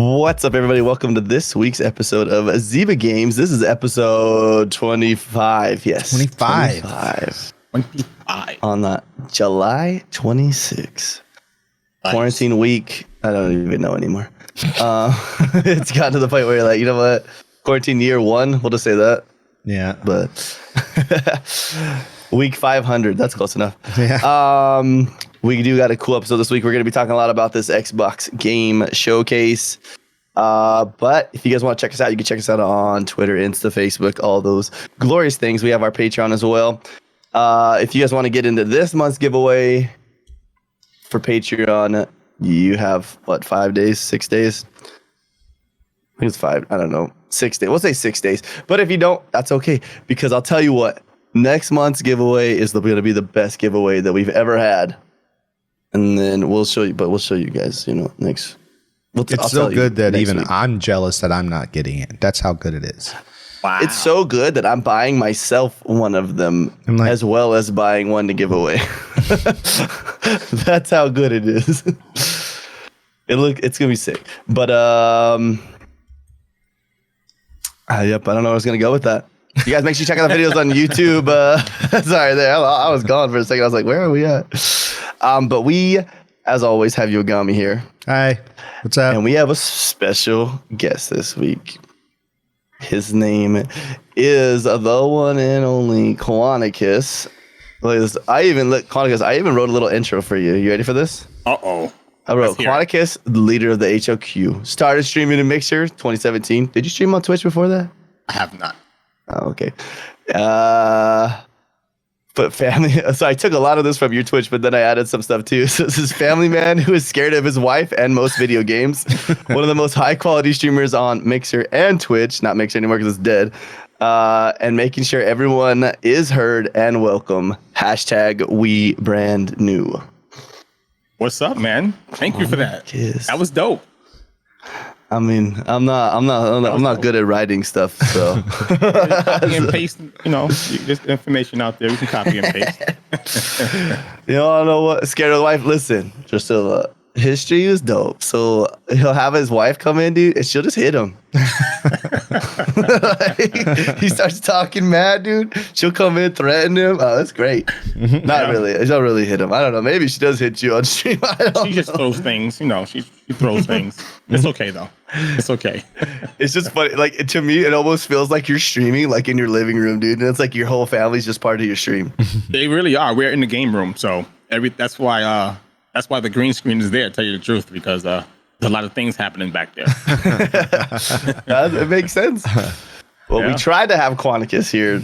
What's up, everybody? Welcome to this week's episode of Zyba Games. This is episode 25. Yes, 25. On the July 26th. Nice. Quarantine week. I don't even know anymore. It's gotten to the point where you're like, you know what? Quarantine year 1. We'll just say that. Yeah. But week 500. That's close enough. Yeah. We do got a cool episode this week. We're going to be talking a lot about this Xbox game showcase. But if you guys want to check us out, you can check us out on Twitter, Insta, Facebook, all those glorious things. We have our Patreon as well. If you guys want to get into this month's giveaway for Patreon, you have, 5 days, 6 days? I think it's 5. I don't know. 6 days. We'll say 6 days. But if you don't, that's okay. Because I'll tell you what, next month's giveaway is going to be the best giveaway that we've ever had. And then we'll show you, guys, next. It's so good that even I'm jealous that I'm not getting it. That's how good it is. Wow. It's so good that I'm buying myself one of them as well as buying one to give away. That's how good it is. It's going to be sick. But, yep, I don't know where I was going to go with that. You guys make sure you check out the videos on YouTube. Sorry, I was gone for a second. I was like, where are we at? But we, as always, have Yogomi here. Hi, what's up? And we have a special guest this week. His name is the one and only Quanicus. I even wrote a little intro for you. You ready for this? Uh-oh. I wrote Quanicus, the leader of the HOQ. Started streaming in Mixer 2017. Did you stream on Twitch before that? I have not. Oh, okay. But family. So I took a lot of this from your Twitch, but then I added some stuff too. So this is family man who is scared of his wife and most video games. One of the most high quality streamers on Mixer and Twitch. Not Mixer anymore because it's dead. And making sure everyone is heard and welcome. # we brand new. What's up, man? Thank you for that. That was dope. I mean, I'm not good at writing stuff, so copy and paste. There's information out there. We can copy and paste. I don't know what scared of the wife. Listen, Drusilla, history is dope. So he'll have his wife come in, dude, and she'll just hit him. He starts talking mad, dude. She'll come in, threaten him. Oh, that's great. Not really. She don't really hit him. I don't know. Maybe she does hit you on stream. She just throws things. She throws things. It's okay though. It's okay. It's just funny. Like, to me, it almost feels like you're streaming like in your living room, dude. And it's like your whole family's just part of your stream. They really are. We're in the game room, so that's why the green screen is there. To tell you the truth, because there's a lot of things happening back there. It makes sense. Well, we tried to have Quanicus here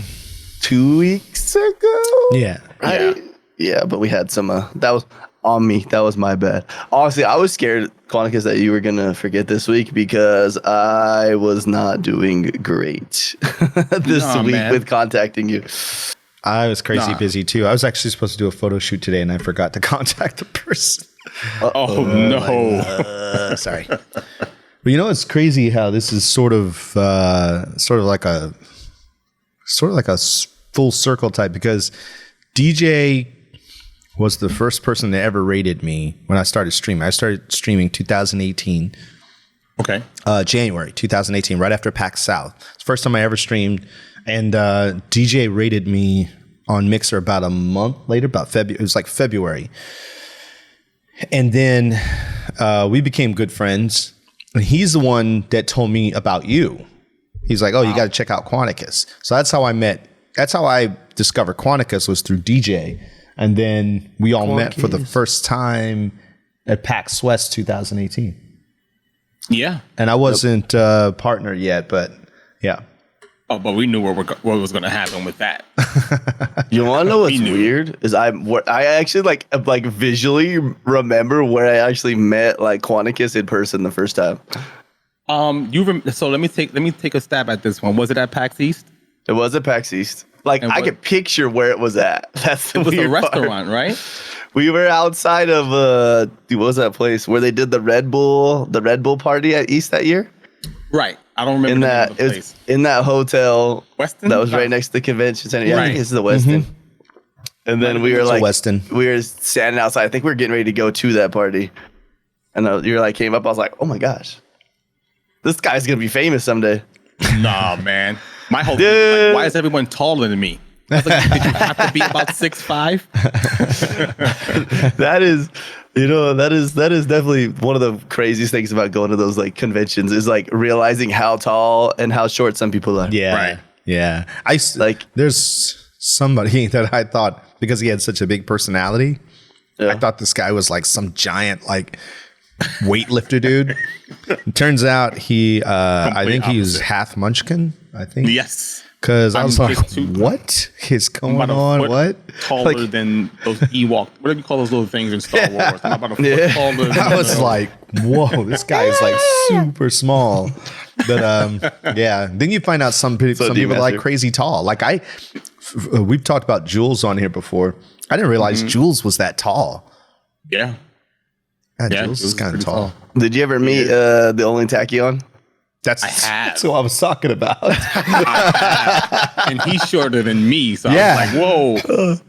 2 weeks ago. Yeah. Right? Yeah, but we had some. That was on me. That was my bad. Honestly, I was scared, Quanicus, that you were going to forget this week because I was not doing great this week with contacting you. I was crazy busy too. I was actually supposed to do a photo shoot today and I forgot to contact the person. Oh no. Sorry. But it's crazy how this is sort of like a full circle type, because DJ was the first person that ever rated me when I started streaming. I started streaming 2018. Okay. January 2018, right after PAX South. It's the first time I ever streamed. And DJ rated me on Mixer about a month later, about February. It was like February. And then we became good friends. And he's the one that told me about you. He's like, you got to check out Quanicus. So that's how I discovered Quanicus, was through DJ. And then we all met for the first time at PAX West 2018. Yeah. And I wasn't partner yet, but yeah. Oh, but we knew what was going to happen with that. You want to know what's weird? Is I actually like visually remember where I actually met Quanicus in person the first time. So let me take a stab at this one. Was it at PAX East? It was at PAX East. I could picture where it was at. That's the weird It was a restaurant, part. right? We were outside of what was that place where they did the Red Bull party at East that year? Right. I don't remember the name of the place. In that hotel Weston? That was right next to the convention center. Yeah, I think this is the Weston. Mm-hmm. And then we were standing outside. I think we were getting ready to go to that party. And you were came up. I was like, oh my gosh. This guy's gonna be famous someday. Nah, man. My whole thing is like, why is everyone taller than me? I was like, did you have to be about 6'5"? That is, that is definitely one of the craziest things about going to those like conventions is like realizing how tall and how short some people are. Yeah. Right. Yeah. Like- there's somebody that I thought, because he had such a big personality, Yeah. I thought this guy was like some giant like weightlifter dude. It turns out I think he was opposite. half Munchkin, I think. Yes. Because I was I'm like, just too- what is going I'm about a on? foot What? taller Like, than those Ewok. Whatever you call those little things in Star Wars. I'm about a foot Yeah. taller. Than I was like, whoa, this guy is like super small. But yeah, then you find out some people are like Master. crazy tall. Like we've talked about Jules on here before. I didn't realize Jules was that tall. yeah. Yeah, Yeah, Jules is Jules is kind of pretty tall. tall. Did you ever meet the only Tachyon? That's have. what I was talking about. And he's shorter than me. So Yeah. I was like,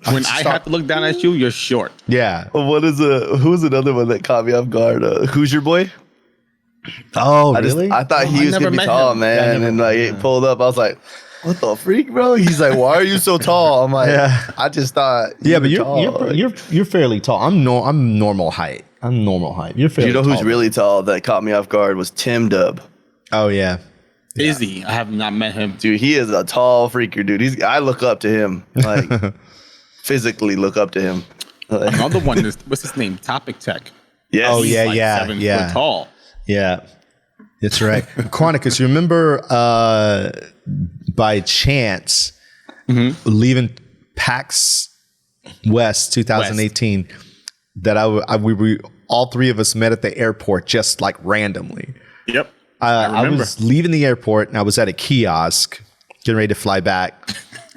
whoa. When I have to look down at you, you're short. Yeah. Who's another one that caught me off guard? Who's your boy? Oh, I really? thought Oh, he I was never gonna be met tall, him. man. Yeah, I never and met like it pulled up, I was like, "What the freak, bro?" He's like, "Why are you so tall?" I'm like, Yeah. "I just thought." Yeah, but you were tall. you're fairly tall. I'm normal height. I'm normal height. You're fairly You know who's tall. really tall that caught me off guard was Tim Dub. Oh yeah. Is he? I have not met him. Dude, he is a tall freaker, dude. I look up to him, like physically look up to him. Like, Another one is, what's his name? Topic Tech. yes. Oh, He's yeah, like yeah, 7 yeah. foot tall. Yeah, that's right. Quanicus, you remember by chance leaving PAX West 2018 that we all three of us met at the airport just like randomly. Yep. I remember. was leaving the airport and I was at a kiosk getting ready to fly back,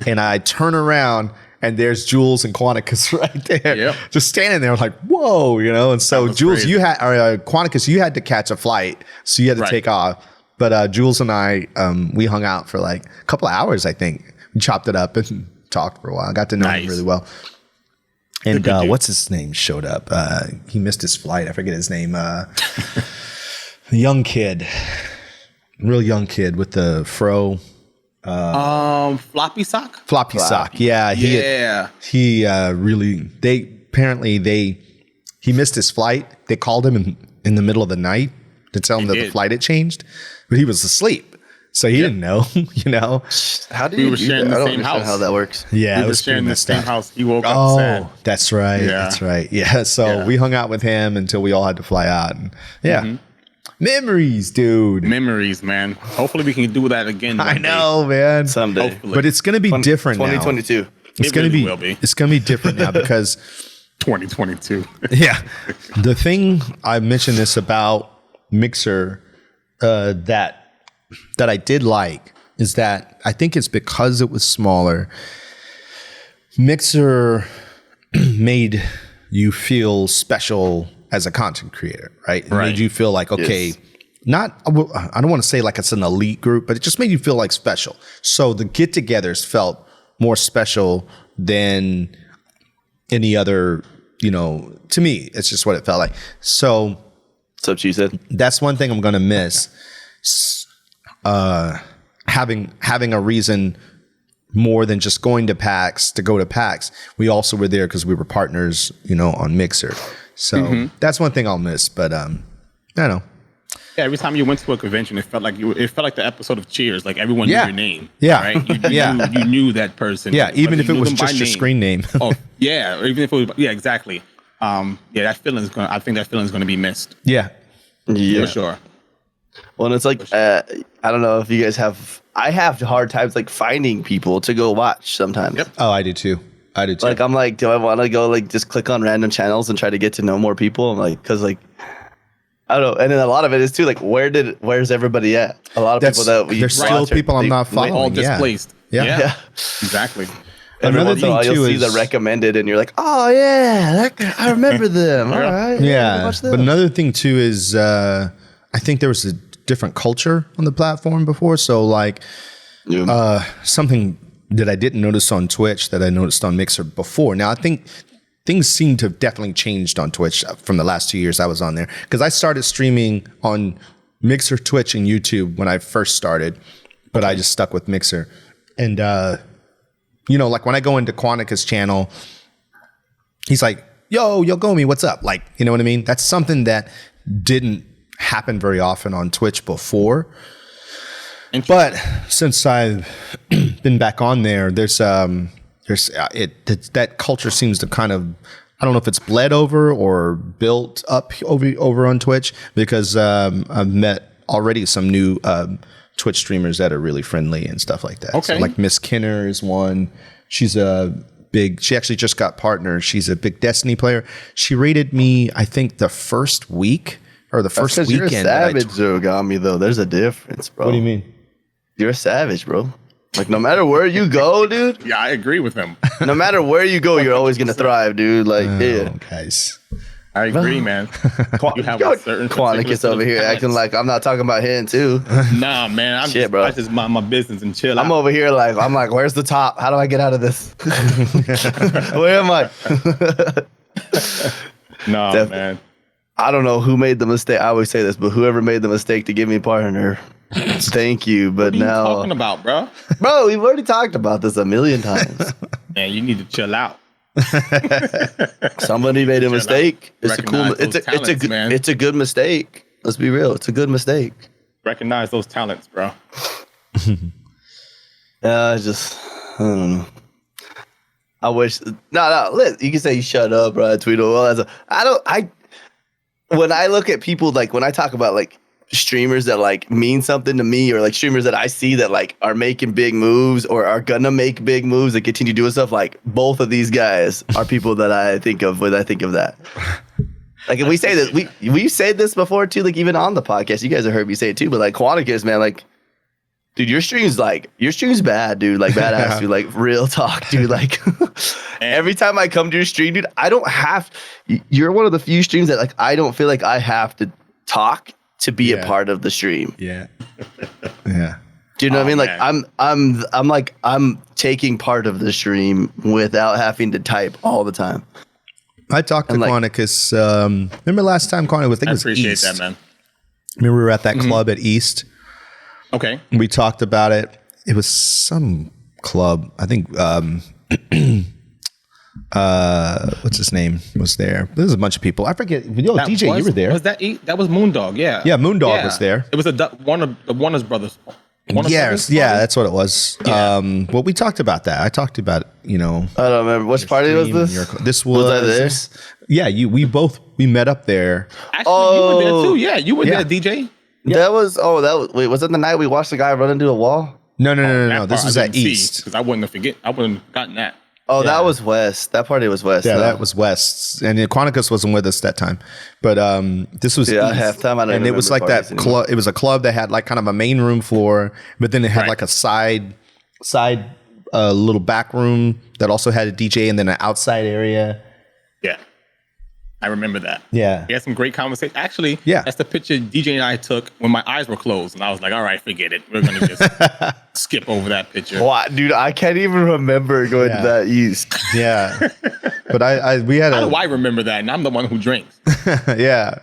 and I turn around and there's Jules and Quanicus right there, Yep. just standing there like, whoa, And so was Jules, crazy. you had Quanicus, you had to catch a flight, so you had to Right. take off. But Jules and I, we hung out for like a couple of hours. I think we chopped it up and talked for a while. Got to know him Nice. really well. And good dude. what's his name showed up? He missed his flight. I forget his name. Young kid, real young kid with the fro. Floppy sock? Floppy sock. Yeah. Yeah. He missed his flight. They called him in the middle of the night to tell him that the did. flight had changed, but he was asleep. So he didn't know, How do We you were do sharing that? the I don't same understand house. how that works. Yeah, We it were was sharing pretty the messed same up. house. He woke up sad. Oh, that's right. Yeah. That's right. Yeah. So Yeah. we hung out with him until we all had to fly out. And yeah. Memories, dude. Memories, man. Hopefully we can do that again. I one day. know, man. Someday. Hopefully. But it's going to be different now. 2022. It's It going to really be, will be. It's going to be different now because 2022. yeah, the thing I mentioned this about Mixer that I did like is that I think it's because it was smaller. Mixer made you feel special as a content creator, right? It Right. made you feel like, okay, Yes. I don't want to say like it's an elite group, but it just made you feel like special. So the get-togethers felt more special than any other, to me, it's just what it felt like. So What's up, she said? that's one thing I'm going to miss. Having a reason more than just going to PAX to go to PAX. We also were there because we were partners, on Mixer. So that's one thing I'll miss. But I don't know. Yeah, every time you went to a convention, it felt like the episode of Cheers. Like everyone Yeah. knew your name. Yeah. Right? You Yeah. knew, you knew that person. Yeah, even Whether if you it knew was them by just your name. screen name. Oh, yeah. Or even if it was, yeah, exactly. That feeling's gonna. I think that feeling's gonna be missed Yeah. Yeah. for sure. Well, and it's like I don't know if you guys have. I have hard times like finding people to go watch sometimes. Yep. Oh, I do too. Like I'm like, do I want to go like just click on random channels and try to get to know more people? I'm like, because like I don't know, and then a lot of it is too like where's everybody at? A lot of people that we there's still watch are- people I'm they- not following. All yeah. displaced. Yeah. Yeah. Exactly. Every Another once in a while, thing, you'll too, see the is- recommended, and you're like, "Oh yeah, that guy, I remember them." All right, Yeah, watch but them. another thing too is I think there was a different culture on the platform before. So like something that I didn't notice on Twitch that I noticed on Mixer before. Now I think things seem to have definitely changed on Twitch from the last 2 years I was on there, because I started streaming on Mixer, Twitch, and YouTube when I first started, but I just stuck with Mixer. And, like when I go into Quanicus channel, he's like, yo, Yogomi, what's up? Like, you know what I mean? That's something that didn't happen very often on Twitch before. But since I've been back on there, that culture seems to kind of, I don't know if it's bled over or built up over on Twitch, because I've met already some new Twitch streamers that are really friendly and stuff like that. Okay. So like Miss Kinner is one. She actually just got partner. She's a big Destiny player. She rated me, I think, the first week or the first weekend. You're a savage, Yogomi, though. There's a difference, bro. What do you mean? You're a savage, bro. Like, no matter where you go, dude. Yeah, I agree with him. No matter where you go, you're always gonna thrive, dude. Like, yeah. Guys. I agree, man. You have a certain Quanicus over here acting like I'm not talking about him too. Nah, man. Bro. I just mind my business and chill. I'm over here like, where's the top? How do I get out of this? Where am I? No, man. I don't know who made the mistake. I always say this, but whoever made the mistake to give me partner, thank you. But What are now, you talking about, bro? bro, we've already talked about this a million times. Man, you need to chill out. Somebody made a mistake. It's a cool. Man. It's a good mistake. Let's be real. It's a good mistake. Recognize those talents, bro. I don't know. I wish. No. You can say you shut up, bro. Tweet. Well, when I look at people, like when I talk about like streamers that like mean something to me, or like streamers that I see that like are making big moves or are gonna make big moves and continue doing stuff, like both of these guys are people that I think of when I think of that. Like, and we say this, we said this before too, like even on the podcast, you guys have heard me say it too, but like Quanicus, man, like, dude, your stream's bad, dude, like badass, dude, like real talk, dude, like every time I come to your stream, dude, you're one of the few streams that like I don't feel like I have to talk to be a part of the stream. Yeah. Yeah. Do you know what I mean? Man. Like I'm taking part of the stream without having to type all the time. I talked to Quanicus. Remember last time Quanicus? I appreciate East. that, man. Remember we were at that club at East. Okay. We talked about it. It was some club. I think what's his name was there. There's a bunch of people. I forget. Yo, DJ, you were there. Was that that was Moondog? Yeah. Yeah, Moondog was there. It was one of the Warner's brothers. Yes, yeah, that's what it was. Yeah. Well, we talked about that. I talked about, I don't remember which party was this. This was there? Yeah, we met up there. Actually, you were there too. Yeah, you were there, DJ. Yeah. That was was it the night we watched the guy run into a wall? No. This was at East. Because I wouldn't have gotten that. Oh, that was West. That party was West. Yeah, that was West. And Quanicus wasn't with us that time. But this was East. Halftime. I don't and it was like that club. It was a club that had like kind of a main room floor, but then it had like a side little back room that also had a DJ, and then an outside area. Yeah. I remember that. Yeah. We had some great conversation. Actually, yeah. That's the picture DJ and I took when my eyes were closed. And I was like, all right, forget it. We're going to just skip over that picture. What, dude? I can't even remember going to that East. Yeah. But we had How do I remember that? And I'm the one who drinks. Yeah.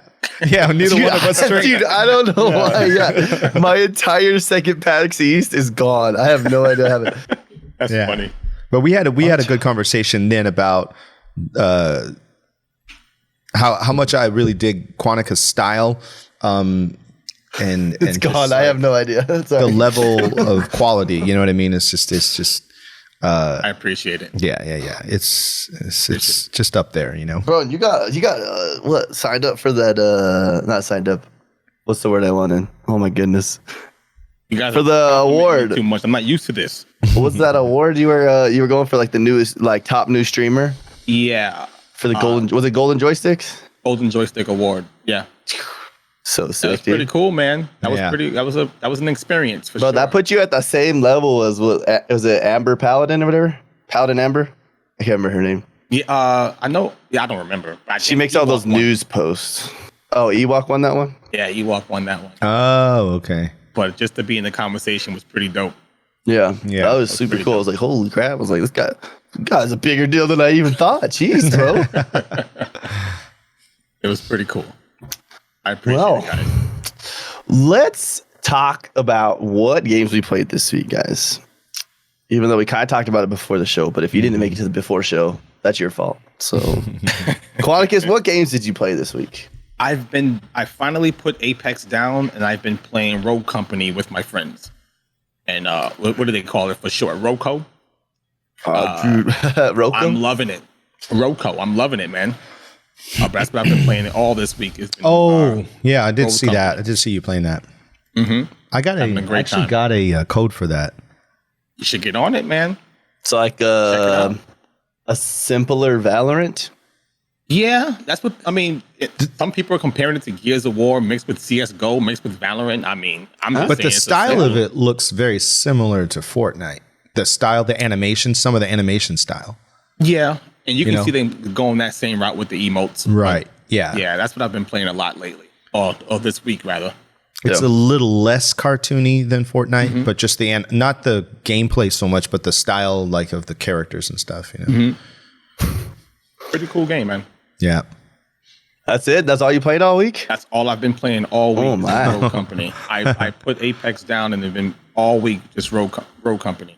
Yeah, neither one of us drink. Dude, I don't know why. Yeah. My entire second PAX East is gone. I have no idea how to. That's funny. But we had a good conversation then about how much I really dig Quanicus' style, and it's gone. I have no idea. The level of quality. You know what I mean? It's just. I appreciate it. Yeah. It's just up there, you know. Bro, you got what signed up for that? Not signed up. What's the word I wanted? Oh my goodness. You guys for the award. Too much. I'm not used to this. What's that award you were going for? Like the newest, like top new streamer. Yeah. For the golden, was it Golden Joysticks? Golden Joystick Award. Yeah. So sick. That was pretty cool, man. That was an experience for sure. That put you at the same level as was it Amber Paladin or whatever? Paladin Amber? I can't remember her name. Yeah, I know. Yeah, I don't remember. She makes all those news posts. Oh, Ewok won that one? Yeah, Ewok won that one. Oh, okay. But just to be in the conversation was pretty dope. Yeah. That was super cool. I was like, holy crap. I was like, this guy's a bigger deal than I even thought. Jeez, bro. It was pretty cool. I appreciate it, guys. Let's talk about what games we played this week, guys. Even though we kind of talked about it before the show, but if you didn't make it to the before show, that's your fault. So, Quanicus, what games did you play this week? I finally put Apex down, and I've been playing Rogue Company with my friends. And what do they call it for short? Roco? Roku? I'm loving it. Roco, I'm loving it, man. That's what I've been playing all this week. Yeah, I did Rogue see Company. that. I did see you playing that. Mm-hmm. I got a code for that. You should get on it, man. It's like a simpler Valorant. Yeah, that's what I mean. Some people are comparing it to Gears of War mixed with CS:GO, mixed with Valorant. I mean, but the style of it looks very similar to Fortnite. The style, the animation, some of the animation style. Yeah, and you can see them going that same route with the emotes. Right. Yeah. Yeah, that's what I've been playing a lot lately, or this week rather. It's a little less cartoony than Fortnite, but just not the gameplay so much, but the style like of the characters and stuff. You know. Pretty cool game, man. Yeah. That's it? That's all you played all week? That's all I've been playing all week. Oh, my. Rogue Company. I put Apex down, and they've been all week just Rogue Company.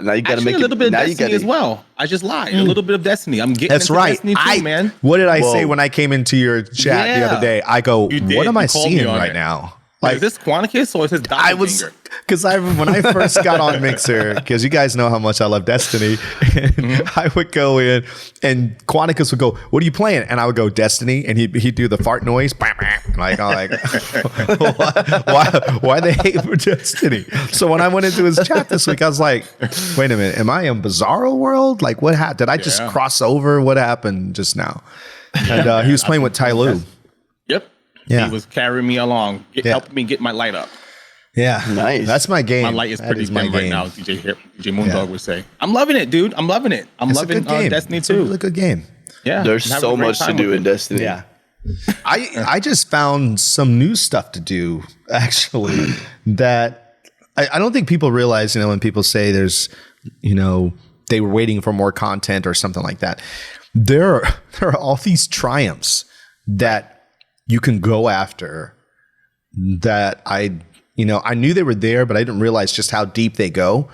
Now you got to make a little bit of now Destiny as well. I just lied. A little bit of Destiny. I'm getting That's into right. Destiny too, man. What did I say when I came into your chat the other day? I go, You did. what am You I called me seeing on right it. now? Like, is this Quanicus or is this I was because when I first got on Mixer, because you guys know how much I love Destiny, and I would go in and Quanicus would go, "What are you playing?" And I would go Destiny, and he'd do the fart noise, like I'm like, why they hate for Destiny? So when I went into his chat this week, I was like, wait a minute, am I in Bizarro World? Like what happened? Did I just cross over? What happened just now? And he was playing with Ty Lue. Yep. Yeah. He was carrying me along, helping me get my light up. Yeah. Nice. That's my game. My light is pretty dim right now, DJ Moondog would say. I'm loving it, dude. I'm loving it. I'm loving Destiny too. It's a really good game. Yeah. There's so much to do in Destiny. Yeah. I just found some new stuff to do, actually, that I don't think people realize, when people say there's, they were waiting for more content or something like that. There are all these triumphs that you can go after that I knew they were there, but I didn't realize just how deep they go.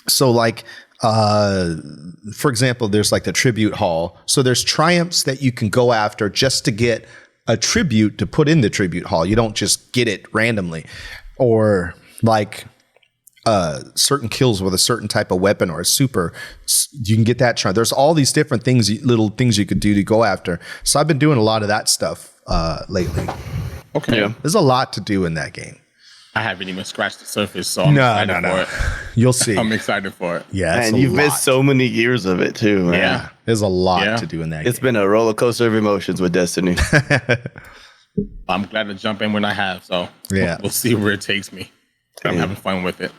So like, for example, there's like the tribute hall. So there's triumphs that you can go after just to get a tribute to put in the tribute hall. You don't just get it randomly, or like certain kills with a certain type of weapon or a super, you can get that triumph. There's all these different things, little things you could do to go after. So I've been doing a lot of that stuff lately. Okay. Yeah. There's a lot to do in that game. I haven't even scratched the surface, so I'm excited for it. You'll see. I'm excited for it. Yeah, And you've missed so many years of it too, man. Yeah. There's a lot to do in that It's game. been a roller coaster of emotions with Destiny. I'm glad to jump in when I have, so Yeah. we'll see where it takes me. I'm having fun with it.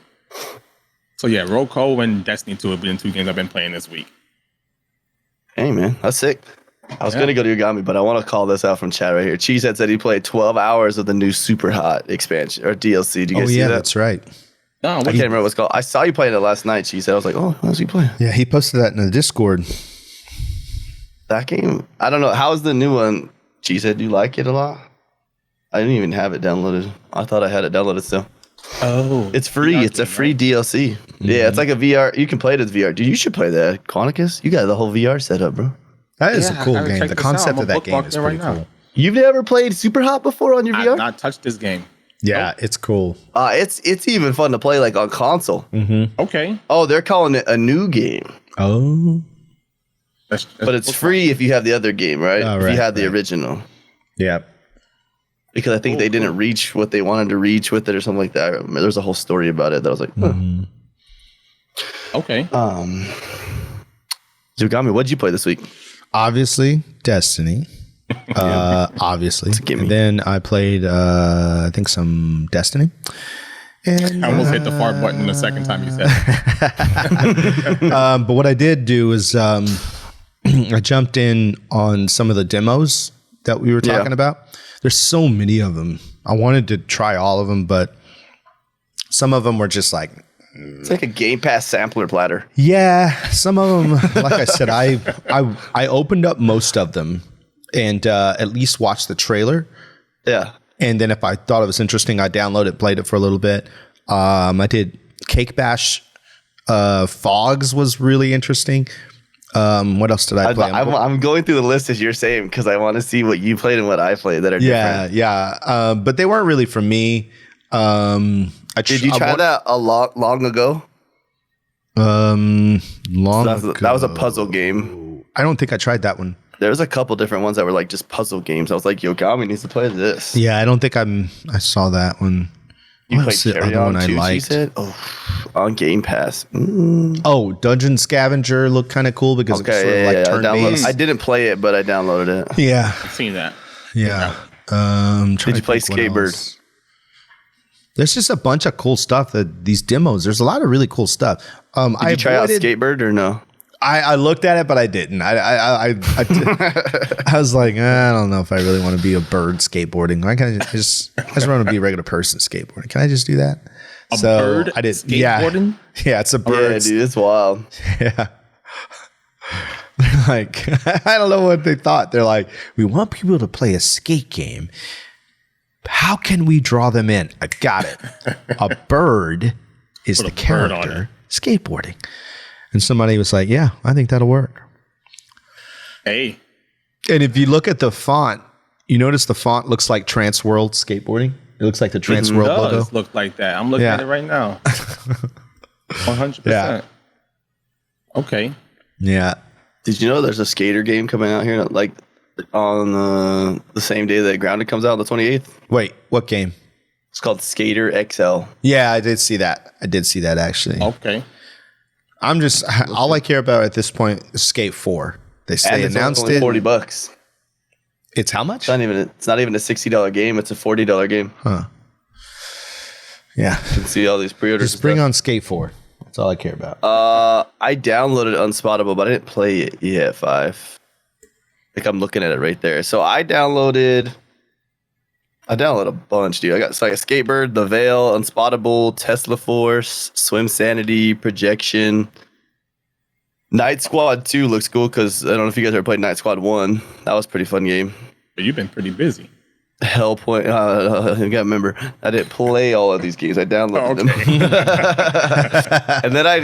So yeah, Roco and Destiny 2 have been 2 games I've been playing this week. Hey, man, that's sick. I was going to go to Yogomi, but I want to call this out from chat right here. Cheesehead said he played 12 hours of the new Super Hot expansion or DLC. Did you guys see that? That's right. No, I can't remember what it's called. I saw you playing it last night, Cheesehead. I was like, oh, how's he playing? Yeah, he posted that in the Discord. That game, I don't know. How's the new one? Cheesehead, do you like it a lot? I didn't even have it downloaded. I thought I had it downloaded still. Oh, It's free. It's a free DLC. Yeah, it's like a VR. You can play it as VR. Dude, you should play that. Quanicus, you got the whole VR setup, bro. That is a Yeah, cool I gotta game. check The this concept out. of that game I'm is bookmarking pretty right now. cool. You've never played Super Hot before on your I've VR? not touched this game. Yeah, it's cool. It's even fun to play like on console. Okay. Oh, they're calling it a new game, Oh. but it's free if you have the other game, right? Oh, if right, you had the right. original, Yeah. because I think they didn't reach what they wanted to reach with it or something like that. I remember there's a whole story about it that I was like, huh. Okay. Yogomi, what'd you play this week? Obviously, Destiny. Obviously. gimme. And then I played, I think, some Destiny. And I almost hit the fart button the second time you said it. but what I did do is I jumped in on some of the demos that we were talking about. There's so many of them. I wanted to try all of them, but some of them were just like, It's like a Game Pass sampler platter. yeah, some of them, like I said, I opened up most of them and at least watched the trailer. Yeah. And then if I thought it was interesting, I downloaded, played it for a little bit. I did Cake Bash. Fogs was really interesting. What else did I play? I'm going through the list as you're saying because I want to see what you played and what I played that are different. Yeah. But they weren't really for me. Did you try that a long ago? Long ago. That was a puzzle game. I don't think I tried that one. There was a couple different ones that were like just puzzle games. I was like, Yogomi needs to play this. Yeah, I don't think I saw that one. You played Carry On too, she said? Oh, on Game Pass. Oh, Dungeon Scavenger looked kind of cool because it's sort of like turn-based. I didn't play it, but I downloaded it. Yeah. I've seen that. Yeah. Did you play Skatebird? There's just a bunch of cool stuff that these demos. There's a lot of really cool stuff. Did you try out Skatebird or no? I looked at it, but I didn't. I was like, I don't know if I really want to be a bird skateboarding. I just want to be a regular person skateboarding. Can I just do that? A bird I did. Skateboarding? Yeah, it's a bird. Yeah, dude, it's wild. Yeah. Like, I don't know what they thought. They're like, we want people to play a skate game. How can we draw them in? I got it. A bird is the character skateboarding. And somebody was like, yeah, I think that'll work. Hey. And if you look at the font, you notice the font looks like Trans World Skateboarding. It looks like the Trans World logo. It does look like that. I'm looking at it right now. 100%. Yeah. Okay. Yeah. Did you know there's a skater game coming out here like on the same day that Grounded comes out on the 28th? Wait, what game? It's called Skater XL. Yeah, I did see that. Actually. Okay. All I care about at this point is Skate 4. They announced only it. $40. It's how much? It's not even a $60 game. It's a $40 game. Huh. Yeah. You can see all these pre-orders. Just bring on Skate 4. That's all I care about. I downloaded Unspottable, but I didn't play it yet. 5. Like I'm looking at it right there. So I downloaded a bunch, dude. I got Skatebird, The Veil, Unspottable, Tesla Force, Swim Sanity, Projection. Night Squad 2 looks cool because I don't know if you guys ever played Night Squad 1. That was a pretty fun game. But you've been pretty busy. Hellpoint. I gotta remember, I didn't play all of these games. I downloaded them. And then I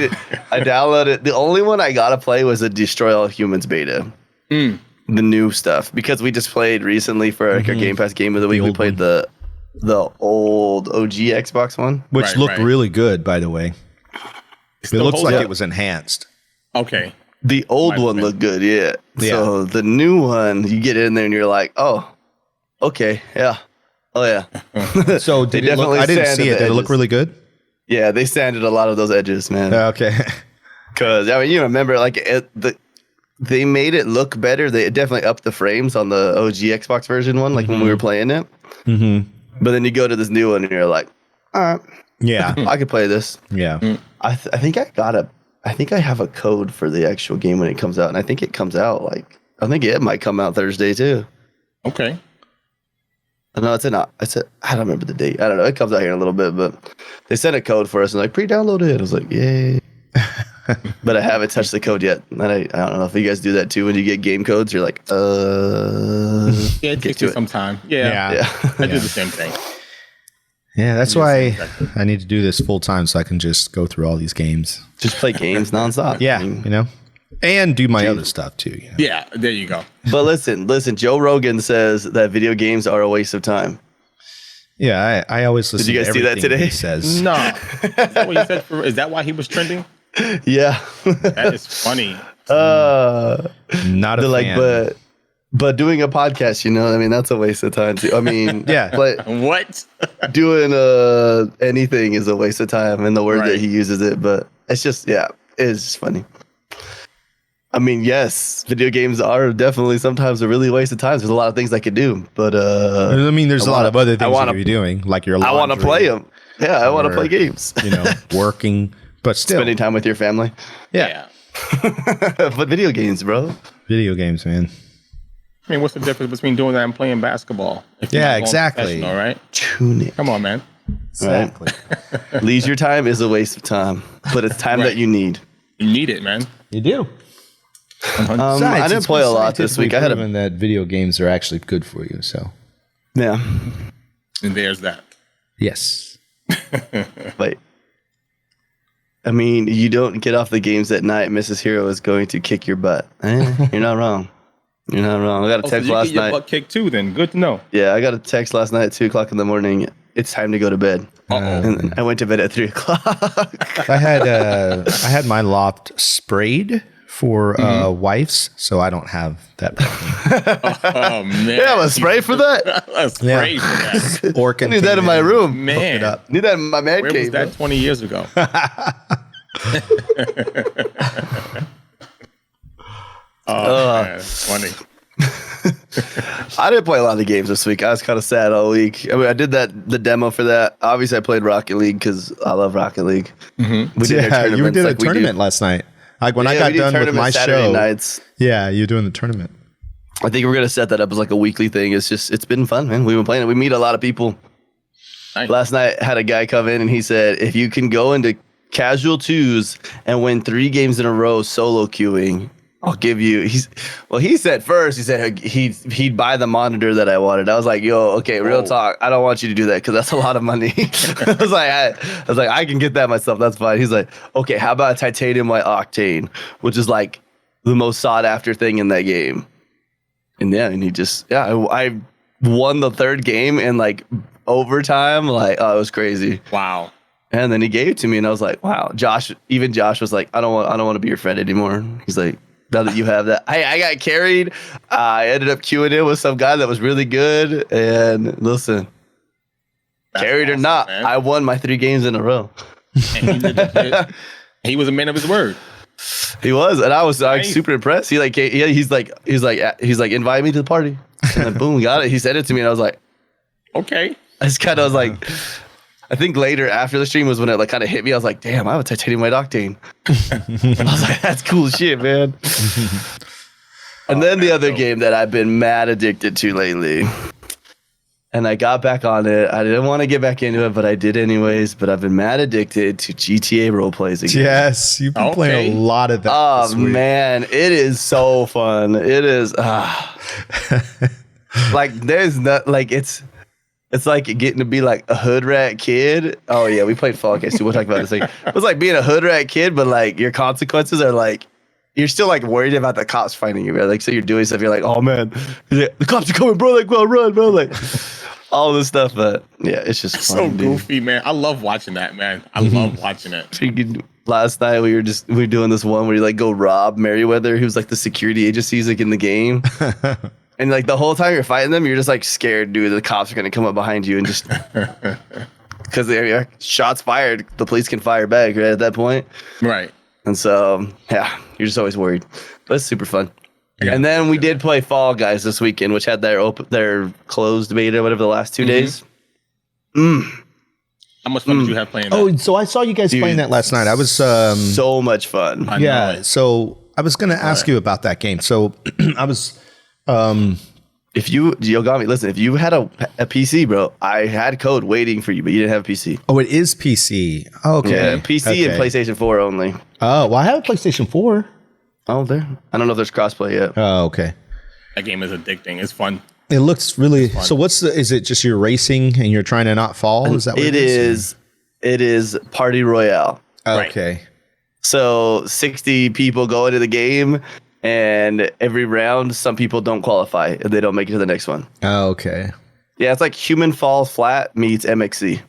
downloaded. The only one I gotta play was the Destroy All Humans beta. The new stuff. Because we just played recently for our Game Pass Game of the Week. We played the old OG Xbox one. Which looked really good, by the way. It looks like it was enhanced. Okay. The old one looked good, yeah. So the new one, you get in there and you're like, oh, okay, yeah. Oh, yeah. So did it look, I didn't see it. Did it look really good? Yeah, they sanded a lot of those edges, man. Okay. Because, I mean, you remember, like, they made it look better. They definitely upped the frames on the OG Xbox version one, like when we were playing it. But then you go to this new one and you're like, all right. Yeah. I could play this. Yeah. I think I have a code for the actual game when it comes out. And I think it comes out, I think it might come out Thursday, too. Okay. No, I don't remember the date. I don't know. It comes out here in a little bit, but they sent a code for us and pre-download it. I was like, yay. But I haven't touched the code yet. And I don't know if you guys do that too. When you get game codes, you're like, yeah, it takes you some time. Yeah. I do the same thing. Yeah, that's why I need to do this full time so I can just go through all these games. Just play games nonstop. Yeah, and do my other stuff too. Yeah, there you go. But listen. Joe Rogan says that video games are a waste of time. Yeah, I always listen. Did you guys see that today? He says no. Is that what he said? Is that why he was trending? Yeah, that is funny. Not a fan. But doing a podcast, I mean, that's a waste of time too. I mean, yeah. But what? Doing anything is a waste of time in the word that he uses it. But it's just, it's just funny. I mean, yes, video games are definitely sometimes a really waste of time. There's a lot of things I could do, but I mean, there's a lot of other things you could be doing, like your laundry. I want to play them. Yeah, I want to play games. Working, but still spending time with your family. Yeah. But video games, bro. Video games, man. I mean, what's the difference between doing that and playing basketball? Yeah, exactly. All right. Tune in. Come on, man. Exactly. Right? Leisure time is a waste of time, but it's time that you need. You need it, man. You do. I didn't play a lot this week. I had that video games are actually good for you. So yeah. And there's that. Yes. Wait. I mean, you don't get off the games at night. Mrs. Hero is going to kick your butt. You're not wrong. You're not wrong. I got a text so you last get your night. butt kicked too, then. Good to know. Yeah, I got a text last night at 2 o'clock in the morning. It's time to go to bed. And I went to bed at 3 o'clock. I had my loft sprayed for wifes, so I don't have that problem. Oh, man. Yeah, a spray for that? A spray for that. Or I need that in my room. Man. Need that in my man Where cave. was that 20 years ago? Man, funny. I didn't play a lot of games this week. I was kind of sad all week. I mean, I did the demo for that. Obviously, I played Rocket League because I love Rocket League. Mm-hmm. We did our you did a like we tournament do. last night. Like when I Yeah, got we do done with tournaments my Saturday show. nights. Yeah, you're doing the tournament. I think we're gonna set that up as like a weekly thing. It's been fun, man. We've been playing it. We meet a lot of people. Nice. Last night, had a guy come in and he said, if you can go into casual twos and win 3 games in a row solo queuing, I'll give you. He said first, he said he'd buy the monitor that I wanted. I was like, yo, okay, real talk. I don't want you to do that because that's a lot of money. I was like, I can get that myself. That's fine. He's like, okay, how about a titanium white octane, which is like the most sought after thing in that game. And I won the 3rd game in like overtime. Like, oh, it was crazy. Wow. And then he gave it to me, and I was like, wow. Josh was like, I don't want to be your friend anymore. He's like, now that you have that, I got carried. I ended up queuing in with some guy that was really good. And listen, That's carried awesome, or not, man. I won my 3 games in a row. And he was a man of his word. He was, and I was like Nice. super impressed. He's like, invite me to the party, and then boom, got it. He sent it to me, and I was like, Okay. I just kind of was like, I think later after the stream was when it like kind of hit me. I was like, damn, I have a titanium white octane. I was like, that's cool shit, man. And then the other game that I've been mad addicted to lately, and I got back on it. I didn't want to get back into it, but I did anyways. But I've been mad addicted to GTA role plays again. Yes, you've been playing a lot of that. Oh this week. man, it is so fun. It is like there's not like it's like getting to be like a hood rat kid. Oh yeah, we played Fall Guys too. We'll talk about this. Like, it was like being a hood rat kid, but like your consequences are like you're still like worried about the cops finding you, right? Like, so you're doing stuff. You're like, oh man, the cops are coming, bro. Like, well, run, bro. Like all this stuff. But yeah, it's just So fun, dude. goofy, man. I love watching that, man. I love watching it. Freaking last night we were doing this one where you like go rob Merriweather, who's like the security agency like in the game. And like the whole time you're fighting them, you're just like scared, dude. The cops are gonna come up behind you and just because they're shots fired, the police can fire back right at that point. Right. And so yeah, you're just always worried. But it's super fun. Yeah. And then we did play Fall Guys this weekend, which had their closed beta, whatever, the last 2 days. How much fun did you have playing that? Oh, so I saw you guys playing that last night. I was so much fun. I know yeah. it. So I was going to ask you about that game. So I was. If you Yogomi, listen, if you had a PC, bro, I had code waiting for you, but you didn't have a PC. Oh, it is PC. Okay. Yeah, PC and Okay. PlayStation 4 only. Oh, well, I have a PlayStation 4. Oh, there. I don't know if there's crossplay yet. Oh, okay. That game is addicting. It's fun. It looks really. So is it just you're racing and you're trying to not fall? Is that what It is Party Royale. Okay. So 60 people go into the game, and every round, some people don't qualify and they don't make it to the next one. Oh, okay. Yeah, it's like Human Fall Flat meets MXC.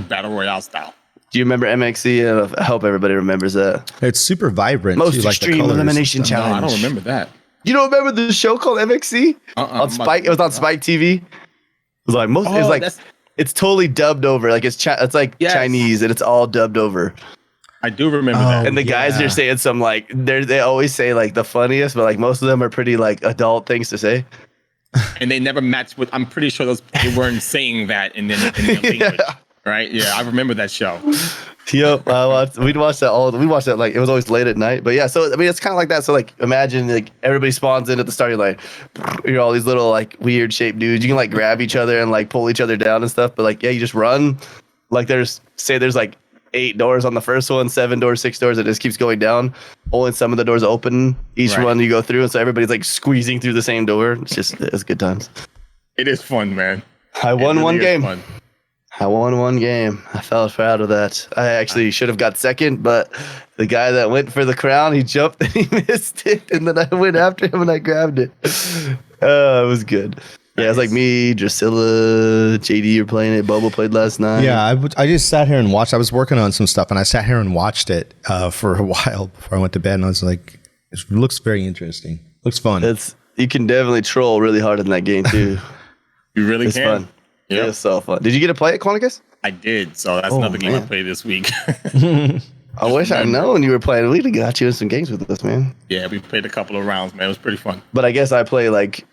Battle Royale style. Do you remember MXC? I hope everybody remembers that. It's super vibrant. Most too, like the Extreme colors. Elimination No, Challenge. I don't remember that. You don't remember the show called MXC on Spike? It was on Spike TV. It was like most. Oh, it's like that's- it's totally dubbed over. Like it's like Yes. Chinese, and it's all dubbed over. I do remember that. And the guys are saying some like they always say like the funniest, but like most of them are pretty like adult things to say. And they never matched with. I'm pretty sure they weren't saying that in their language. Right? Yeah, I remember that show. Yep, we'd watch that we watched that like it was always late at night. But yeah, so I mean it's kind of like that. So like imagine like everybody spawns in at the starting line. You're all these little like weird shaped dudes. You can like grab each other and like pull each other down and stuff. But like yeah, you just run. Like there's like 8 doors on the first one, 7 doors, 6 doors. It just keeps going down. Only some of the doors open each one you go through, and so everybody's like squeezing through the same door. It's good times. It is fun, man. I won one game. Fun. I won one game. I felt proud of that. I actually should have got second, but the guy that went for the crown, he jumped and he missed it, and then I went after him and I grabbed it. It was good. Yeah, it was like me, Drusilla, JD, you're playing it. Bobo played last night. Yeah, I just sat here and watched. I was working on some stuff, and I sat here and watched it for a while before I went to bed, and I was like, it looks very interesting. Looks fun. You can definitely troll really hard in that game, too. You really It's can. fun. Yep. It's so fun. Did you get to play it, Quanicus? I did. So that's another game I played this week. I wish I'd known you were playing. We'd have got you in some games with us, man. Yeah, we played a couple of rounds, man. It was pretty fun. But I guess I play like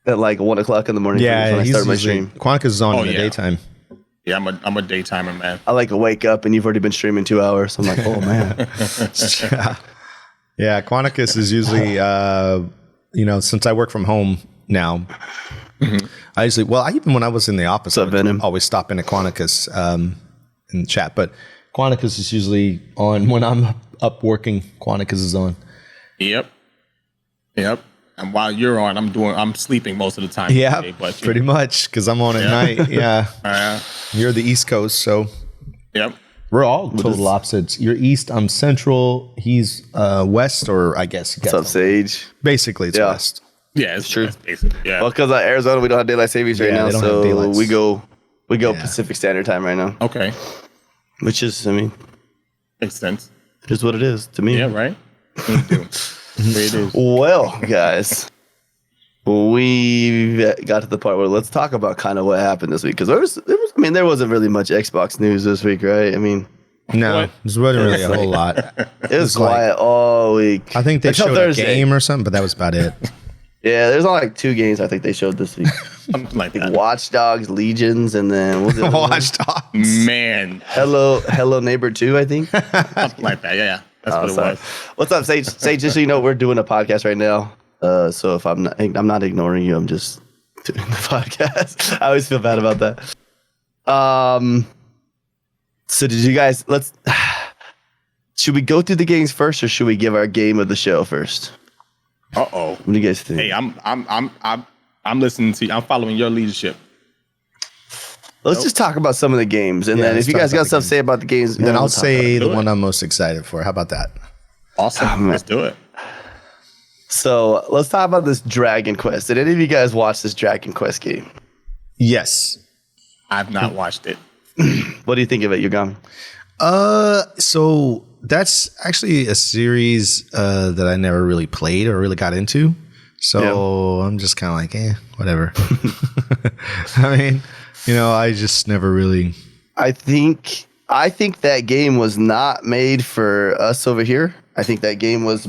at like 1 o'clock in the morning. Yeah, when I start my stream. Quanicus is on in the daytime. Yeah, I'm a daytimer, man. I like wake up and you've already been streaming 2 hours. I'm like, oh man. Yeah, Quanicus is usually, since I work from home now, I usually, even when I was in the office, I would always stop in at Quanicus and chat. But Quanicus is usually on when I'm up working. Quanicus is on. Yep. And while you're on, I'm sleeping most of the time. Yeah, today, but, pretty much because I'm on at night. Yeah, you're the East Coast, so yep. We're all total opposites. You're East, I'm Central. He's West, or I guess. What's up, Sage? Basically, it's West. Yeah, it's true. Yeah. Well, because Arizona, we don't have daylight savings right now, so we go Pacific Standard Time right now. Okay. Which is, makes sense. It is what it is to me. Yeah, right. It is. Well, guys, we got to the part where let's talk about kind of what happened this week, because there wasn't really much Xbox news this week, right? No, there wasn't really a whole lot. It was quiet all week. I think they showed Thursday. A game or something, but that was about it. Yeah, there's only like 2 games I think they showed this week. Something like that. Watch Dogs, Legions, and then what was it? Watch Dogs. Man. Hello Neighbor 2, I think. Something like that. Yeah. That's what it was. What's up, Sage? Sage, just so you know, we're doing a podcast right now. So if I'm not ignoring you, I'm just doing the podcast. I always feel bad about that. So did you guys? Should we go through the games first, or should we give our game of the show first? Uh-oh. What do you guys think? Hey, I'm listening to you. I'm following your leadership. Let's just talk about some of the games, and then if you guys got stuff to say about the games, then I'll say the one I'm most excited for. How about that? Awesome. Let's do it. So let's talk about this Dragon Quest. Did any of you guys watch this Dragon Quest game? Yes. I've not watched it. What do you think of it, Yogomi? So that's actually a series that I never really played or really got into. So I'm just kind of like, whatever. I just never really. I think that game was not made for us over here. I think that game was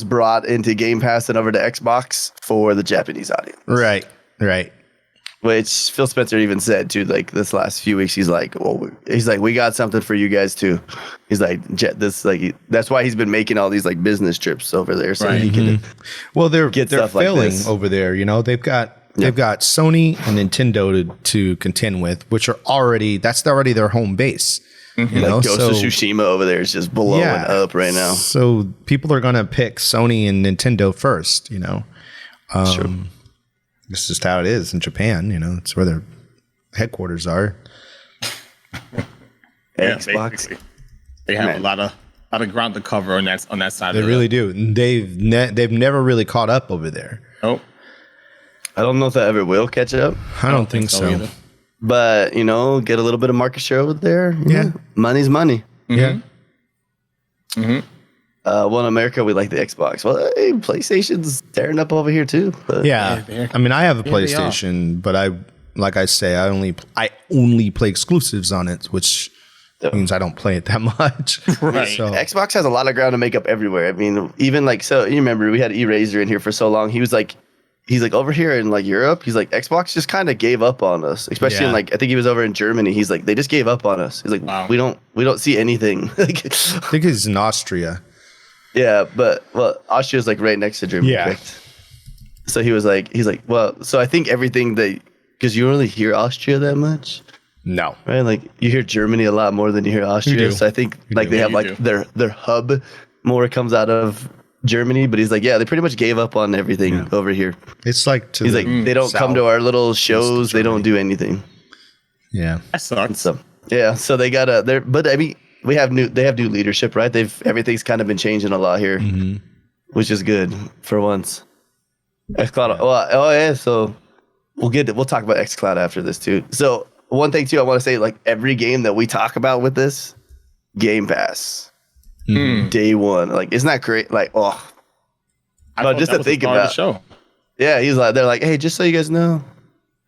brought into Game Pass and over to Xbox for the Japanese audience. Right. Which Phil Spencer even said too. Like this last few weeks, he's like, we got something for you guys too. He's like, that's why he's been making all these like business trips over there, so he can. Well, they're failing over there. They've got Sony and Nintendo to contend with, which are already their home base. Ghost of Tsushima over there is just blowing up right now. So people are gonna pick Sony and Nintendo first. Sure. This is just how it is in Japan. It's where their headquarters are. Xbox. Basically. They have a lot of ground to cover on that side. They really do. They've never really caught up over there. Nope. I don't know if that ever will catch up. I don't think so. Either. But get a little bit of market share over there. Yeah, money's money. Yeah. In America, we like the Xbox. Well, hey, PlayStation's tearing up over here too. But yeah. I have a PlayStation, but I only play exclusives on it, which means I don't play it that much. Right. So Xbox has a lot of ground to make up everywhere. Even you remember we had Eraser in here for so long. He's like over here in like Europe. He's like Xbox just kind of gave up on us, especially in I think he was over in Germany. He's like they just gave up on us. He's like we don't see anything. I think he's in Austria. Yeah, but Austria's like right next to Germany. Yeah. Correct? So he's like, so I think everything because you don't really hear Austria that much. No. Right? Like you hear Germany a lot more than you hear Austria. So I think they have like their hub more comes out of Germany, but he's like, yeah, they pretty much gave up on everything over here. It's like He's like, they don't come to our little shows. They don't do anything. Yeah, That sucks. So yeah, so they got but I mean, they have new leadership, right? Everything's kind of been changing a lot here, which is good for once. xCloud. Yeah. So we'll talk about xCloud after this too. So one thing too, I want to say, like every game that we talk about with this Game Pass, day one, like isn't that great? Like, but just to think about, the show. Yeah, he's like, they're like, hey, just so you guys know,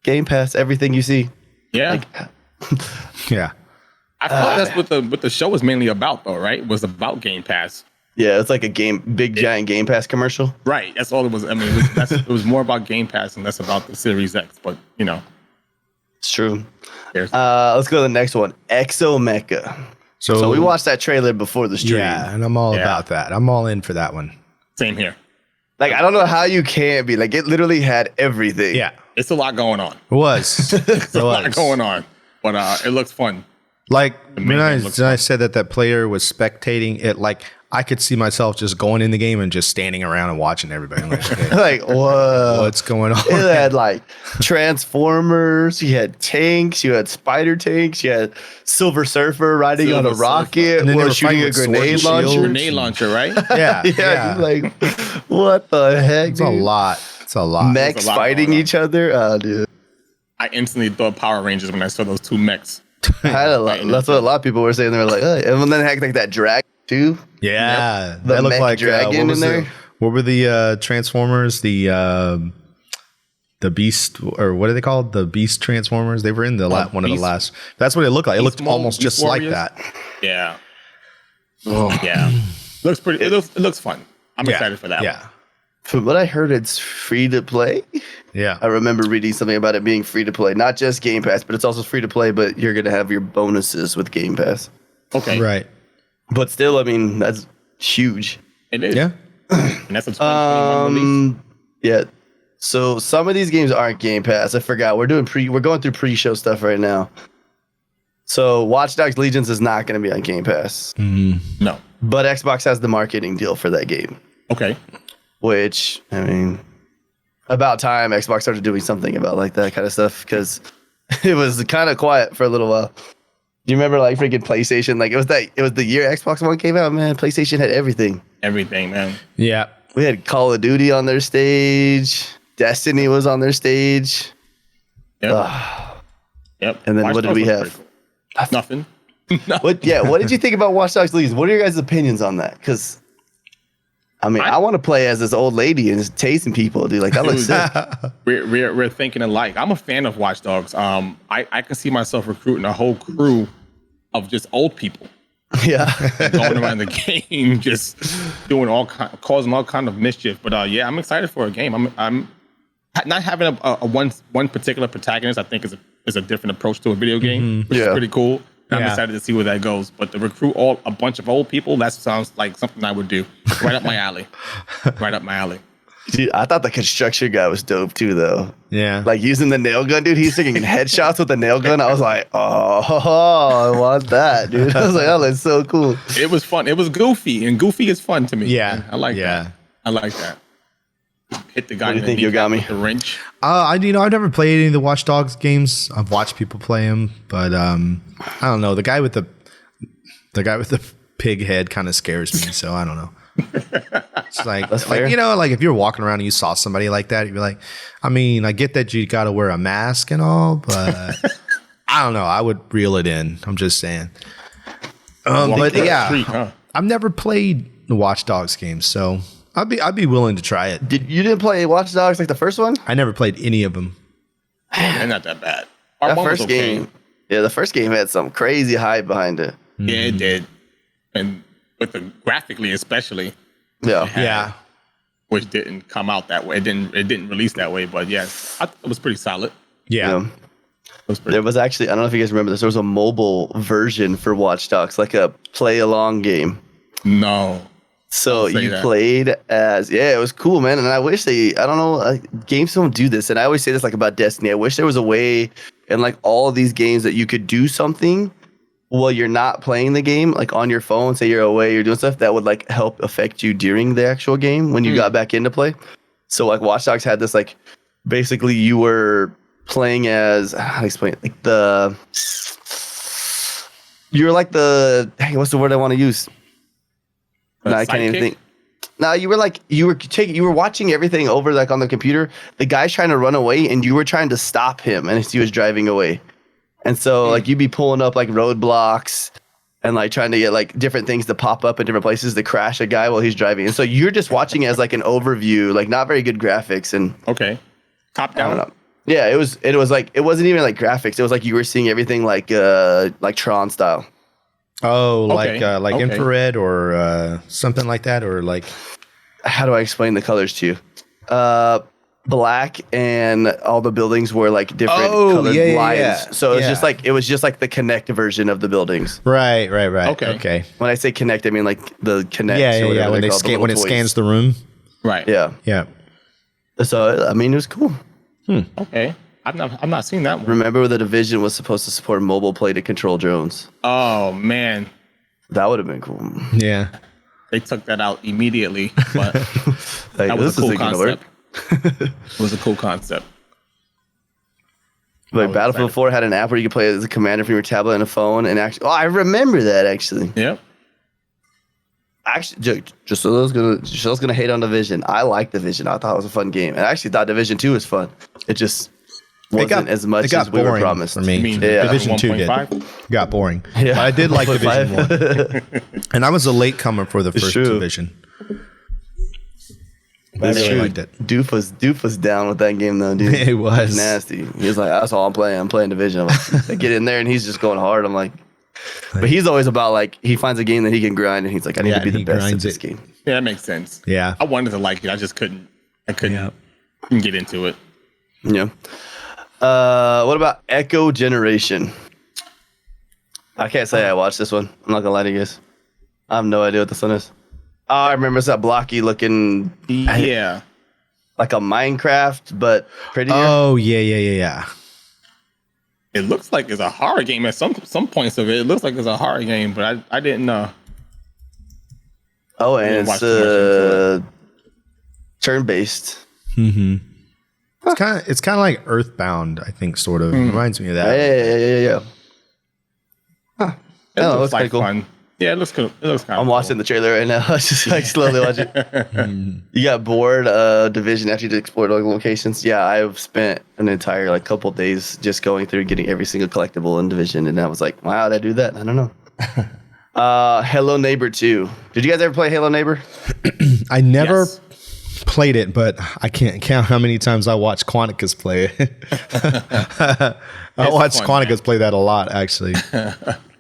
Game Pass, everything you see. Yeah. Like, yeah. I thought that's what the show was mainly about, though, right? It was about Game Pass. Yeah, it's like a giant Game Pass commercial. Right. That's all it was. I mean, it was more about Game Pass and less about the Series X. But It's true. Let's Let's go to the next one. Exomecha. So we watched that trailer before the stream. Yeah, and I'm all about that. I'm all in for that one. Same here. Like, I don't know how you can't be. Like, it literally had everything. Yeah, It's a lot going on. it was. It's a lot going on. But it looks fun. Like main when game looks I said that player was spectating it, like I could see myself just going in the game and just standing around and watching everybody. I'm like, okay, Like, whoa. what's going on? It had like Transformers, you had tanks, you had spider tanks, you had Silver Surfer riding on a Silver rocket And then they or were shooting fighting a with swords grenade and launcher. shields. Grenade launcher, right? Yeah, Yeah, you're like, what the heck? It's a lot. It's a lot. Mechs There's a lot fighting going on. each other. Oh, dude. I instantly thought Power Rangers when I saw those two mechs. I had a lot, that's what a lot of people were saying. They were like, and then they had like that dragon too. Yeah, The that looked mech like dragon in there. What were the Transformers? The Beast, or what are they called? The Beast Transformers. They were in the one of the Beast- last. That's what it looked like. It looked Beast almost Beast just like Warriors? that. Yeah. Yeah. Looks pretty. It looks fun. I'm excited for that. one. Yeah, From what I heard, it's free to play. yeah. I remember reading something about it being free to play, not just Game Pass, but it's also free to play. But you're gonna have your bonuses with Game Pass. Okay. Right. But still, I mean, that's huge. It is. Yeah. And that's a 2021 release. Yeah. So some of these games aren't Game Pass. I forgot. We're going through pre-show stuff right now. So Watch Dogs Legions is not going to be on Game Pass, No. but Xbox has the marketing deal for that game. Okay. Which, I mean, about time Xbox started doing something about like that kind of stuff, because it was kind of quiet for a little while. Do you remember like freaking PlayStation? Like it was the year Xbox One came out, man. PlayStation had everything. Everything, man. Yeah. We had Call of Duty on their stage. Destiny was on their stage. Yep. Yep. And then Watch what did Dogs we was have? pretty cool. Nothing. What did you think about Watch Dogs Legion? What are your guys' opinions on that? Because I mean, I want to play as this old lady and just tasting people, dude. Like that looks sick. We're thinking alike. I'm a fan of Watch Dogs. I can see myself recruiting a whole crew of just old people Yeah. going around the game, just doing causing all kind of mischief. But yeah, I'm excited for a game. I'm not having a one particular protagonist. I think is a different approach to a video game, which is pretty cool. And I'm excited to see where that goes. But to recruit a bunch of old people, that sounds like something I would do. Right up my alley. Right up my alley. Dude, I thought the construction guy was dope too, though. Yeah. Like using the nail gun, dude. He's taking headshots with the nail gun. I was like, oh, I want that, dude. I was like, oh, that's so cool. It was fun. It was goofy, and goofy is fun to me. Yeah. I like that. I like that. Hit the guy. What do you think, in the kneecap Yogami? with the wrench. I've never played any of the Watch Dogs games. I've watched people play them, but I don't know. The guy with the pig head kind of scares me, so I don't know. It's like, That's fair. like if you're walking around and you saw somebody like that, you'd be like, I mean, I get that you got to wear a mask and all, but I don't know. I would reel it in. I'm just saying. But down the yeah, street, huh? I've never played the Watch Dogs games, so I'd be willing to try it. You didn't play Watch Dogs like the first one? I never played any of them. They're not that bad. Part That one was first okay. game. Yeah, the first game had some crazy hype behind it. Yeah, it did. And with the graphically, especially, Yeah. Yeah. which didn't come out that way. It didn't release that way. But yes, I thought it was pretty solid. Yeah. Yeah. It was pretty. There was actually, I don't know if you guys remember this, there was a mobile version for Watch Dogs, like a play along game. No. So Say you that. played as, it was cool, man. And I wish I don't know, games don't do this. And I always say this like about Destiny. I wish there was a way in like all of these games that you could do something while you're not playing the game, like on your phone, say you're away, you're doing stuff that would like help affect you during the actual game when you got back into play. So like Watch Dogs had this like basically you were playing as how do I explain it? Like you were like hey, what's the word I want to use? No, I can't even think. No, you were watching everything over like on the computer. The guy's trying to run away and you were trying to stop him and he was driving away. And so like you'd be pulling up like roadblocks and like trying to get like different things to pop up in different places to crash a guy while he's driving. And so you're just watching as like an overview, like not very good graphics and Top down. I don't know. Yeah, it was like it wasn't even like graphics. It was like you were seeing everything like Tron style. Oh, like infrared or something like that, or like how do I explain the colors to you? Black and all the buildings were like different colored lines. Yeah. So it was just like the Connect version of the buildings. Right. Okay. When I say Connect, I mean like the Connect. Yeah. When it scans the room. Right. Yeah. So I mean, it was cool. Okay. I've not seen that one. Remember, the Division was supposed to support mobile play to control drones. Oh man, that would have been cool. Yeah. They took that out immediately, but like, that was a cool concept. It was a cool concept. Like Battlefield 4 had an app where you could play as a commander from your tablet and a phone, and actually, I remember that actually. Yep. Actually, just so I was gonna hate on Division. I liked Division. I thought it was a fun game, and I actually thought Division 2 was fun. It just wasn't as much as we were promised. For me, Division 2 got boring. Yeah. But I did like Division 1, and I was a latecomer for the first Division. I really liked it. Doof was down with that game though, dude. It was nasty. He was like, "That's all I'm playing. I'm playing Division." I'm like, I get in there and he's just going hard. I'm like, but he's always about like he finds a game that he can grind and he's like, I need to be the best at this game. Yeah, that makes sense. Yeah, I wanted to like it. I just couldn't. Couldn't get into it. Yeah. What about Echo Generation? I can't say I watched this one. I'm not gonna lie to you guys. I have no idea what this one is. Oh, I remember it's that blocky looking. Yeah. Like a Minecraft, but prettier. Oh yeah. It looks like it's a horror game at some points of it. It looks like it's a horror game, but I didn't know. Oh, and it's turn-based. Mm-hmm. It's kind of like Earthbound, I think, sort of. Reminds me of that. Yeah. Huh. It looks like cool. Fun. Yeah, it looks cool. It looks kind of I'm watching the trailer right now. I just like slowly watching. You got bored Division after you explored all the locations? Yeah, I've spent an entire like couple days just going through getting every single collectible in Division, and I was like, wow, did I do that? I don't know. Hello Neighbor 2. Did you guys ever play Hello Neighbor? I never played it, but I can't count how many times I watched Quanicus play it. I watched Quanicus play that a lot, actually.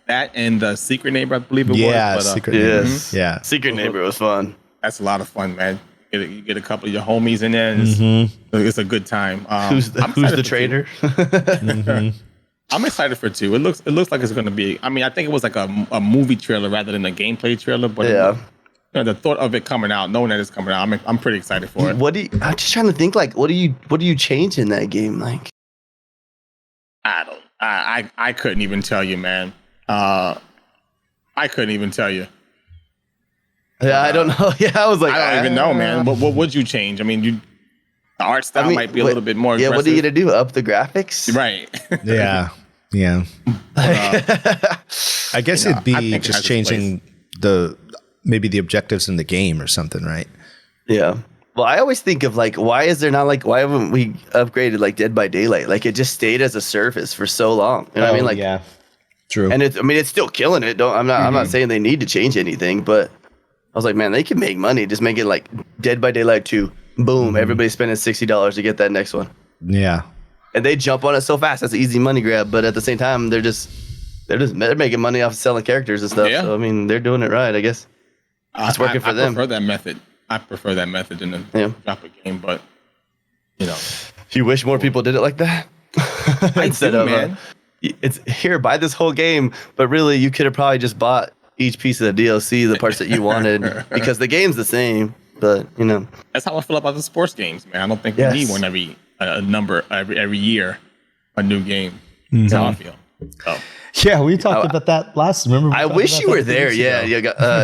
That and the Secret Neighbor, I believe it was. Yeah, Secret Neighbor. Yeah, Secret Neighbor was fun. That's a lot of fun, man. You get a couple of your homies in there, and it's a good time. Who's the traitor? I'm excited for 2. It looks like it's going to be. I mean, I think it was like a movie trailer rather than a gameplay trailer. But the thought of it coming out, knowing that it's coming out, I'm pretty excited for it. I'm just trying to think. Like, what do you change in that game? Like, I couldn't even tell you, man. I couldn't even tell you. Yeah, I don't know. Yeah, I was like, I don't even know, man. What would you change? I mean, the art style might be a little bit more aggressive. Yeah, what are you gonna do? Up the graphics? Right. Yeah. I guess it'd be just changing maybe the objectives in the game or something, right? Yeah. Well, I always think of like, why haven't we upgraded like Dead by Daylight? Like it just stayed as a service for so long. You know what I mean? Like, yeah, true. And it's still killing it. I'm not saying they need to change anything, but I was like, man, they can make money. Just make it like Dead by Daylight 2. Boom. Everybody's spending $60 to get that next one. Yeah. And they jump on it so fast. That's an easy money grab. But at the same time, they're making money off of selling characters and stuff. Yeah. So I mean, they're doing it right, I guess. It's working for them. I prefer that method than the drop a game. But you wish more people did it like that. Instead of man. It's here, buy this whole game. But really, you could have probably just bought each piece of the DLC, the parts that you wanted, because the game's the same. But that's how I feel about the sports games, man. I don't think we need one every year, a new game. That's how I feel. Oh. Yeah, we talked about that last. Remember? I wish you were there. Yeah,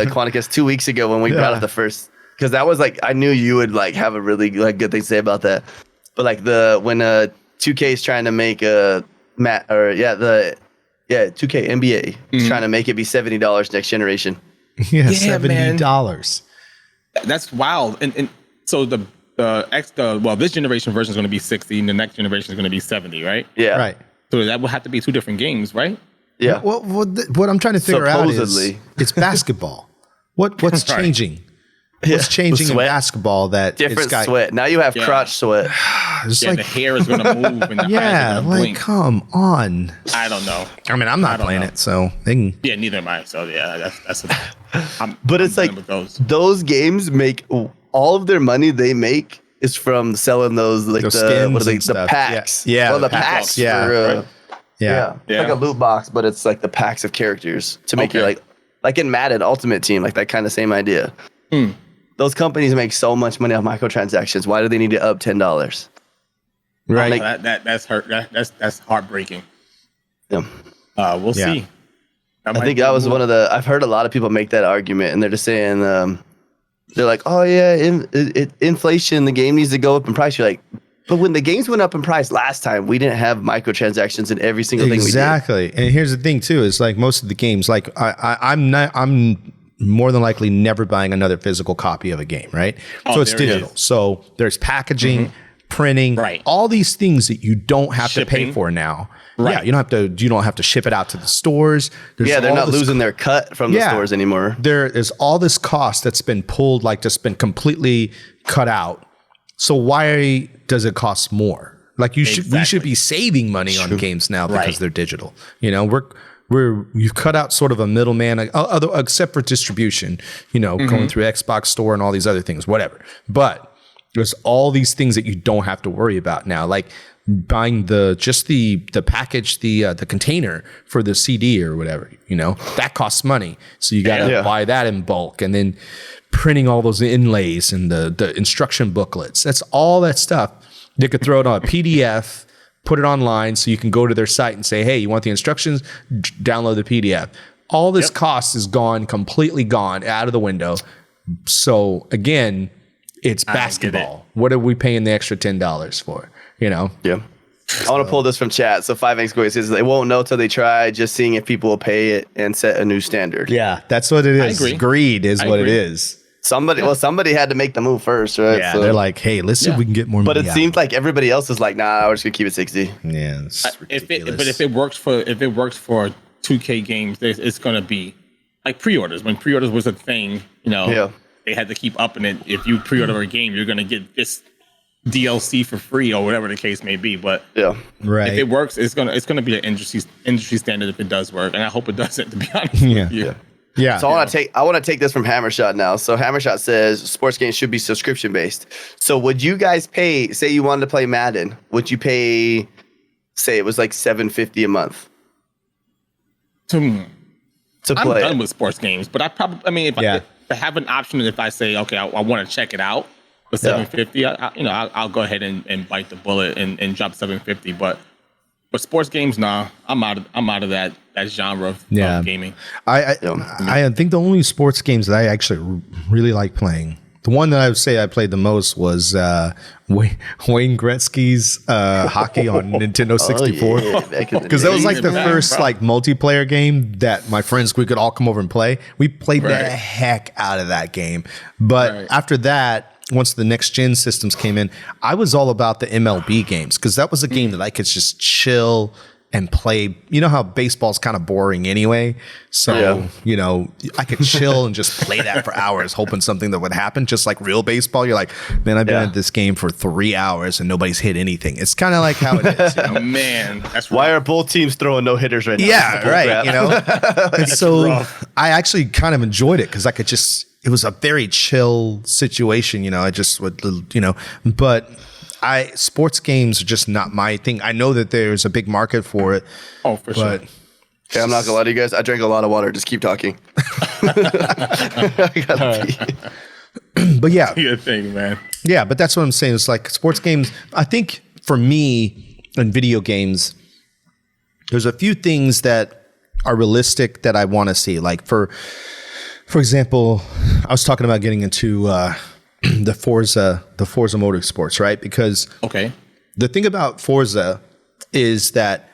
Quanicus 2 weeks ago when we brought up the first, because that was like I knew you would like have a really like good thing to say about that. But like when 2K is trying to make a 2K NBA is trying to make it be $70 next generation. Yeah, $70. That's wild. And so this generation version is going to be 60, and the next generation is going to be 70, right? Yeah, right. So that would have to be 2 different games, right? Yeah. Well, what I'm trying to figure out is it's basketball. What's changing? What's changing in basketball that different sweat? Now you have crotch sweat. The hair is going to move and the eyes are going to blink. Come on. I don't know. I mean, I'm not playing it, so they can. Yeah, neither am I. So yeah, that's. But it's like those games make all of their money they make is from selling those like the packs. Yeah, well, the packs. Yeah. Yeah. It's like a loot box, but it's like the packs of characters to make you like in Madden Ultimate Team, like that kind of same idea. Those companies make so much money off microtransactions. Why do they need to up $10? Right. That's hurt. That's heartbreaking. Yeah. We'll see. I think that was one of the. I've heard a lot of people make that argument, and they're just saying they're like, "Oh yeah, inflation. The game needs to go up in price." You're like, but when the games went up in price last time, we didn't have microtransactions in every single thing we did. Exactly. And here's the thing too: is like most of the games, like I'm more than likely never buying another physical copy of a game, right? So it's digital. So there's packaging, printing, all these things that you don't have to pay for now. Right. Yeah, you don't have to ship it out to the stores. They're not losing their cut from the stores anymore. There is all this cost that's been pulled, like just been completely cut out. So why does it cost more? Like we should be saving money on games now because they're digital. You know, you've cut out sort of a middleman, except for distribution, going through Xbox Store and all these other things, whatever. But there's all these things that you don't have to worry about now, like buying the package, the container for the CD or whatever, that costs money. So you got to buy that in bulk, and then printing all those inlays and the instruction booklets. That's all that stuff. They could throw it on a PDF, put it online so you can go to their site and say, hey, you want the instructions? Download the PDF. All this cost is completely gone out of the window. So again, it's basketball. What are we paying the extra $10 for? Yeah. I want to pull this from chat. So 5X says they won't know till they try, just seeing if people will pay it and set a new standard. Yeah, that's what it is. Greed is what it is. Somebody had to make the move first, right? Yeah, so they're like, hey, let's see if we can get more money. But it seems like everybody else is like, nah, we're just gonna keep it 60. Yeah, it's ridiculous. But if it works for 2K games, it's gonna be like pre-orders. When pre-orders was a thing, they had to keep upping it. If you pre-order a game, you're gonna get this DLC for free or whatever the case may be. But if it works, it's gonna be an industry standard if it does work, and I hope it doesn't. To be honest with you. Yeah. So I want to take this from Hammershot now. So Hammershot says sports games should be subscription based. So would you guys pay? Say you wanted to play Madden, would you pay? Say it was like $750 a month to play. I'm done with sports games, but if I have an option, if I say okay, I want to check it out for $750, I'll go ahead and bite the bullet and drop $750. But sports games, nah, I'm out of that genre of gaming. I think the only sports games that I actually really like playing, the one that I would say I played the most was Wayne Gretzky's hockey on Nintendo 64. Because that was like the first multiplayer game that my friends, we could all come over and play. We played the heck out of that game. But after that, once the next gen systems came in, I was all about the MLB games because that was a game that I could just chill and play. You know how baseball's kind of boring anyway. So, I could chill and just play that for hours, hoping something that would happen. Just like real baseball. You're like, man, I've been at this game for 3 hours and nobody's hit anything. It's kind of like how it is. Man, that's why are both teams throwing no hitters right now? Yeah, right. And so I actually kind of enjoyed it because I could just, it was a very chill situation. I just would, but sports games are just not my thing. I know that there's a big market for it. Oh, for sure. Okay, I'm not gonna lie to you guys. I drank a lot of water. Just keep talking. I gotta pee. But yeah, your thing, man. Yeah, but that's what I'm saying. It's like sports games. I think for me in video games, there's a few things that are realistic that I want to see. Like for example, I was talking about getting into the Forza Motorsports, right? Because the thing about Forza is that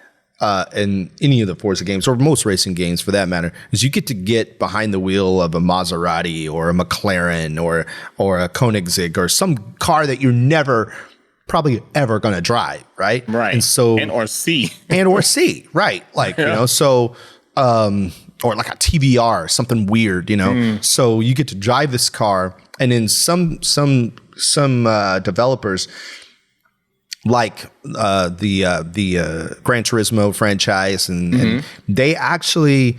in any of the Forza games, or most racing games for that matter, is you get behind the wheel of a Maserati or a McLaren or a Koenigsegg or some car that you're never probably ever going to drive, right? Right. And so or C, right? Like so. Or like a TVR, something weird, So you get to drive this car, and then some developers, like the Gran Turismo franchise, and they actually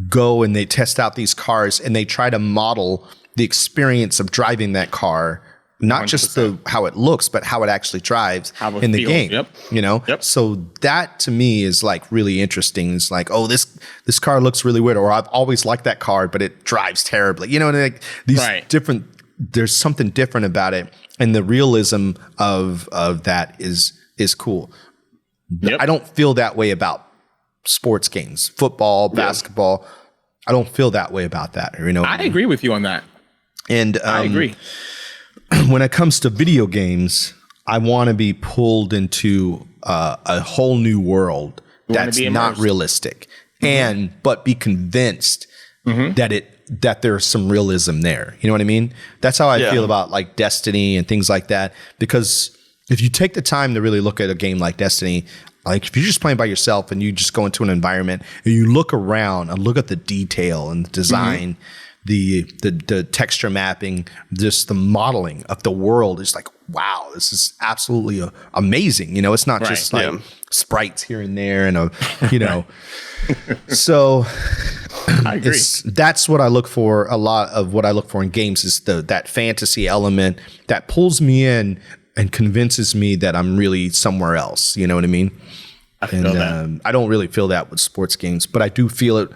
go and they test out these cars and they try to model the experience of driving that car. Not 100%. Just how it looks, but how it actually drives in the game. Yep. So that to me is like really interesting. It's like, oh, this car looks really weird, or I've always liked that car, but it drives terribly. And like these different. There's something different about it, and the realism of that is cool. Yep. I don't feel that way about sports games, football, basketball. I don't feel that way about that. I agree with you on that. And I agree. When it comes to video games, I want to be pulled into a whole new world that's not realistic, but be convinced that there's some realism there. You know what I mean? That's how I feel about like Destiny and things like that. Because if you take the time to really look at a game like Destiny, like if you're just playing by yourself and you just go into an environment and you look around and look at the detail and the design. The texture mapping, just the modeling of the world is like, wow, this is absolutely amazing. It's not just like sprites here and there and So I agree. That's what I look for. A lot of what I look for in games is that fantasy element that pulls me in and convinces me that I'm really somewhere else. You know what I mean? I feel that. I don't really feel that with sports games, but I do feel it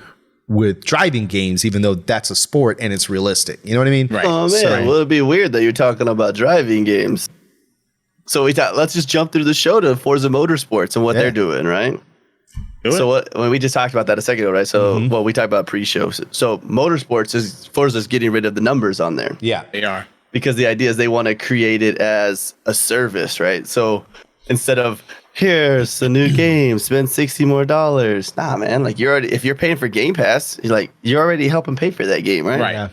with driving games, even though that's a sport and it's realistic. You know what I mean? Right. Oh man, well, it'd be weird that you're talking about driving games. So let's just jump through the show to Forza Motorsports and what they're doing, right? So when we just talked about that a second ago, right? So we talked about pre-show. So Motorsports Forza's getting rid of the numbers on there. Yeah, they are, because the idea is they want to create it as a service, right? So instead of here's the new game, spend $60 more. Nah, man. Like if you're paying for Game Pass, you're already helping pay for that game, right? Right. Yeah.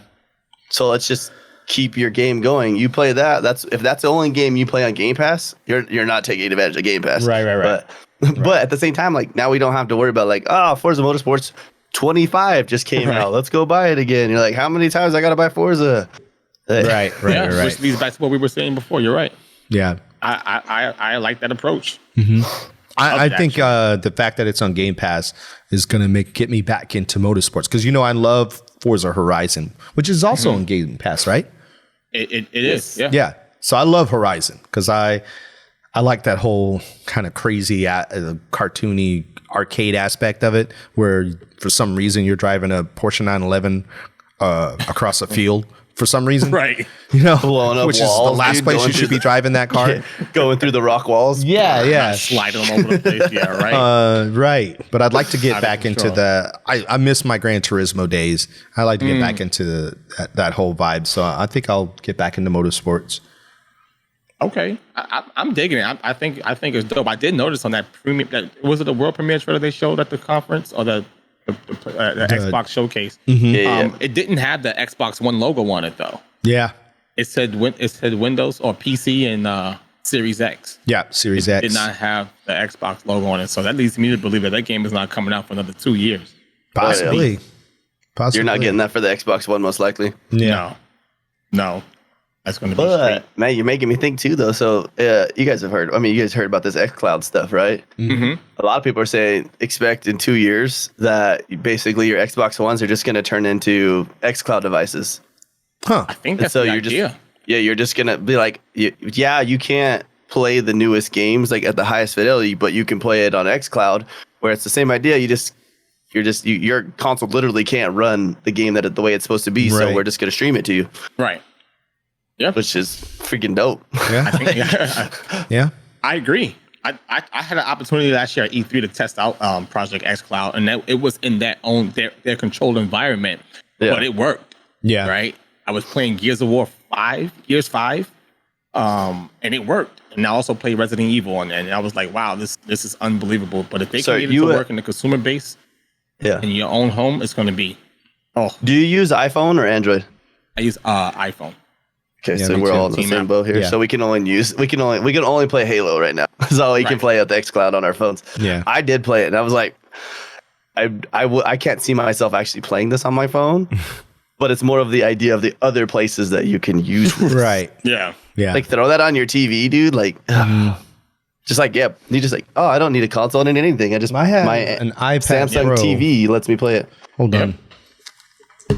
So let's just keep your game going. You play that. If that's the only game you play on Game Pass, you're not taking advantage of Game Pass. Right. But at the same time, like now we don't have to worry about like, Forza Motorsports 25 just came out. Let's go buy it again. You're like, how many times I gotta buy Forza? Right. Which leads back to what we were saying before. You're right. Yeah. I like that approach. I think the fact that it's on Game Pass is going to get me back into motorsports because I love Forza Horizon, which is also on Game Pass, right? It is, yeah. Yeah. So I love Horizon because I like that whole kind of crazy cartoony arcade aspect of it, where for some reason you're driving a Porsche 911 across a field. For some reason, right? Blowing up which walls, is the last place you should be driving that car. Going through the rock walls. Yeah. Sliding them over the place. Yeah, right. Right. But I'd like to get back into I miss my Gran Turismo days. I like to get back into that whole vibe. So I think I'll get back into motorsports. Okay, I'm digging it. I think it's dope. I did notice on that premium. Was it the world premiere trailer they showed at the conference or the Xbox showcase? It didn't have the Xbox One logo on it though. Yeah, it said Windows or PC and Series X. Yeah, Series X did not have the Xbox logo on it, so that leads me to believe that game is not coming out for another 2 years. Possibly. You're not getting that for the Xbox One, most likely. Yeah. No. That's going to be But, man, you're making me think, too, though. So, you guys have heard, you guys heard about this xCloud stuff, right? Mm-hmm. A lot of people are saying, expect in 2 years that basically your Xbox Ones are just going to turn into xCloud devices. Huh. I think that's the idea. You're just going to be like, you can't play the newest games like at the highest fidelity, but you can play it on xCloud, where it's the same idea. Your console literally can't run the game the way it's supposed to be, so we're just going to stream it to you. Right. Yeah, which is freaking dope. Yeah. I think, Yeah. I agree. I had an opportunity last year at E3 to test out Project X Cloud, and it was in their controlled environment, but it worked. Yeah. Right. I was playing Gears 5, and it worked. And I also played Resident Evil, and I was like, wow, this is unbelievable. But if they can get it to work in the consumer base, in your own home, it's going to be. Oh, do you use iPhone or Android? I use iPhone. Okay, so we're all in the same boat here. Yeah. So we can only play Halo right now. So we can play out the xCloud on our phones. Yeah, I did play it, and I was like, I can't see myself actually playing this on my phone, but it's more of the idea of the other places that you can use this. Right. Yeah. Like throw that on your TV, dude. Like, just like you just like, I don't need a console and anything. I have an iPad Samsung Pro. TV lets me play it. Hold on.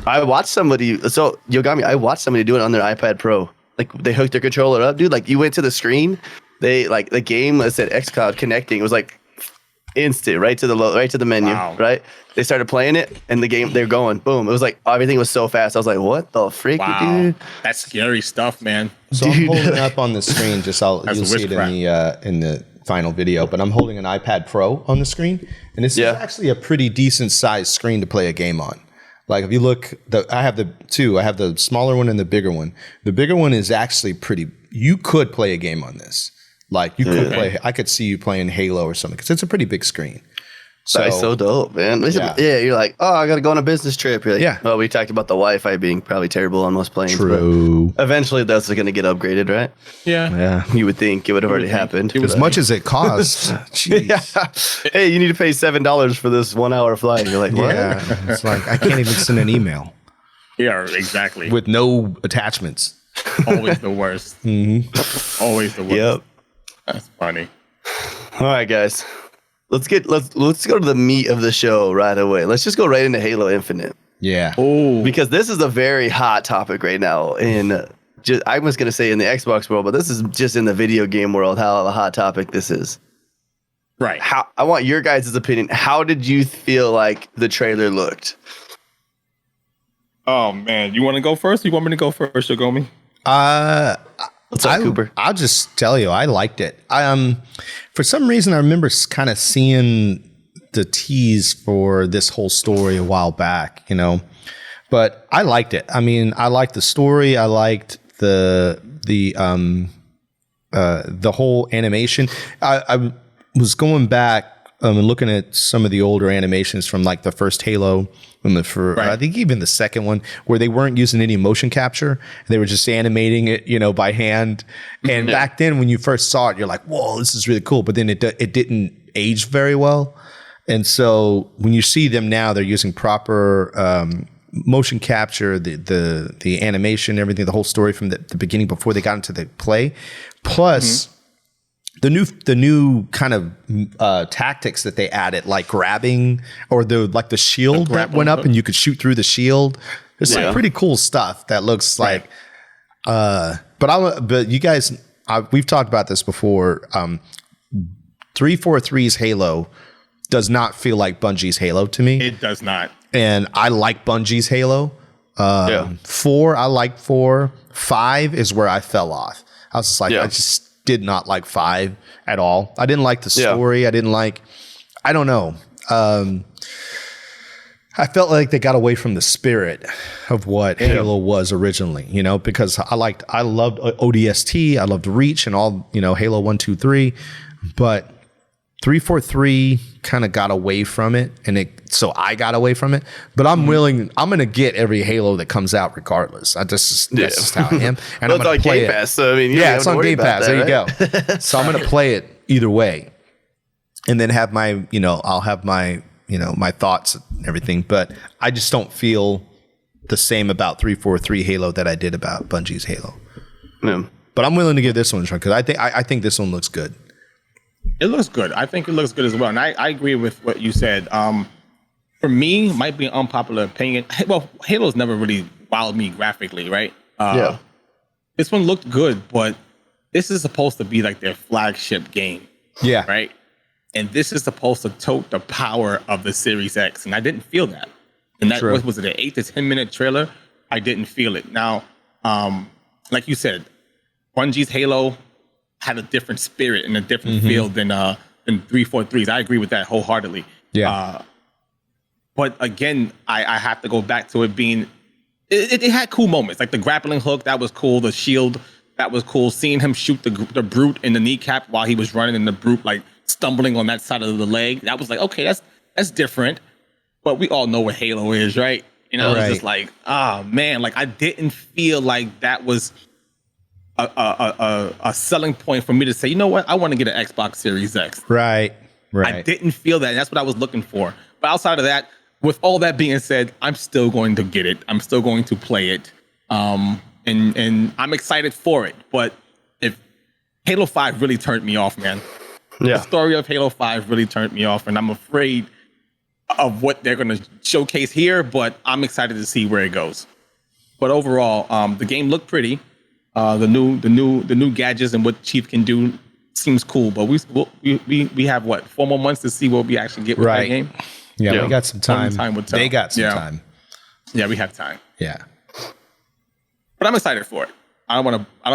I watched somebody. So Yogomi, I watched somebody do it on their iPad Pro. Like they hooked their controller up, dude. Like you went to the screen. They like the game that said xCloud connecting. It was like instant, right to the menu. Wow. Right. They started playing it, and the game they're going boom. It was like everything was so fast. I was like, what the freak, dude? That's scary stuff, man. So I'm holding it up on the screen. You'll see it in the final video. But I'm holding an iPad Pro on the screen, and this is actually a pretty decent sized screen to play a game on. Like if you look, I have the two. I have the smaller one and the bigger one. The bigger one is actually pretty. You could play a game on this. Like you could play. I could see you playing Halo or something because it's a pretty big screen. So that's so dope, man. You're like, I got to go on a business trip. You're like, well, we talked about the Wi-Fi being probably terrible on most planes. True. But eventually, that's going to get upgraded, right? Yeah. You would think it would have already happened. As much as it costs. Hey, you need to pay $7 for this 1 hour flight. You're like, what? Yeah. It's like I can't even send an email. Yeah, exactly. With no attachments. Always the worst. Mm-hmm. Always the worst. Yep. That's funny. All right, guys. Let's go to the meat of the show right away. Let's just go right into Halo Infinite. Yeah. Oh, because this is a very hot topic right now I was going to say in the Xbox world, but this is just in the video game world, how a hot topic this is. Right. I want your guys' opinion. How did you feel like the trailer looked? Oh, man. You want to go first? You want me to go first, Yogomi? What's up, Cooper? I'll just tell you, I liked it. For some reason, I remember kind of seeing the tease for this whole story a while back, but I liked it. I mean, I liked the story. I liked the whole animation. I was going back and looking at some of the older animations from like the first Halo and I think even the second one where they weren't using any motion capture. They were just animating it, by hand. And back then when you first saw it, you're like, whoa, this is really cool. But then it didn't age very well. And so when you see them now, they're using proper motion capture, the animation, everything, the whole story from the beginning before they got into the play. Plus the new kind of tactics that they added, like grabbing or the shield that went up and you could shoot through the shield. There's some pretty cool stuff that looks like. But you guys, we've talked about this before. 343's Halo does not feel like Bungie's Halo to me. It does not. And I like Bungie's Halo. 4, I like 4. 5 is where I fell off. I was just like, I just did not like 5 at all. I didn't like the story. I don't know. I felt like they got away from the spirit of what Halo was originally, because I loved ODST, I loved Reach and all, Halo 1, 2, 3, but 343 kind of got away from it, so I got away from it. But I'm willing. I'm going to get every Halo that comes out regardless. That's just how I am. And I'm going to play Game it. Pass, so I mean, it's on Game Pass. There you go. So I'm going to play it either way, and then have my, I'll have my, my thoughts and everything. But I just don't feel the same about 343 Halo that I did about Bungie's Halo. Yeah. But I'm willing to give this one a try because I think this one looks good. It looks good. I think it looks good as well. And I agree with what you said. For me, might be an unpopular opinion. Well, Halo's never really wowed me graphically, right? This one looked good, but this is supposed to be like their flagship game. Yeah. Right? And this is supposed to tote the power of the Series X. And I didn't feel that. And that was it an 8 to 10 minute trailer? I didn't feel it. Now, like you said, Bungie's Halo had a different spirit and a different feel than 343s. I agree with that wholeheartedly. Yeah. But again, I have to go back to it being. It had cool moments, like the grappling hook, that was cool. The shield, that was cool. Seeing him shoot the brute in the kneecap while he was running, and the brute like stumbling on that side of the leg. That was like, okay, that's different. But we all know what Halo is, right? You know, it's just like, oh man, like I didn't feel like that was a selling point for me to say, you know what, I want to get an Xbox Series X. Right. I didn't feel that, and that's what I was looking for. But outside of that, with all that being said, I'm still going to get it. I'm still going to play it. And I'm excited for it. But if Halo 5 really turned me off, man. Yeah. The story of Halo 5 really turned me off, and I'm afraid of what they're going to showcase here, but I'm excited to see where it goes. But overall, the game looked pretty. The new gadgets and what Chief can do seems cool, but we have what, 4 more months to see what we actually get with that game. Yeah, we got some time. They got some time. Yeah, we have time. Yeah, but I'm excited for it. I don't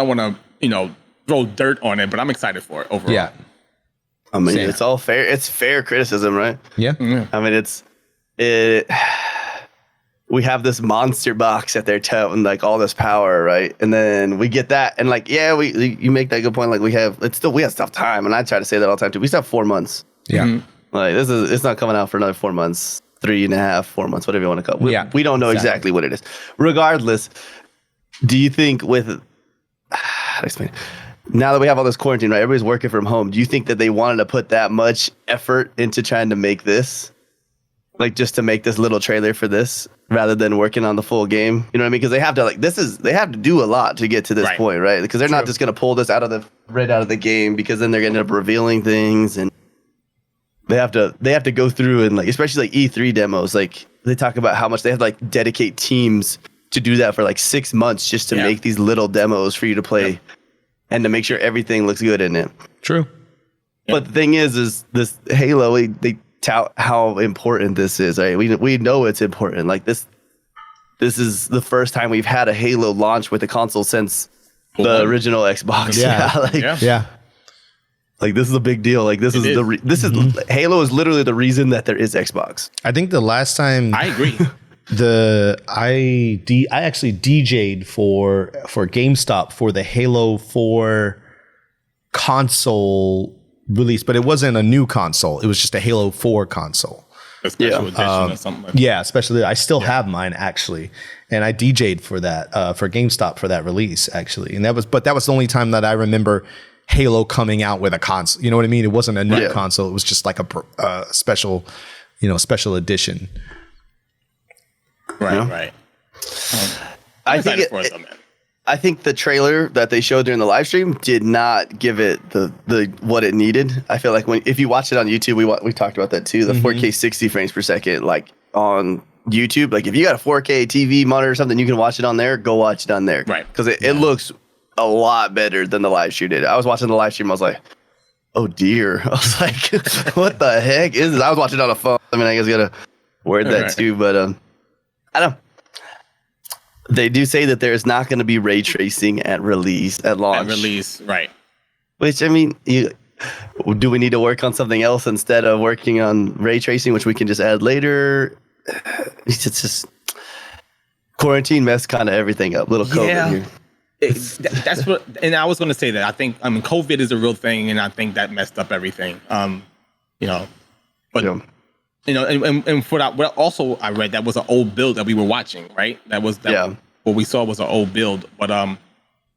want to throw dirt on it, but I'm excited for it overall. Yeah, I mean, it's all fair. It's fair criticism, right? Yeah. I mean, we have this monster box at their toe and like all this power, right? And then we get that, and like, yeah, you make that good point. Like we have stuff time, and I try to say that all the time too. We still have 4 months. Yeah. Mm-hmm. Like it's not coming out for another 4 months, 3.5, 4 months, whatever you want to call it. We don't know exactly what it is. Regardless, do you think how to explain it? Now that we have all this quarantine, right? Everybody's working from home. Do you think that they wanted to put that much effort into trying to make this, like just to make this little trailer for this, rather than working on the full game? You know what I mean? Because they have to they have to do a lot to get to this point, right? Because they're not just going to pull this right out of the game, because then they're going to end up revealing things, and they have to go through, and like, especially like E3 demos, like they talk about how much they have to like dedicate teams to do that for like 6 months just to make these little demos for you to play and to make sure everything looks good in it. True. But the thing is this Halo, they tout how important this is. Right? We know it's important. Like this is the first time we've had a Halo launch with a console since the original Xbox. Yeah. Like this is a big deal. Like this is Halo is literally the reason that there is Xbox. I think the last time I agree. I actually DJ'd for GameStop for the Halo 4 console release, but it wasn't a new console. It was just a Halo 4 console. A special edition or something like that. Yeah, especially I still have mine actually, and I DJ'd for that for GameStop for that release actually, and that was the only time that I remember Halo coming out with a console. You know what I mean? It wasn't a new console. It was just like a special, special edition. Right. I think the trailer that they showed during the live stream did not give it the what it needed. I feel like if you watch it on YouTube, we talked about that too. The 4K 60 frames per second, like on YouTube, like if you got a 4K TV monitor or something, you can watch it on there. Go watch it on there, right? Because it looks a lot better than the live stream did. I was watching the live stream, I was like, oh dear. I was like, what the heck is this? I was watching it on a phone. I mean, I guess I gotta word that too, but I don't know. They do say that there is not going to be ray tracing at launch. At release, right. Which, I mean, do we need to work on something else instead of working on ray tracing, which we can just add later? It's just quarantine messed kind of everything up. Little COVID here. That's what, and I was going to say that. I think, COVID is a real thing, and I think that messed up everything. And for that, well, also I read that was an old build that we were watching, right? What we saw was an old build, but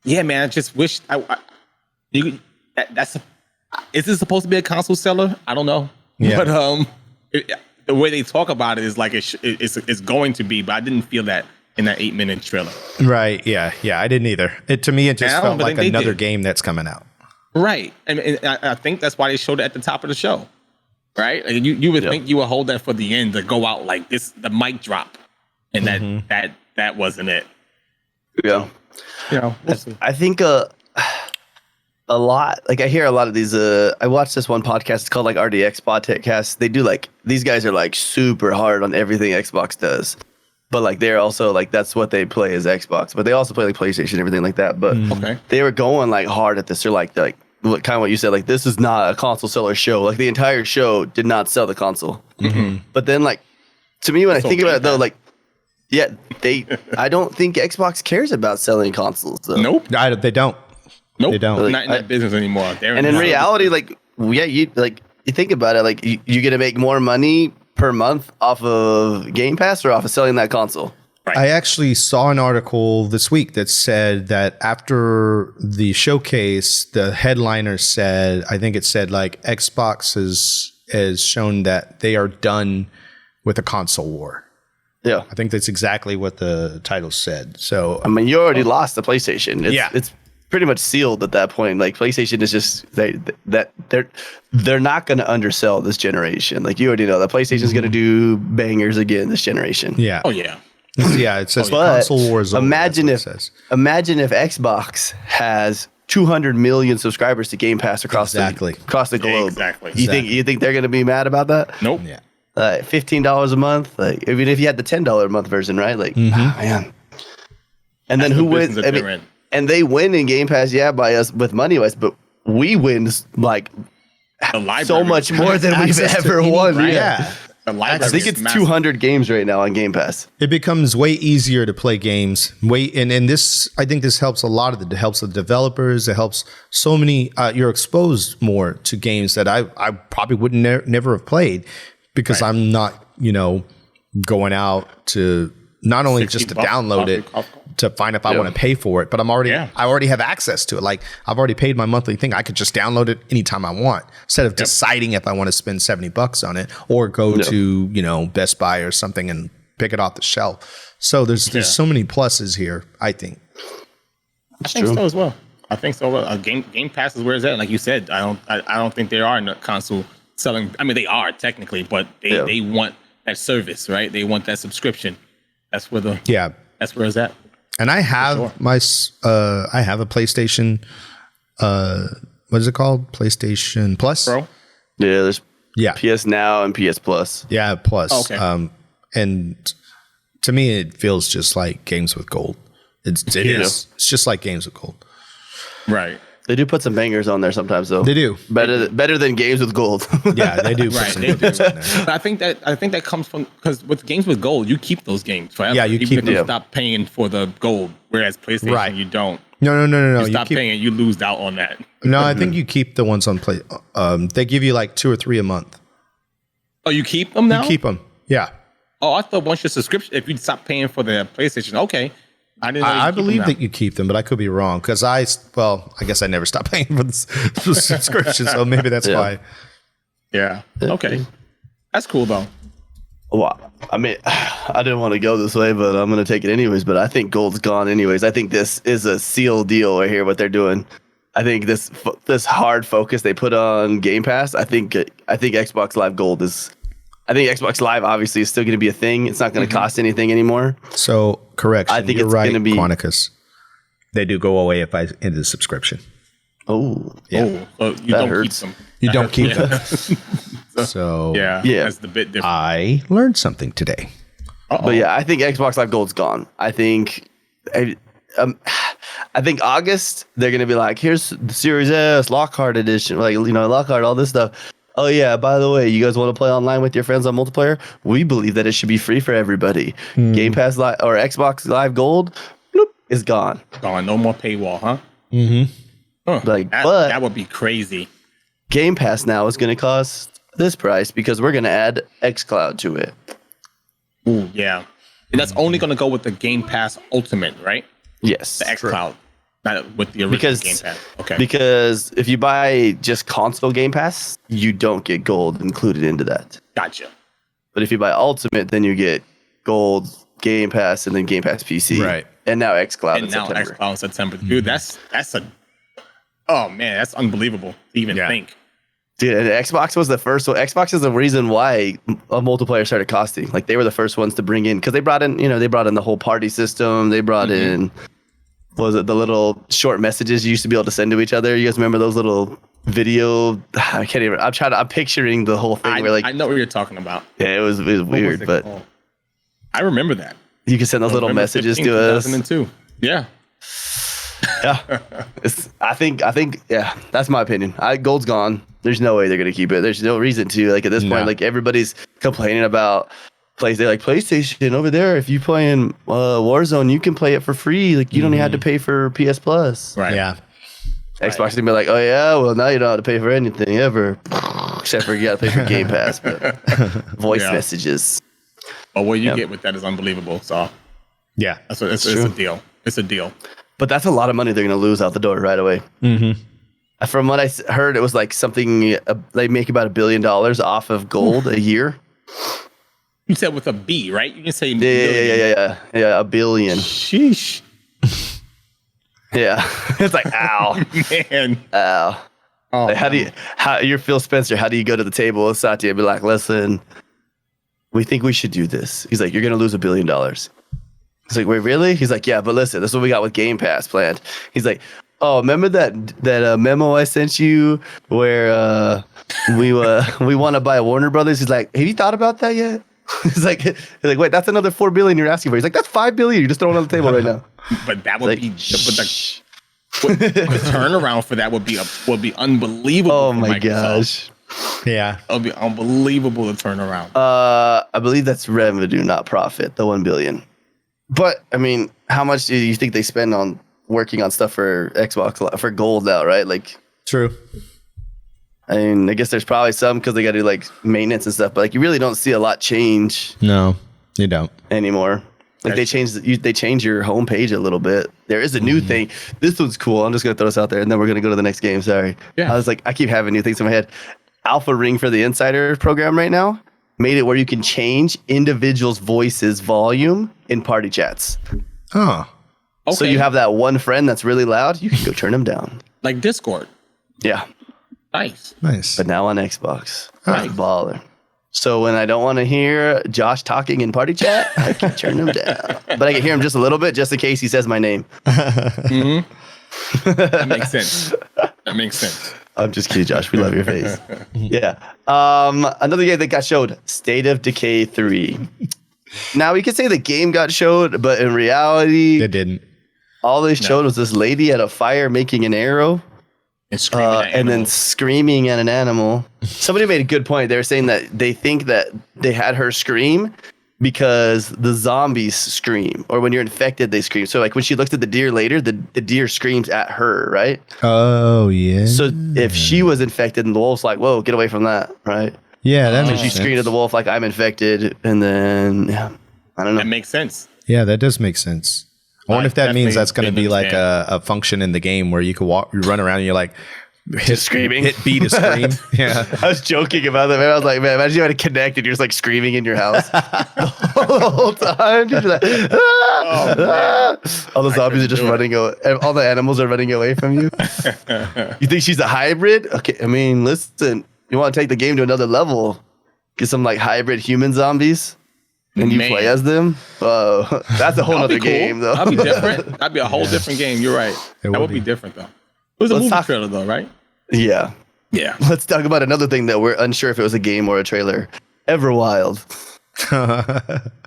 man, I just wish is this supposed to be a console seller? I don't know, but the way they talk about it is like it's going to be, but I didn't feel that in that 8-minute trailer. Right? Yeah. I didn't either. To me, it just felt like another game that's coming out. Right, and I think that's why they showed it at the top of the show. Right, like you would think you would hold that for the end to go out like this, the mic drop, and that wasn't it. Yeah, I think a lot. Like I hear a lot of these. I watched this one podcast. It's called like RDX Podcast. They do like these guys are like super hard on everything Xbox does, but like they're also like that's what they play is Xbox, but they also play like PlayStation and everything like that. But they were going like hard at this. They're like what you said. Like, this is not a console seller show. Like, the entire show did not sell the console. But then, like, to me, when I think about it, though, like, yeah, I don't think Xbox cares about selling consoles. Though. Nope. They don't. Nope. They don't. Like, not in that business anymore. And in reality, like, yeah, you think about it, like, you're gonna make more money per month off of Game Pass or off of selling that console. Right. I actually saw an article this week that said that after the showcase, the headliner said, I think it said like Xbox has shown that they are done with the console war. Yeah, I think that's exactly what the title said. So I mean, you already lost the PlayStation. It's pretty much sealed at that point. Like, PlayStation is just they're not going to undersell this generation. Like, you already know that PlayStation's going to do bangers again this generation. yeah. Oh yeah. Yeah, it says But console war is over. imagine That's if what it says. imagine if Xbox has 200 million subscribers to Game Pass across the globe. Exactly. You think they're going to be mad about that? Nope. Yeah. $15 a month. Like, even if you had the $10 a month version, right? Like, man. And then who wins? I mean, and they win in Game Pass, by us with money wise, but we win like so much more than we've ever won. Right? Yeah. I think it's 200 games right now on Game Pass. It becomes way easier to play games. And this, I think this helps a lot of helps the developers. It helps so many. You're exposed more to games that I probably would never have played because I'm not, going out to not only just to download it to find if I want to pay for it, but I already have access to it. Like, I've already paid my monthly thing. I could just download it anytime I want instead of deciding if I want to spend $70 on it or go to, Best Buy or something and pick it off the shelf. So there's so many pluses here, I think. I think so as well. I think so. Game Pass is where it's at. Like you said, I don't think they are in the console selling. I mean, they are technically, but they want that service, right? They want that subscription. That's where that's where it's at. And I have I have a PlayStation. What is it called? PlayStation Plus. Pro. Yeah, there's PS Now and PS Plus. Yeah, Plus. Oh, okay. And to me, it feels just like Games with Gold. It is. It's just like Games with Gold. Right. They do put some bangers on there sometimes, though. They do better than Games with Gold. Yeah, they do. Right. They do. But I think that comes from because with Games with Gold, you keep those games forever. Yeah, you even keep if you stop paying for the gold, whereas PlayStation you don't. No. You stop paying, you lose out on that. No, I think you keep the ones on Play. They give you like 2 or 3 a month. Oh, you keep them now? You keep them. Yeah. Oh, I thought once your subscription, if you stop paying for the PlayStation, okay. I believe that you keep them, but I could be wrong because I guess I never stopped paying for the subscription, so maybe that's why. Yeah. Okay. That's cool though. Well, I mean, I didn't want to go this way, but I'm going to take it anyways. But I think Gold's gone anyways. I think this is a seal deal right here. What they're doing. I think this hard focus they put on Game Pass. I think Xbox Live Gold is. I think Xbox Live obviously is still going to be a thing. It's not going to cost anything anymore. So, correction. I think you're it's right, going to be Quanicus. They do go away if I end the subscription. Oh, yeah. So you don't hurts. keep them. You don't keep them. So, yeah, that's the bit different. I learned something today. But yeah, I think Xbox Live Gold's gone. I think August they're going to be like, here's the Series S Lockhart edition, like Lockhart, all this stuff. Oh yeah, by the way, you guys want to play online with your friends on multiplayer? We believe that it should be free for everybody. Game Pass Live or Xbox Live Gold, bloop, is gone. Gone. No more paywall, huh? Mm-hmm. Huh. But that would be crazy. Game Pass now is going to cost this price because we're going to add xCloud to it. Ooh, yeah. And that's only going to go with the Game Pass Ultimate, right? Yes. The xCloud. Not with the original Game Pass. Okay. Because if you buy just console Game Pass, you don't get gold included into that. Gotcha. But if you buy Ultimate, then you get gold, Game Pass, and then Game Pass PC. Right. And now xCloud and in now September. xCloud in September. Dude, that's oh man, that's unbelievable to even think. Dude, and Xbox was the first one. Xbox is the reason why a multiplayer started costing. Like, they were the first ones to bring in, because they brought in the whole party I'm they brought in, was it the little short messages you used to be able to send to each other? You guys remember those little video? I can't even. I'm picturing the whole thing. I know what you're talking about. Yeah, it was weird, but I remember that. you can send those little messages 15, to us. 2002. Yeah. Yeah, I think, yeah, that's my opinion. Gold's gone. There's no way they're gonna keep it. There's no reason to. Like at this point, like everybody's complaining about PlayStation over there. If you playing Warzone, you can play it for free. Like you don't even have to pay for PS Plus. Right. Yeah. Xbox is gonna be like, oh yeah, well now you don't have to pay for anything ever, except for you gotta pay for Game Pass, but voice messages. But what you get with that is unbelievable. So Yeah. it's a deal. It's a deal. But that's a lot of money they're gonna lose out the door right away. Mm-hmm. From what I heard, it was like something they make about $1 billion off of gold a year. You said with a B, right? You can say Yeah, $1 billion. Sheesh. Yeah, it's like ow, Man. ow. Oh, Like, you're Phil Spencer? How do you go to the table with Satya and be like, listen, we think we should do this? He's like, you're gonna lose $1 billion. He's like, wait, really? He's like, yeah, but listen, this is what we got with Game Pass planned. He's like, oh, remember that memo I sent you where we want to buy Warner Brothers? He's like, have you thought about that yet? He's like, wait, that's another $4 billion you're asking for. He's like, that's $5 billion. You're just throwing it on the table right now. But that would be the turnaround for that would be unbelievable. Oh for my Microsoft. gosh. Yeah. It would be unbelievable to turn around. I believe that's revenue, not profit, the $1 billion. But I mean, how much do you think they spend on working on stuff for Xbox for gold now, right? Like, True. I mean, I guess there's probably some because they got to do like maintenance and stuff, but like you really don't see a lot change No, you don't. anymore. Like they change your homepage a little bit. There is a new thing. This one's cool. I'm just gonna throw this out there, and then we're gonna go to the next game. Sorry. Yeah. I was like, I keep having new things in my head. Alpha Ring for the Insider program right now made it where you can change individuals' voices volume in party chats. Oh. Okay. So you have that one friend that's really loud. You can go turn them down. like Discord. Yeah. Nice. Nice. But now on Xbox. Nice. Baller. So when I don't want to hear Josh talking in party chat, I can turn him down. But I can hear him just a little bit, just in case he says my name. That makes sense. That makes sense. I'm just kidding, Josh. We love your face. Yeah. Another game that got showed, State of Decay 3. Now, we could say the game got showed, but in reality, It didn't. all they showed was this lady at a fire making an arrow. And screaming at And then animals. screaming at an animal. Somebody made a good point. They were saying that they think that they had her scream because the zombies scream, or when you're infected, they scream. So like when she looks at the deer later, the deer screams at her, right? Oh, yeah. So if she was infected and the wolf's like, whoa, get away from that, right? Yeah, that So makes she sense. screamed at the wolf like, I'm infected. And then, yeah, I don't know. That makes sense. Yeah, that does make sense. I wonder if that means definitely that's going to didn't be like understand. a function in the game where you can you run around and you're like, screaming. hit B to scream. Yeah. I was joking about that, man. I was like, man, imagine you had to connect and you're just like screaming in your house the whole time. You're just like, all the zombies are just running away. All the animals are running away from you. You think she's a hybrid? Okay, I mean, listen, you want to take the game to another level? Get some like hybrid human zombies and you Man. play as them? Oh, that's a whole That'd other be cool. game, though. That'd be different. That'd be a whole different game. You're right. That would would be be. different, though. It was a Let's movie talk- trailer, though, right? Yeah. Yeah. Let's talk about another thing that we're unsure if it was a game or a trailer. Everwild.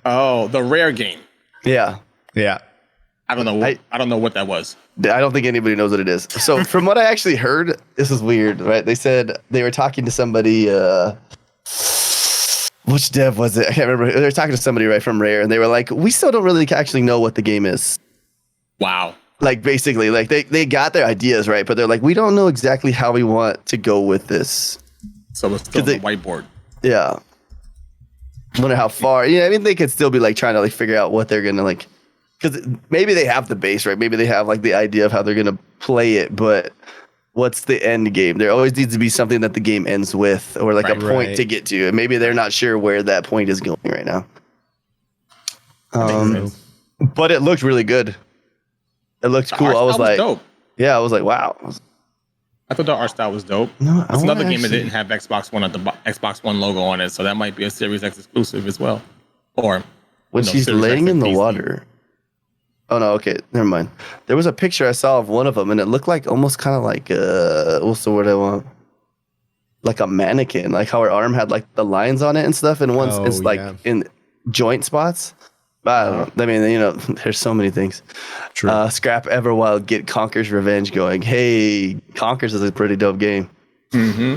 Oh, the Rare game. Yeah. Yeah. I don't know. I don't know what that was. I don't think anybody knows what it is. So from what I actually heard, this is weird, right? They said they were talking to somebody, which dev was it? I can't remember. They were talking to somebody right from Rare, and they were like, we still don't really actually know what the game is. Wow. Like basically, like they got their ideas right, but they're like, we don't know exactly how we want to go with this. So it's still on they- the whiteboard. Yeah. Wonder how far. Yeah, I mean, they could still be like trying to like figure out what they're gonna like, because maybe they have the base right. Maybe they have like the idea of how they're gonna play it, but what's the end game? There always needs to be something that the game ends with, or like a Right. point Right. to get to. And maybe they're not sure where that point is going right now. But it looked really good. It looked cool. I was like, dope. yeah, I was like, wow. I thought the art style was dope. No, I It's another wanna game that actually- didn't have Xbox One at the Xbox One logo on it, so that might be a Series X exclusive as well. Or When you know, she's Series X laying and in the PC. water. Oh no, okay, never mind. There was a picture I saw of one of them, and it looked like almost kind of like what's the word I want? Like a mannequin, like how her arm had like the lines on it and stuff, and once Oh, it's like yeah. in joint spots. I don't know. I mean, there's so many things. True. Scrap Everwild, get Conker's Revenge going. Hey, Conker's is a pretty dope game. Mm-hmm.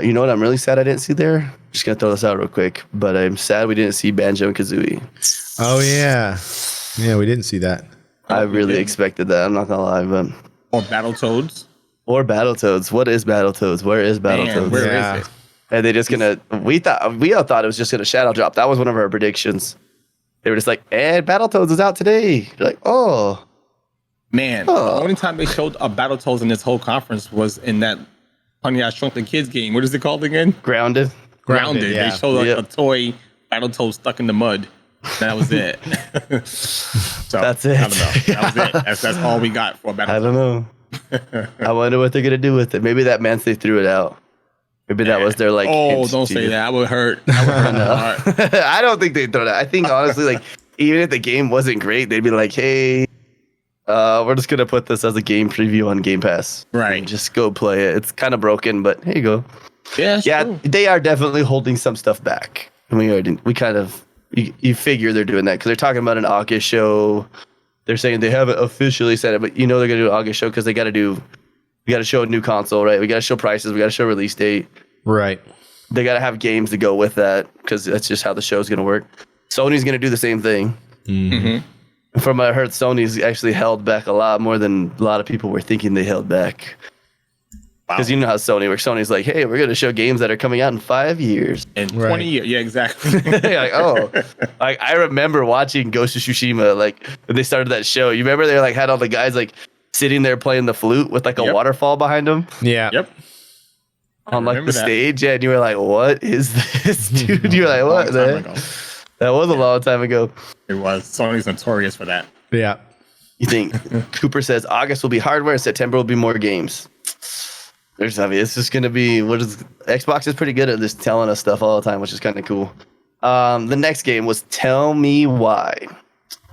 You know what I'm really sad I didn't see there? Just gonna throw this out real quick, but I'm sad we didn't see Banjo and Kazooie. Oh yeah, yeah, we didn't see that. I really expected that. I'm not gonna lie, but Or Battletoads. or Battletoads. What is Battletoads? Where is Battletoads? Man, where Yeah. is it? And they just gonna? We all thought it was just gonna shadow drop. That was one of our predictions. They were just like, and Battletoads is out today. You're like, oh. Man, the only time they showed a Battletoads in this whole conference was in that Honey, I Shrunk the Kids game. What is it called again? Grounded. Grounded. yeah. They showed Yep. a toy Battletoad stuck in the mud. That was it. So, That's it. I don't know. That was it. That's all we got for I Battletoads. don't know. I wonder what they're gonna do with it. Maybe that meant they threw it out. Maybe that was their like. Oh, hint don't to say you. that. That would hurt. That would hurt my heart. I don't think they'd throw that. I think honestly, like even if the game wasn't great, they'd be like, "Hey, we're just gonna put this as a game preview on Game Pass. Right. And just go play it. It's kind of broken, but here you go. Yeah, it's Yeah, true. they are definitely holding some stuff back. And we kind of you figure they're doing that because they're talking about an August show. They're saying they haven't officially said it, but they're gonna do an August show because we got to show a new console, right? We got to show prices. We got to show release date. Right. They got to have games to go with that because that's just how the show's going to work. Sony's going to do the same thing. Mm-hmm. From what I heard, Sony's actually held back a lot more than a lot of people were thinking they held back. Because you know how Sony works. Sony's like, hey, we're going to show games that are coming out in 5 years. In Right. 20 years. Yeah, exactly. Like, oh, like I remember watching Ghost of Tsushima, like when they started that show. You remember they had all the guys like sitting there playing the flute with like a Yep. waterfall behind them Yeah. Yep. on like the remember that. stage. Yeah, and you were like, what is this, dude? You were like, Long what? time The ago. heck? That was a long time ago. It was. Sony's notorious for that. Yeah. You think Cooper says August will be hardware, September will be more games. It's just gonna be Xbox is pretty good at just telling us stuff all the time, which is kind of cool. The next game was Tell Me Why.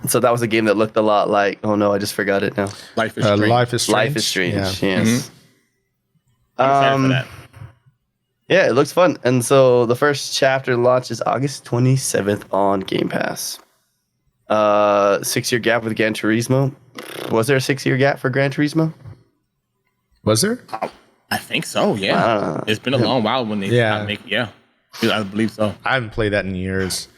So that was a game that looked a lot like. Oh no, I just forgot it now. Life is strange. Life is Strange. Life is Strange. Yeah. Yes. I'm excited for that. Yeah, it looks fun. And so the first chapter launches August 27th on Game Pass. 6-year gap with Gran Turismo. Was there a 6-year gap for Gran Turismo? Was there? I think so, yeah. It's been a long while when they I believe so. I haven't played that in years.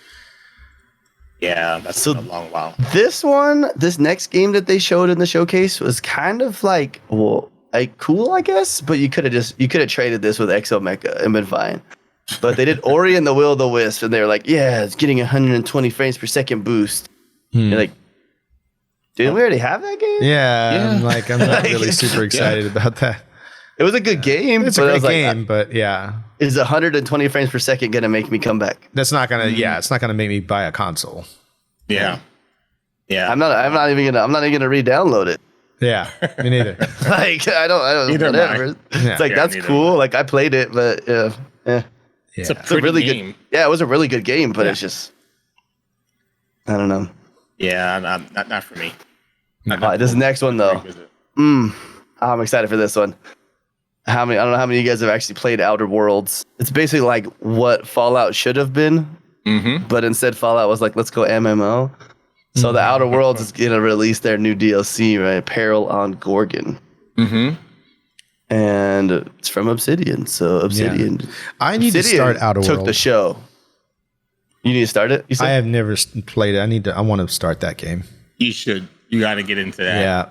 Yeah, that's been a long while. This next game that they showed in the showcase was kind of like, cool, I guess, but you could have traded this with Exo Mecha and been fine. But they did Ori and the Will of the Wisp, and they were like, yeah, it's getting 120 frames per second boost. You're like, didn't we already have that game? Yeah. I'm not really super excited about that. It was a good game. It's a but I great was like, game, but yeah. is 120 frames per second going to make me come back? That's not gonna it's not gonna make me buy a console. Yeah. Yeah. I'm not even gonna re-download it. Yeah. Me neither. Like I don't Neither am I. whatever. Yeah. It's like Yeah, that's neither cool. Like I played it, but yeah. Yeah. It's a It's a pretty really game. good. Yeah, it was a really good game, but it's just I don't know. Yeah, not for me. All right, this next one though. I'm excited for this one. I don't know how many of you guys have actually played Outer Worlds. It's basically like what Fallout should have been, but instead Fallout was like, let's go MMO. So the Outer Worlds is gonna release their new DLC, right? Peril on Gorgon. And it's from Obsidian. So Obsidian. I need to start Outer took Worlds. the show. You need to start it? You said? I have never played it. I want to start that game. You should. You got to get into that. Yeah.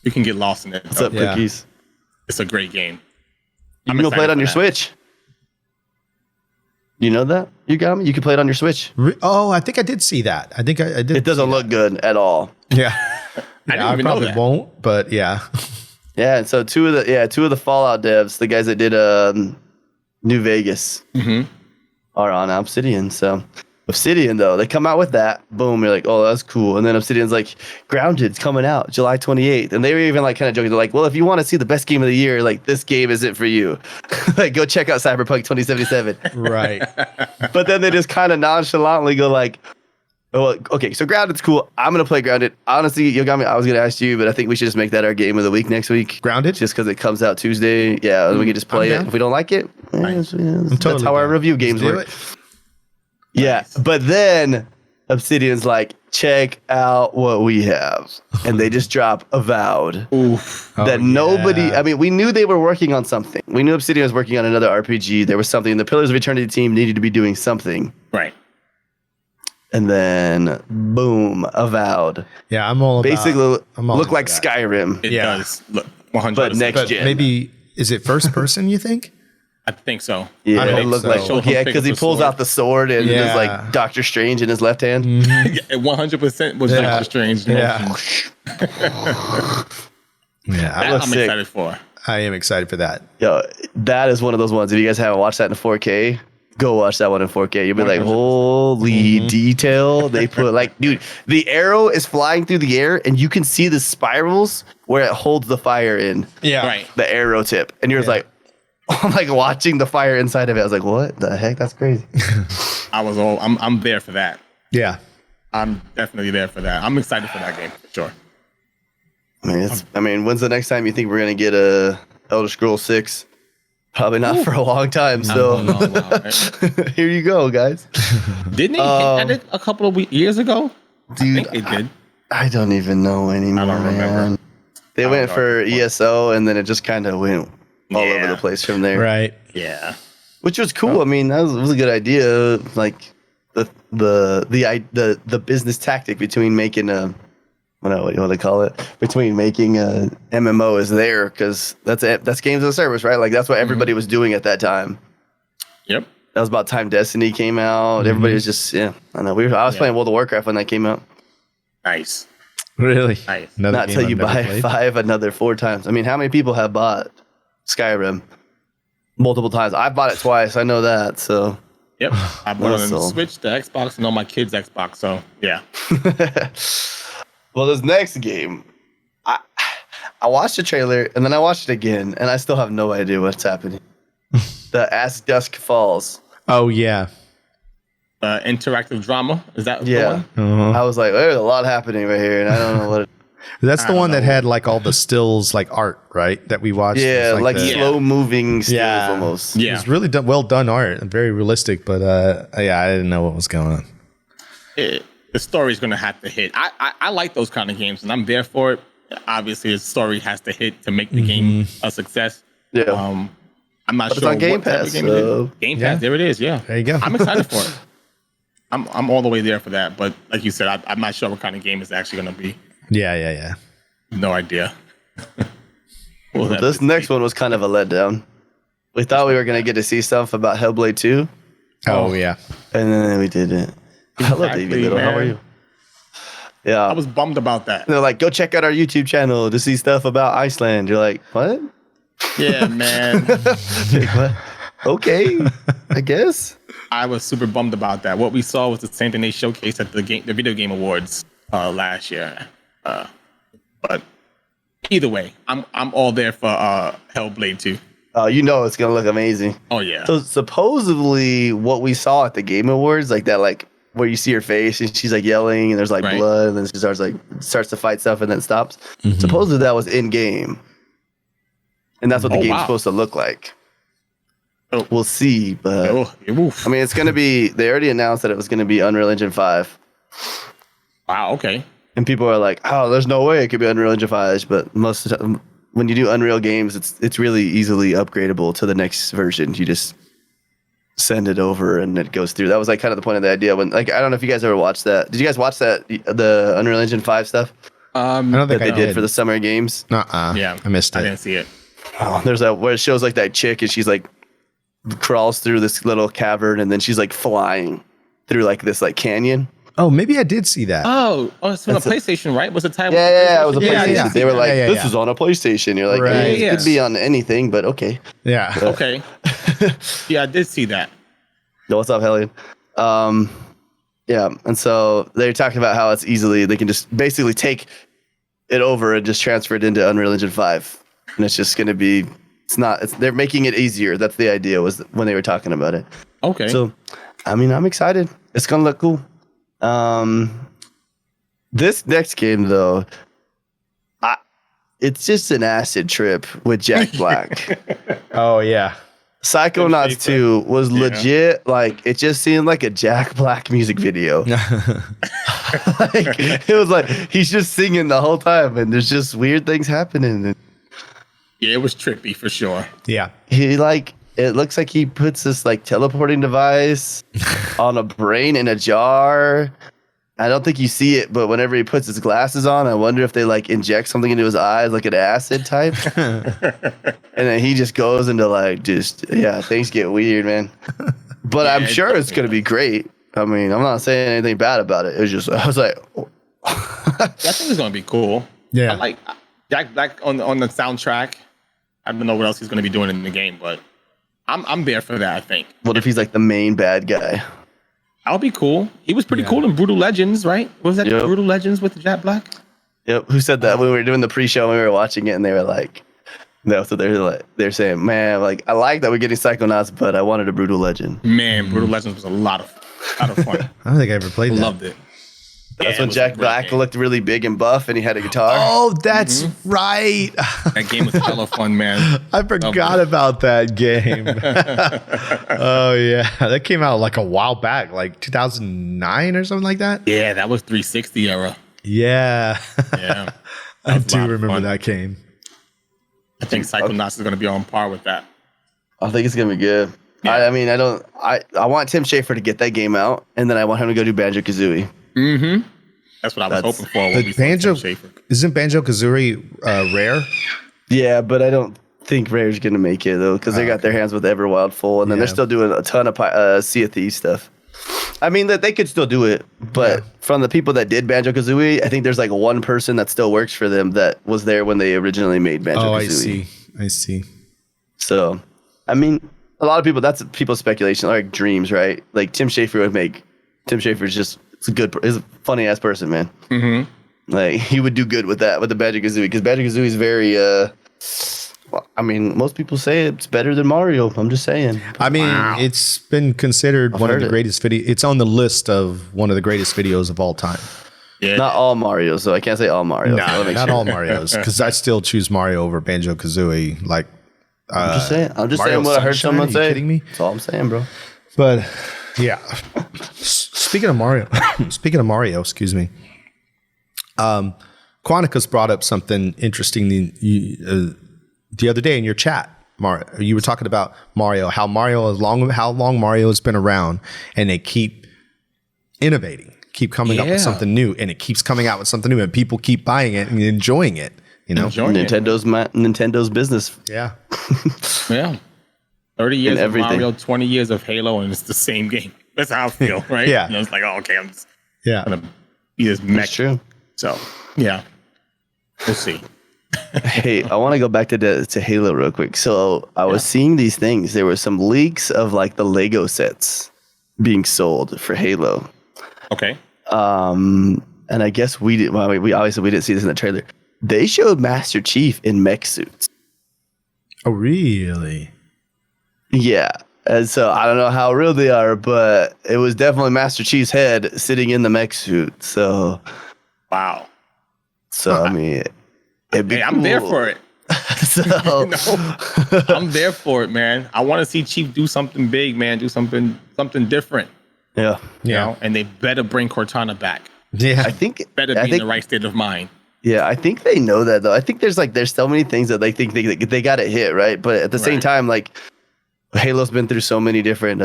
You can get lost in it. What's up, Yeah. Cookies? It's a great game. You can go play it on your Switch. You know that? You got me? You can play it on your Switch. Oh, I think I did see that. I think I did. It doesn't look good at all. Yeah. didn't I even know probably that. won't, but yeah. Yeah, and so two of the Fallout devs, the guys that did New Vegas, are on Obsidian. So Obsidian though, they come out with that, boom, you're like, oh, that's cool. And then Obsidian's like, Grounded's coming out July 28th, and they were even like kind of joking. They're like, well, if you want to see the best game of the year, like this game isn't for you. Like, go check out Cyberpunk 2077. Right. But then they just kind of nonchalantly go like, oh, okay, so Grounded's cool. I'm gonna play Grounded. Honestly, Yogami, I was gonna ask you, but I think we should just make that our game of the week next week. Grounded? Just because it comes out Tuesday. Yeah, we can just play I'm it. down. If we don't like it, that's totally how our down. review games Let's do work. it. Yeah, but then Obsidian's like, check out what we have. And they just drop Avowed. Oof. That nobody, I mean, we knew they were working on something. We knew Obsidian was working on another RPG. There was something. The Pillars of Eternity team needed to be doing something. Right. And then, boom, Avowed. Yeah, I'm all about. Basically, I'm all look into like that. Skyrim. It does look 100%. But next But gen. maybe is it first person? You think? I think so. Yeah, I it hope looked so. like Show him because he pick up the pulls sword. out the sword and Yeah. there's like Doctor Strange in his left hand. It 100% was Doctor Strange. Yeah. Yeah, That looks I'm sick. excited for. I am excited for that. Yo, that is one of those ones. If you guys haven't watched that in 4K, go watch that one in 4K. You'll be like, 100%. holy detail they put. Like, dude, the arrow is flying through the air, and you can see the spirals where it holds the fire in. Yeah, Right. The arrow tip, and you're just like, I'm like watching the fire inside of it. I was like, what the heck? That's crazy. I'm there for that. Yeah, I'm definitely there for that. I'm excited for that game for sure. I mean, when's the next time you think we're gonna get a Elder Scrolls 6? Probably not for a long time. So Right? here you go, guys. Didn't they hit at it a couple of years ago? Dude, I think they did. I don't even know anymore. I don't remember. Man. They went for ESO, and then it just kind of went all over the place from there. right. Yeah. Which was cool. I mean, that was a good idea. Like the business tactic between making a what do they call it? Between making a MMO is there because that's games as a service, right? Like that's what everybody was doing at that time. Yep. That was about time Destiny came out. Everybody was just I know. I was playing World of Warcraft when that came out. Nice. Really? Nice. Another Not game till I've you never buy played. 5, another 4 times. I mean, how many people have bought Skyrim multiple times? I've bought it twice. I know that. So, Yep. I bought it on the So- Switch, the Xbox, and on my kid's Xbox. So yeah. well, this next game, I watched the trailer and then I watched it again, and I still have no idea what's happening. The As Dusk Falls. Oh yeah. Interactive drama. Is that Yeah, the one? Uh-huh. I was like, there's a lot happening right here, and I don't know what. That's the I one don't that know. had like all the stills, like art, right? That we watched. Yeah, It's like the- slow moving stills Yeah. almost. It Yeah. was really well done art, and very realistic. But yeah, I didn't know what was going on. The story's gonna have to hit. I like those kind of games, and I'm there for it. Obviously, the story has to hit to make the game a success. Yeah. I'm not But it's sure on Game what type of Pass, game it so- is. Game Yeah. Pass, there it is. Yeah, There you go. I'm excited for it. I'm all the way there for that. But like you said, I'm not sure what kind of game it's actually gonna be. Yeah. No idea. Well, this next one was kind of a letdown. We thought we were gonna get to see stuff about Hellblade 2, Oh yeah. and then we didn't. Hello, Exactly, Davey Little. How are man. you? Yeah. I was bummed about that. They're like, go check out our YouTube channel to see stuff about Iceland. You're like, what? Yeah, man. Like, what? Okay, I guess. I was super bummed about that. What we saw was the same thing they showcased at the Video Game Awards last year. But either way, I'm all there for Hellblade 2. You know it's gonna look amazing. Oh yeah. So supposedly, what we saw at the Game Awards, like that, like where you see her face and she's like yelling and there's like Right. blood and then she starts to fight stuff and then stops. Supposedly that was in game, and that's what the Oh, game's wow. supposed to look like. Oh. We'll see, but Oof. I mean, it's gonna be. They already announced that it was gonna be Unreal Engine 5, Wow. Okay. and people are like, "Oh, there's no way it could be Unreal Engine 5." But most of the time, when you do Unreal games, it's really easily upgradable to the next version. You just send it over and it goes through. That was like kind of the point of the idea. When like I don't know if you guys ever watched that. Did you guys watch that the Unreal Engine 5 stuff I don't think that they I did for the summer games? Yeah. I missed I it. didn't see it. Oh, there's that where it shows like that chick and she's like crawls through this little cavern and then she's like flying through like this like canyon. Oh, maybe I did see that. Oh, it's from a PlayStation, right? Was it title? Yeah, it was a Yeah, PlayStation. yeah. They were like, Yeah, "This yeah. is on a PlayStation." You're like, Right. "It could be on anything," but okay. Yeah. Okay. Yeah, I did see that. Yo, what's up, Hellion? Yeah, and so they're talking about how they can just basically take it over and just transfer it into Unreal Engine 5, and it's just going to be. They're making it easier. That's the idea. Was when they were talking about it. Okay. So, I mean, I'm excited. It's gonna look cool. This next game, though, it's just an acid trip with Jack Black. Oh yeah. Psychonauts 2 was legit. Like, it just seemed like a Jack Black music video. Like, it was like he's just singing the whole time, and there's just weird things happening. Yeah, it was trippy for sure. Yeah. He like, it looks like he puts this like teleporting device on a brain in a jar. I don't think you see it, but whenever he puts his glasses on, I wonder if they like inject something into his eyes, like an acid type. And then he just goes into like, things get weird, man. But I'm sure it's going to be great. I mean, I'm not saying anything bad about it. It was just, I was like, I think it's going to be cool. Yeah. I like Jack Black on the soundtrack. I don't know what else he's going to be doing in the game, but I'm there for that, I think. What if he's like the main bad guy? That would be cool. He was pretty cool in Brutal Legends, right? What was that? Yep. Brutal Legends with Jack Black? Yep. Who said that when we were doing the pre-show when we were watching it, and they were like, no, so they're saying, man, like, I like that we're getting Psychonauts, but I wanted a Brutal Legend. Man, Brutal Legends was a lot of fun. I don't think I ever played that. Loved it. That's when Jack Black looked really big and buff, and he had a guitar. Oh, that's right. That game was hella fun, man. I forgot about that game. Oh, yeah. That came out like a while back, like 2009 or something like that. Yeah, that was 360 era. Yeah. Yeah. I do remember that game. I think Psychonauts is going to be on par with that. I think it's going to be good. Yeah. I want Tim Schafer to get that game out, and then I want him to go do Banjo-Kazooie. Mm-hmm. That's what I was hoping for. When we isn't Banjo-Kazooie Rare? Yeah, but I don't think Rare's going to make it, though, because they got their hands with Everwild full, and then they're still doing a ton of Sea of Thieves stuff. I mean, that they could still do it, but from the people that did Banjo-Kazooie, I think there's like one person that still works for them that was there when they originally made Banjo-Kazooie. Oh, I see. So, I mean, a lot of people, that's people's speculation, like dreams, right? Like Tim Schafer's just, he's a funny ass person, man. Mm-hmm. Like, he would do good with that, with the Banjo-Kazooie, because Banjo-Kazooie is very, I mean, most people say it's better than Mario. I'm just saying. I mean, it's been considered one of the greatest videos. It's on the list of one of the greatest videos of all time. Yeah. Not all Marios, so I can't say all Marios. No, not all Marios, because I still choose Mario over Banjo-Kazooie. Like, I'm just saying what I heard someone say. Are you kidding me? That's all I'm saying, bro. But yeah, speaking of Mario, excuse me. Quanicus brought up something interesting the other day in your chat. Mario, you were talking about Mario, how long Mario has been around, and they keep innovating, keep coming up with something new, and it keeps coming out with something new, and people keep buying it and enjoying it. You know, Nintendo's business. Yeah. Yeah. 30 years of everything. Mario, 20 years of Halo, and it's the same game. That's how I feel, right? Yeah. And it's like, oh, okay, I'm just Yeah. gonna be this mech. That's true. So yeah, we'll see. Hey, I want to go back to Halo real quick. So I was seeing these things. There were some leaks of like the Lego sets being sold for Halo. Okay. And I guess we obviously didn't see this in the trailer. They showed Master Chief in mech suits. Oh, really? Yeah. And so I don't know how real they are, but it was definitely Master Chief's head sitting in the mech suit. So, wow. I mean, it'd be I'm there for it. So, I'm there for it, man. I want to see Chief do something big, man. Do something different. yeah. You know? And they better bring Cortana back. Yeah. I think Better be in the right state of mind. Yeah, I think they know that though. I think there's so many things that they think they got it hit, right? But at the same time, like Halo's been through so many different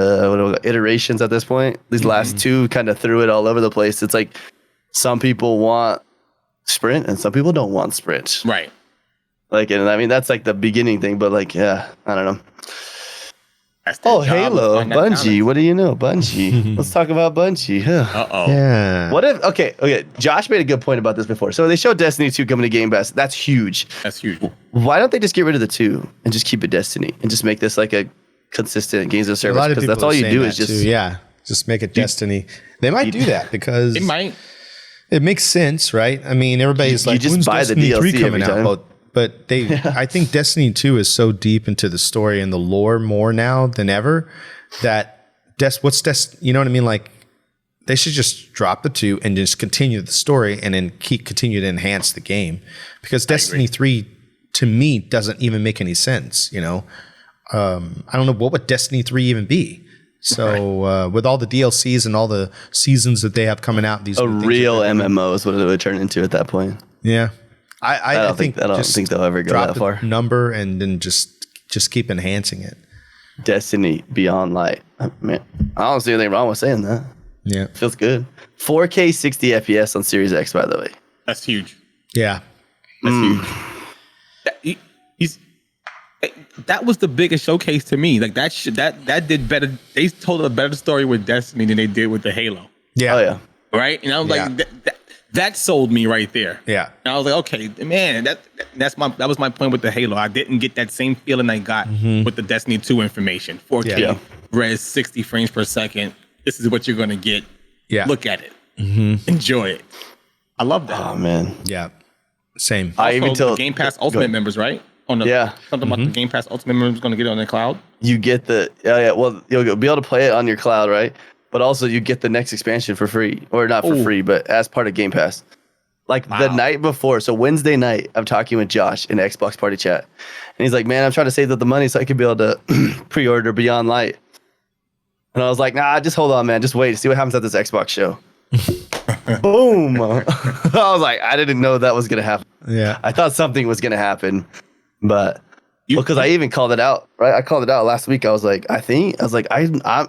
iterations at this point. These last two kind of threw it all over the place. It's like some people want sprint and some people don't want sprint. Right. Like, and I mean that's like the beginning thing, but like, yeah, I don't know. That's their job, Halo, find that Bungie. balance. What do you know, Bungie? Let's talk about Bungie. Uh-oh. Yeah. What if? Okay. Josh made a good point about this before. So they showed Destiny 2 coming to Game Pass. That's huge. That's huge. Why don't they just get rid of the 2 and just keep it Destiny and just make this like a consistent games of A service? lot of Because people that's all are you saying do that is just too. Just make it Destiny. They might do that because It might. it makes sense, right? I mean, everybody's You like, just when's buy the Destiny 3 DLC coming every out? time. But I think Destiny 2 is so deep into the story and the lore more now than ever that you know what I mean? Like, they should just drop the 2 and just continue the story and then continue to enhance the game, because Destiny 3 to me doesn't even make any sense. You know, I don't know what would Destiny 3 even be. So with all the DLCs and all the seasons that they have coming out, these A real MMO is what it would turn into at that point. Yeah, I don't think they'll ever go that far. Number and then just keep enhancing it. Destiny Beyond Light. Man, I don't see anything wrong with saying that. Yeah, feels good. 4K 60 FPS on Series X, by the way. That's huge. Yeah, that's huge. That was the biggest showcase to me. Like that did better. They told a better story with Destiny than they did with the Halo. Yeah. Oh yeah. Right. And I was like, that sold me right there. Yeah. And I was like, okay, man, that was my point with the Halo. I didn't get that same feeling I got with the Destiny 2 information. 4K, res 60 frames per second. This is what you're gonna get. Yeah. Look at it. Enjoy it. I love that. Oh man. Yeah. Same. Also, I even tell Game Pass Ultimate members, right? Something about the Game Pass Ultimate members going to get it on their cloud. You get the well, you'll be able to play it on your cloud, right? But also you get the next expansion for free, or not for free, but as part of Game Pass. Like the night before, so Wednesday night, I'm talking with Josh in Xbox Party Chat, and he's like, "Man, I'm trying to save up the money so I could be able to pre-order Beyond Light." And I was like, "Nah, just hold on, man. Just wait to see what happens at this Xbox show." Boom! I was like, I didn't know that was gonna happen. Yeah. I thought something was gonna happen. But because I even called it out, right? I called it out last week. I was like, I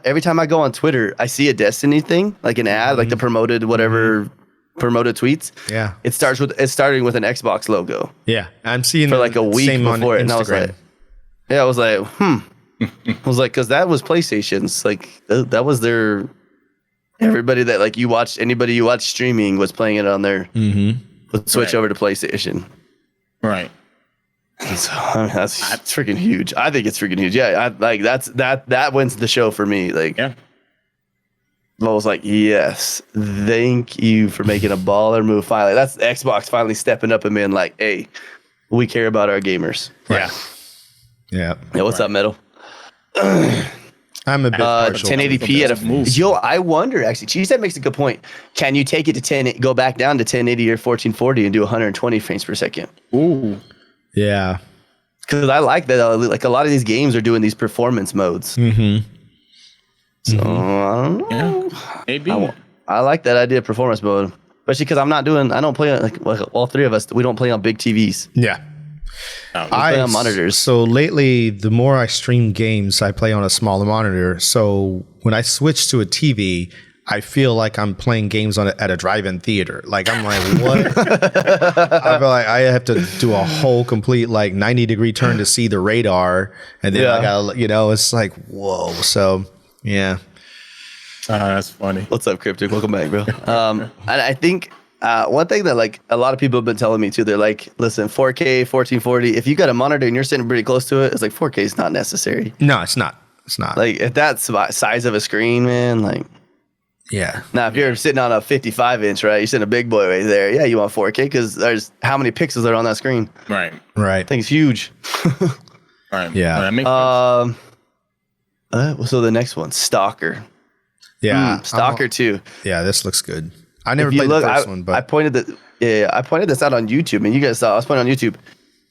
every time I go on Twitter, I see a Destiny thing, like an ad, like the promoted promoted tweets. Yeah, it's starting with an Xbox logo. Yeah, I'm seeing for like a week before it, and I was like, I was like, because that was PlayStation's, like that was their. Everybody that anybody you watch streaming was playing it on there. Would switch over to PlayStation. Right. So that's freaking huge. I think it's freaking huge. Yeah, that wins the show for me. Like, I was like, yes, thank you for making a baller move. Finally, that's Xbox finally stepping up and being like, hey, we care about our gamers. Yeah. Yeah. What's up, Metal? I'm a bit partial. 1080p at a move. Yo, I wonder actually. Cheesehead makes a good point. Can you take it to 10? Go back down to 1080 or 1440 and do 120 frames per second? Ooh. Yeah, because I like that. Like a lot of these games are doing these performance modes. So I don't know. Yeah, maybe. I like that idea of performance mode, especially because I don't play like all three of us. We don't play on big TVs. Yeah, we play on monitors. So lately, the more I stream games, I play on a smaller monitor. So when I switch to a TV, I feel like I'm playing games at a drive-in theater. Like I'm like, what? I feel like I have to do a whole complete 90-degree turn to see the radar, and then I gotta, it's like, whoa. So yeah, that's funny. What's up, Cryptic? Welcome back, bro. And I think one thing that a lot of people have been telling me too, they're like, listen, 4K, 1440. If you got a monitor and you're sitting pretty close to it, it's like 4K is not necessary. No, it's not. It's not. Like at that size of a screen, man. Like. Yeah. Now, if you're sitting on a 55-inch, right, you're sitting a big boy right there. Yeah, you want 4K because there's how many pixels are on that screen. Right. Right. I think it's huge. Right. Yeah. That makes sense. So the next one, Stalker. Yeah. Stalker 2. Yeah, this looks good. I never played the first one, but I pointed this out on YouTube, and you guys saw I was pointing on YouTube.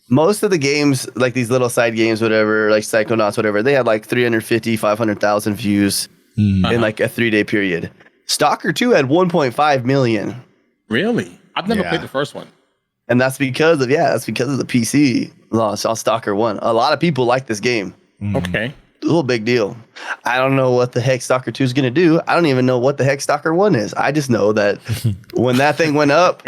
Most of the games, like these little side games, whatever, like Psychonauts, whatever, they had like 350, 500,000 views in like a 3-day period. Stalker 2 had 1.5 million. Really? I've never played the first one. And that's because of the PC launch on Stalker 1. A lot of people like this game. Okay. A little big deal. I don't know what the heck Stalker 2 is going to do. I don't even know what the heck Stalker 1 is. I just know that when that thing went up,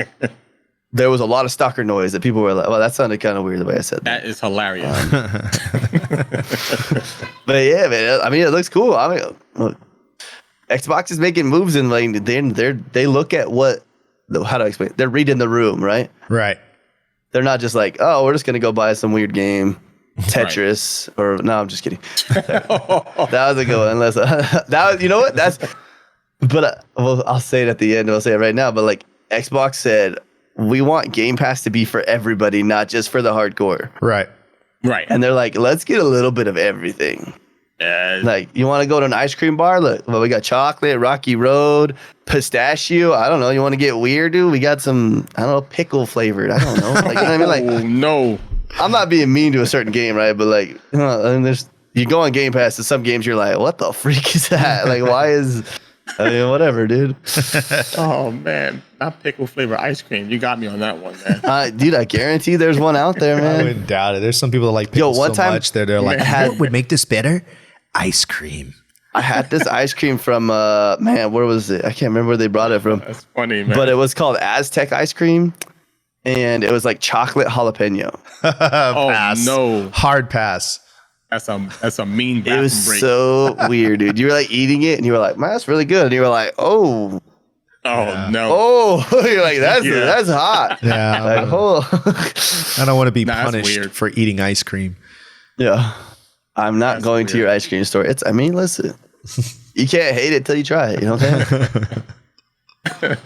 there was a lot of Stalker noise that people were like, well, that sounded kind of weird the way I said that. That is hilarious. But yeah, man, I mean, it looks cool. I mean, look, Xbox is making moves and like they look at how do I explain it? They're reading the room, right? Right. They're not just like, oh, we're just going to go buy some weird game. Tetris or no, I'm just kidding. That was a good one. Unless that was, you know what? But I'll say it at the end. I'll say it right now. But like Xbox said, we want Game Pass to be for everybody, not just for the hardcore. Right. Right. And they're like, let's get a little bit of everything. Like, you want to go to an ice cream bar? Look, well, we got chocolate, Rocky Road, pistachio. I don't know. You want to get weird, dude? We got some, I don't know, pickle flavored. I don't know. Like, you know what I mean? Like, no. I'm not being mean to a certain game, right? But like, and you go on Game Pass, and some games you're like, what the freak is that? Like, why is? I mean, whatever, dude. Oh man, not pickle flavor ice cream. You got me on that one, man. Dude, I guarantee there's one out there, I man. wouldn't doubt it. There's some people that like pickles one so time- much that they're like, Man. what would make this better? Ice cream. I had this ice cream from man, where was it? I can't remember where they brought it from. That's funny, man. But it was called Aztec ice cream, and it was like chocolate jalapeno. oh Pass. no, Hard pass. that's a mean It bathroom was break. so weird, dude. You were like eating it, and you were like, "Man, that's really good." And you were like, "Oh, no. oh," you're like, "That's Yeah. that's hot." Yeah. Like, oh, I don't want to be Nah, that's punished weird. for eating ice cream. yeah. I'm not That's going to weird. your ice cream store. I mean, listen, you can't hate it till you try it. You know what I'm saying?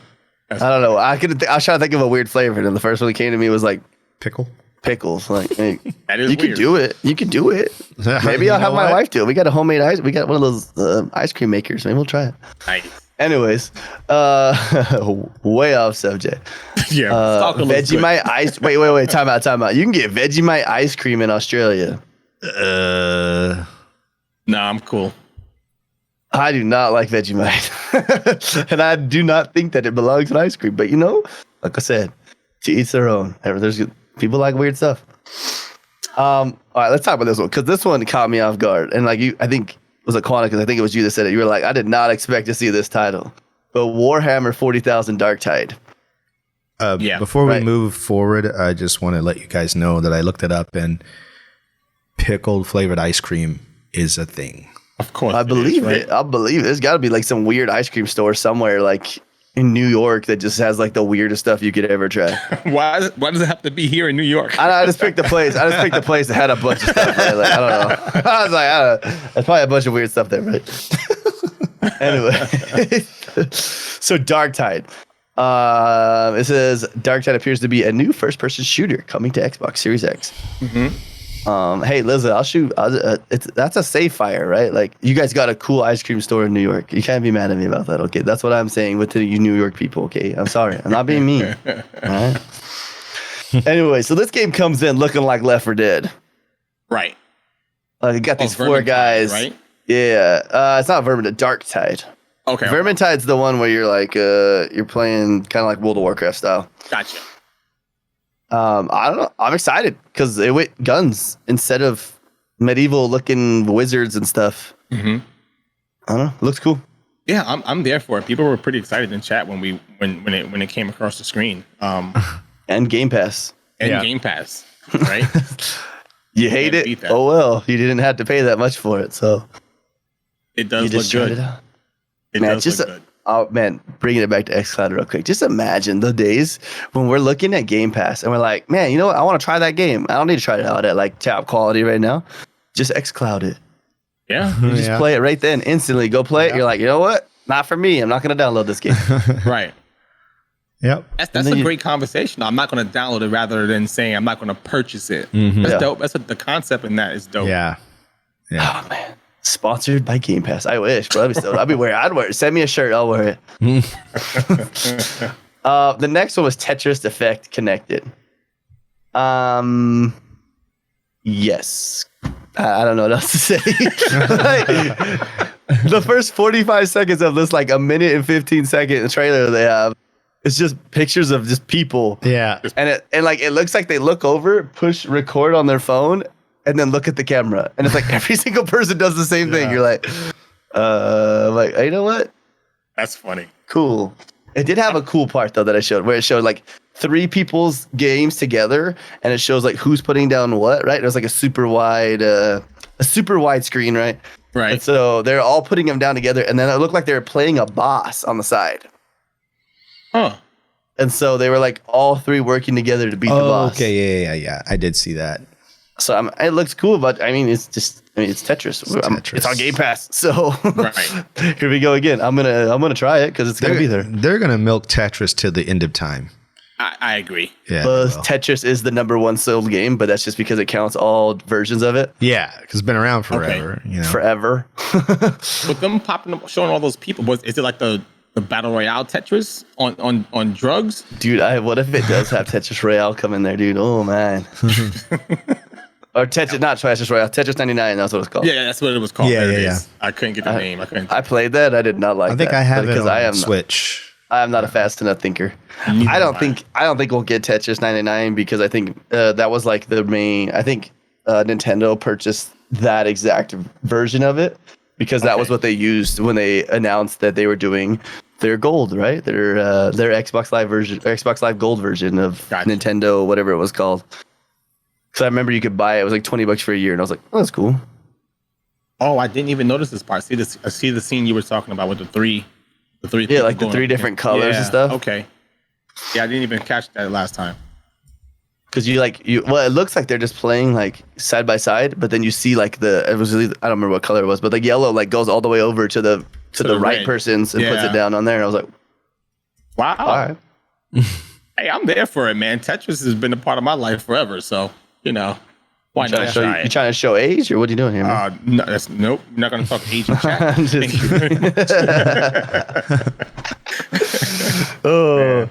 I don't know. I was trying to think of a weird flavor, and the first one that came to me was like Pickle? pickles. Like, hey, That is you can weird. do it. You can do it. Maybe You I'll know have my what? wife do it. We got a homemade ice. We got one of those ice cream makers. Maybe we'll try it. Nice. Anyways, way off subject. Yeah, stalker looks good. Vegemite ice. Wait. Time out. You can get Vegemite ice cream in Australia. Nah, I'm cool. I do not like Vegemite, and I do not think that it belongs in ice cream. But you know, like I said, to each their own. There's people like weird stuff. All right, let's talk about this one because this one caught me off guard. And like I think was it Quanicus? I think it was you that said it. You were like, I did not expect to see this title. But Warhammer 40,000 Dark Tide. Yeah, Before we right. move forward, I just want to let you guys know that I looked it up and pickled flavored ice cream is a thing. of course. I believe right? it. I believe it. There's got to be like some weird ice cream store somewhere, like in New York, that just has like the weirdest stuff you could ever try. Why does it have to be here in New York? I just picked the place. I just picked the place that had a bunch of stuff. Right? Like, I don't know. I was like, I don't know. There's probably a bunch of weird stuff there, right? Anyway, so Dark Tide. It says Dark Tide appears to be a new first-person shooter coming to Xbox Series X. Hey, Liz, I'll shoot. That's a safe fire, right? Like, you guys got a cool ice cream store in New York. You can't be mad at me about that, okay? That's what I'm saying with you New York people, okay? I'm sorry. I'm not being mean. All right. Anyway, so this game comes in looking like Left 4 Dead. Right. You got these four Vermintide, guys. right? Yeah. It's not Vermintide, Dark Tide. Okay. Vermintide's the one where you're like, you're playing kind of like World of Warcraft style. Gotcha. I don't know. I'm excited because it went guns instead of medieval looking wizards and stuff. Mm-hmm. I don't know. Looks cool. Yeah, I'm there for it. People were pretty excited in chat when it came across the screen. And Game Pass. And Yeah. Game Pass, right? You hate Can't beat it? that. Oh well, you didn't have to pay that much for it, so It you does look just tried good. it out. It Man, does just look good. oh man, bringing it back to xCloud real quick. Just imagine the days when we're looking at Game Pass and we're like, man, you know what? I want to try that game. I don't need to try it out at like top quality right now. Just xCloud it. Yeah, You just Yeah. play it right then, instantly. Go play it. Yeah. You're like, you know what? Not for me. I'm not going to download this game. right. Yep. That's then a you- great conversation. I'm not going to download it rather than saying I'm not going to purchase it. Mhm. That's Yeah. dope. The concept in that is dope. Yeah. Yeah. Oh man, sponsored by Game Pass. I wish, but I'd be wearing. I'd wear it. Send me a shirt. I'll wear it. The next one was Tetris Effect Connected. Yes. I don't know what else to say. Like, the first 45 seconds of this, like a minute and 15 second trailer they have, it's just pictures of just people. Yeah. And it looks like they look over, push record on their phone, and then look at the camera. And it's like every single person does the same thing. Yeah. You're like, you know what? That's funny. Cool. It did have a cool part though that I showed, where it showed like 3 people's games together, and it shows like who's putting down what. Right? It was like a super wide screen, right? Right. And so they're all putting them down together, and then it looked like they were playing a boss on the side. Huh. And so they were like all 3 working together to beat the boss. Okay. Yeah. I did see that. So it looks cool, but I mean, it's Tetris. Tetris. It's on Game Pass, so Right. here we go again. I'm gonna try it because it's gonna be there. They're gonna milk Tetris to the end of time. I agree. Yeah. But they will. Tetris is the #1 sold game, but that's just because it counts all versions of it Yeah, because it's been around forever. You know. forever. With them popping up, showing all those people, is it like the battle royale Tetris on drugs? Dude, what if it does have Tetris Royale come in there, dude? Oh man, Or Tetris, not Tetris Royale, Tetris 99. That's what it's called. Yeah, that's what it was called. Yeah, There it yeah, is. I couldn't get the name. I played that. I did not like. I think that, I have it because on Switch. I am not a fast enough thinker. Neither I don't am think we'll get Tetris 99 because I think that was like the main. I think Nintendo purchased that exact version of it because that was what they used when they announced that they were doing their gold, right? Their Xbox Live version, Xbox Live Gold version of Nintendo, whatever it was called. So I remember you could buy it. It was like $20 for a year, and I was like, "Oh, that's cool." Oh, I didn't even notice this part. I see the scene you were talking about with the three. Yeah, like the three different colors and stuff. Okay. Yeah, I didn't even catch that last time. Because well, it looks like they're just playing like side by side, but then you see like I don't remember what color it was, but like yellow like goes all the way over to the right red. person's and puts it down on there. And I was like, wow. All right. Hey, I'm there for it, man. Tetris has been a part of my life forever, so why not try it? You trying to show age, or what are you doing here? Man? Nope. We're not going to talk age in chat. I'm just oh.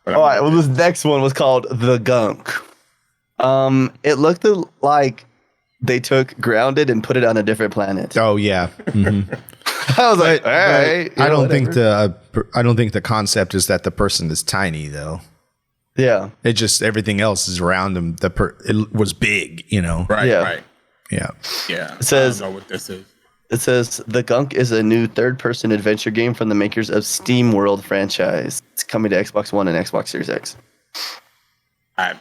All right. Well, this next one was called The Gunk. It looked like they took Grounded and put it on a different planet. Oh yeah. Mm-hmm. I was like, all right. I don't think the concept is that the person is tiny though. Yeah. It just everything else is around them. It was big, Right. Yeah. Right. Yeah. Yeah. It says, I don't know what this is. It says The Gunk is a new third-person adventure game from the makers of Steam World franchise. It's coming to Xbox One and Xbox Series X. I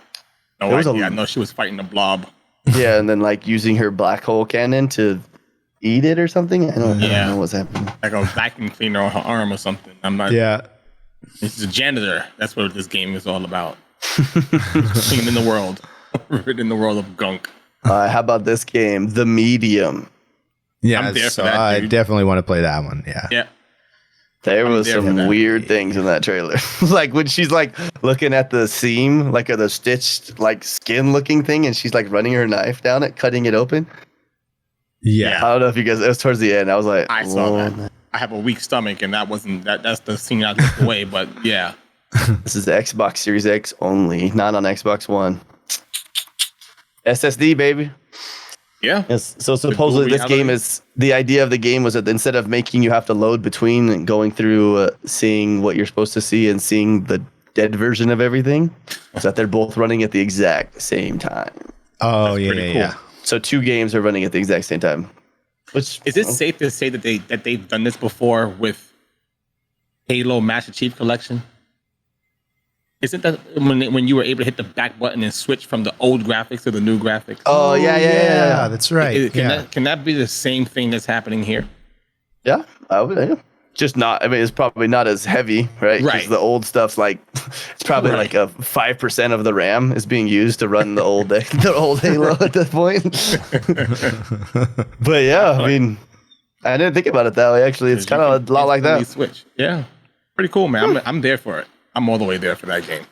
know she was fighting the blob. Yeah, and then like using her black hole cannon to eat it or something. I don't know what's happening. Like a vacuum cleaner on her arm or something. I'm not. Yeah. This is a janitor. That's what this game is all about. Cleaning the world. In the world of gunk. How about this game, The Medium? Yeah, I'm there for so that, I dude. definitely want to play that one. Yeah. Yeah. There was there for some that. weird things in that trailer. Like when she's like looking at the seam, like the stitched like skin looking thing, and she's like running her knife down it, cutting it open. Yeah. I don't know if you guys, it was towards the end. I was like, I saw whoa. that. I have a weak stomach, and that's the scene I took away. But yeah. This is the Xbox Series X only, not on Xbox One. SSD, baby. Yeah. Yes. So supposedly this game is, the idea of the game was that instead of making you have to load between and going through seeing what you're supposed to see and seeing the dead version of everything, is that they're both running at the exact same time. Oh, That's yeah, pretty yeah, cool. yeah. So two games are running at the exact same time. Which Is it safe to say that they've done this before with Halo Master Chief Collection? Isn't that when you were able to hit the back button and switch from the old graphics to the new graphics? Oh, yeah. That's right. Can that be the same thing that's happening here? Yeah, I would. Yeah. Just not. I mean, it's probably not as heavy, right? 'Cause Right. the old stuff's like, it's probably like a 5% of the RAM is being used to run the old Halo at this point. But yeah, I mean, I didn't think about it that way. Actually, it's kind of a lot like that. Switch. Yeah, pretty cool, man. I'm there for it. I'm all the way there for that game.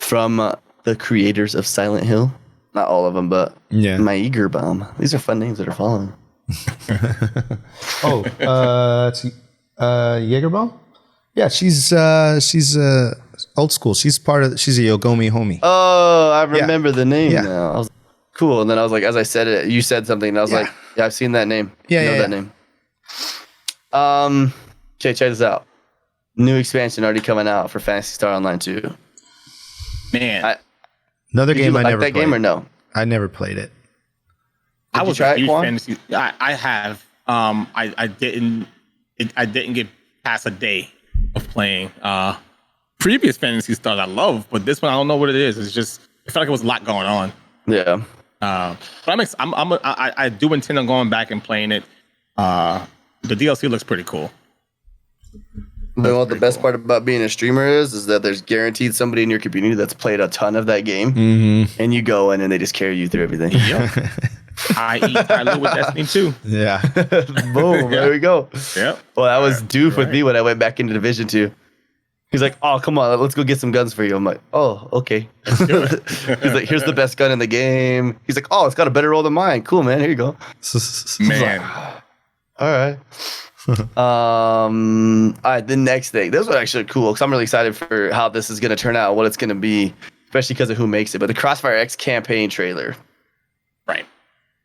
From the creators of Silent Hill, not all of them, but My Eager Bomb. These are fun names that are following. Let's see. Jägerbomb? Yeah, she's old school. She's a Yogomi homie. Oh, I remember the name Yeah. now. I was cool, and then I was like, as I said it, you said something, and I was like, yeah, I've seen that name. Yeah, I know yeah, that name. Okay, check this out. New expansion already coming out for Phantasy Star Online 2. Man, Another Did you game I like never that played. game or no? I never played it. I you was try a it, huge Quan? fantasy. I have. I didn't get past a day of playing previous Fantasy Stars I love, but this one I don't know what it is. It's just I felt like it was a lot going on. Yeah. But I do intend on going back and playing it. The DLC looks pretty cool. You know what the best part about being a streamer is that there's guaranteed somebody in your community that's played a ton of that game, and you go in and they just carry you through everything. Yep. I live with Destiny too. Yeah. Boom, there we go. Yep. Well, that was Doof with me when I went back into Division 2. He's like, oh, come on, let's go get some guns for you. I'm like, oh, okay. He's like, here's the best gun in the game. He's like, oh, it's got a better roll than mine. Cool, man. Here you go. Man. All right. All right, the next thing. This was actually cool because I'm really excited for how this is going to turn out, what it's going to be, especially because of who makes it. But the Crossfire X campaign trailer.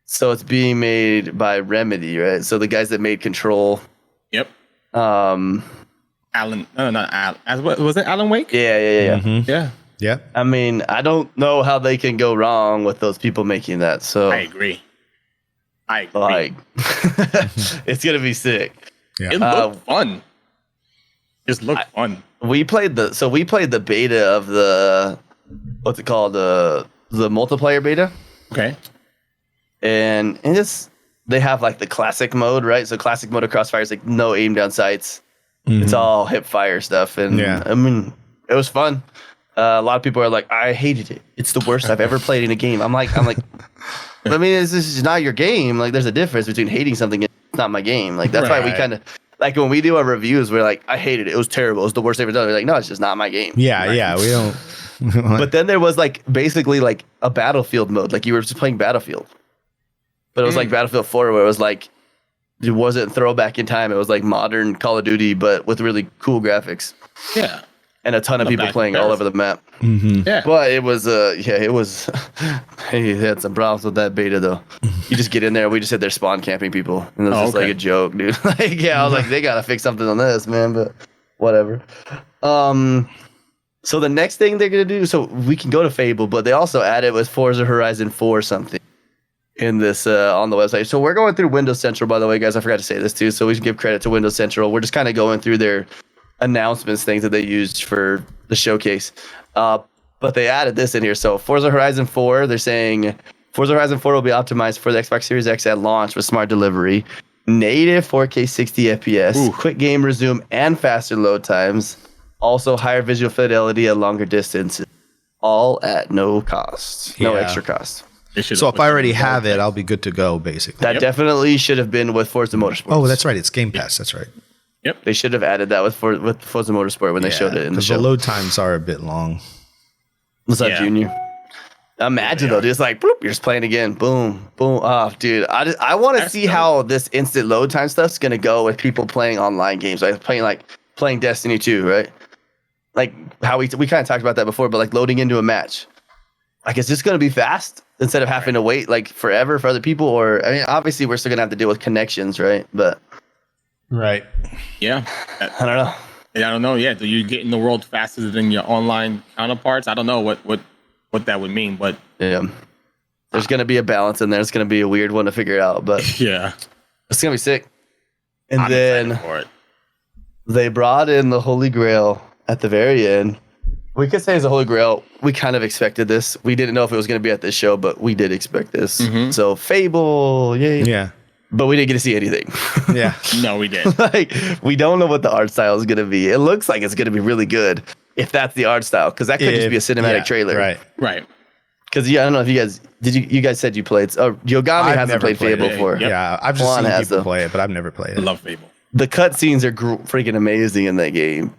So it's being made by Remedy, right? So the guys that made Control. Yep. Um, Alan. No, not Alan. Was it Alan Wake? yeah. Mhm. Yeah. Yeah. I mean, I don't know how they can go wrong with those people making that. So I agree. like, it's gonna be sick. Yeah. It looked fun. Just looked fun. We played the beta of the what's it called, the multiplayer beta, Okay. and they have like the classic mode, right? So classic mode of Crossfire is like no aim down sights. It's all hip fire stuff, and I mean, it was fun. A lot of people are like, I hated it. It's the worst I've ever played in a game. I'm like, I mean, this is not your game. Like, there's a difference between hating something and it's not my game. Like, that's why we kind of, like, when we do our reviews, we're like, I hated it. It was terrible. It was the worst I've ever done. We're like, no, it's just not my game. Yeah. Yeah. We don't. But then there was, like, basically, like, a Battlefield mode. Like, you were just playing Battlefield. But it was like Battlefield 4, where it was like, it wasn't throwback in time. It was like modern Call of Duty, but with really cool graphics. Yeah. And a ton of people playing all over the map. Yeah. But it was, he had some problems with that beta, though. You just get in there, we just sit there spawn camping people. And it was just like a joke, dude. Like, yeah, I was like, they got to fix something on this, man, but whatever. So the next thing they're going to do, so we can go to Fable, but they also added with Forza Horizon 4 something in this on the website. So we're going through Windows Central, by the way, guys. I forgot to say this, too. So we should give credit to Windows Central. We're just kind of going through their announcements, things that they used for the showcase, but they added this in here. So Forza Horizon 4, they're saying Forza Horizon 4 will be optimized for the Xbox Series X at launch with smart delivery, native 4K 60 FPS, quick game resume and faster load times, also higher visual fidelity at longer distances, all at no cost, no extra cost. So if I already have it, I'll be good to go, basically. That definitely should have been with Forza Motorsport. Oh, that's right. It's Game Pass. That's right. Yep. They should have added that with Forza Motorsport when they showed it in the show. The load times are a bit long. What's up, Junior? Imagine though, just like bloop, you're just playing again, boom, boom. Oh, dude, I want to see how this instant load time stuff's gonna go with people playing online games, like playing Destiny 2, right? Like how we kind of talked about that before, but like loading into a match, like is this gonna be fast instead of having to wait like forever for other people? Or I mean, obviously we're still gonna have to deal with connections, right? But right, yeah, I don't know. Yeah, I don't know. Yeah, do you get in the world faster than your online counterparts? I don't know what that would mean, but yeah, there's gonna be a balance in there. It's gonna be a weird one to figure out, but yeah, it's gonna be sick. And I'm then for it. They brought in the Holy Grail at the very end. We could say it's a Holy Grail. We kind of expected this. We didn't know if it was going to be at this show, but we did expect this. So Fable, yay. Yeah. But we didn't get to see anything. Yeah. No, we didn't. Like, we don't know what the art style is going to be. It looks like it's going to be really good if that's the art style, because that could just be a cinematic trailer. Right. Because I don't know if you guys you guys said you played. Oh, Yogami hasn't played Fable before. Yep. Yeah, I've just Juan seen has, people though. play it, but I've never played I it. love Fable. The cutscenes are freaking amazing in that game,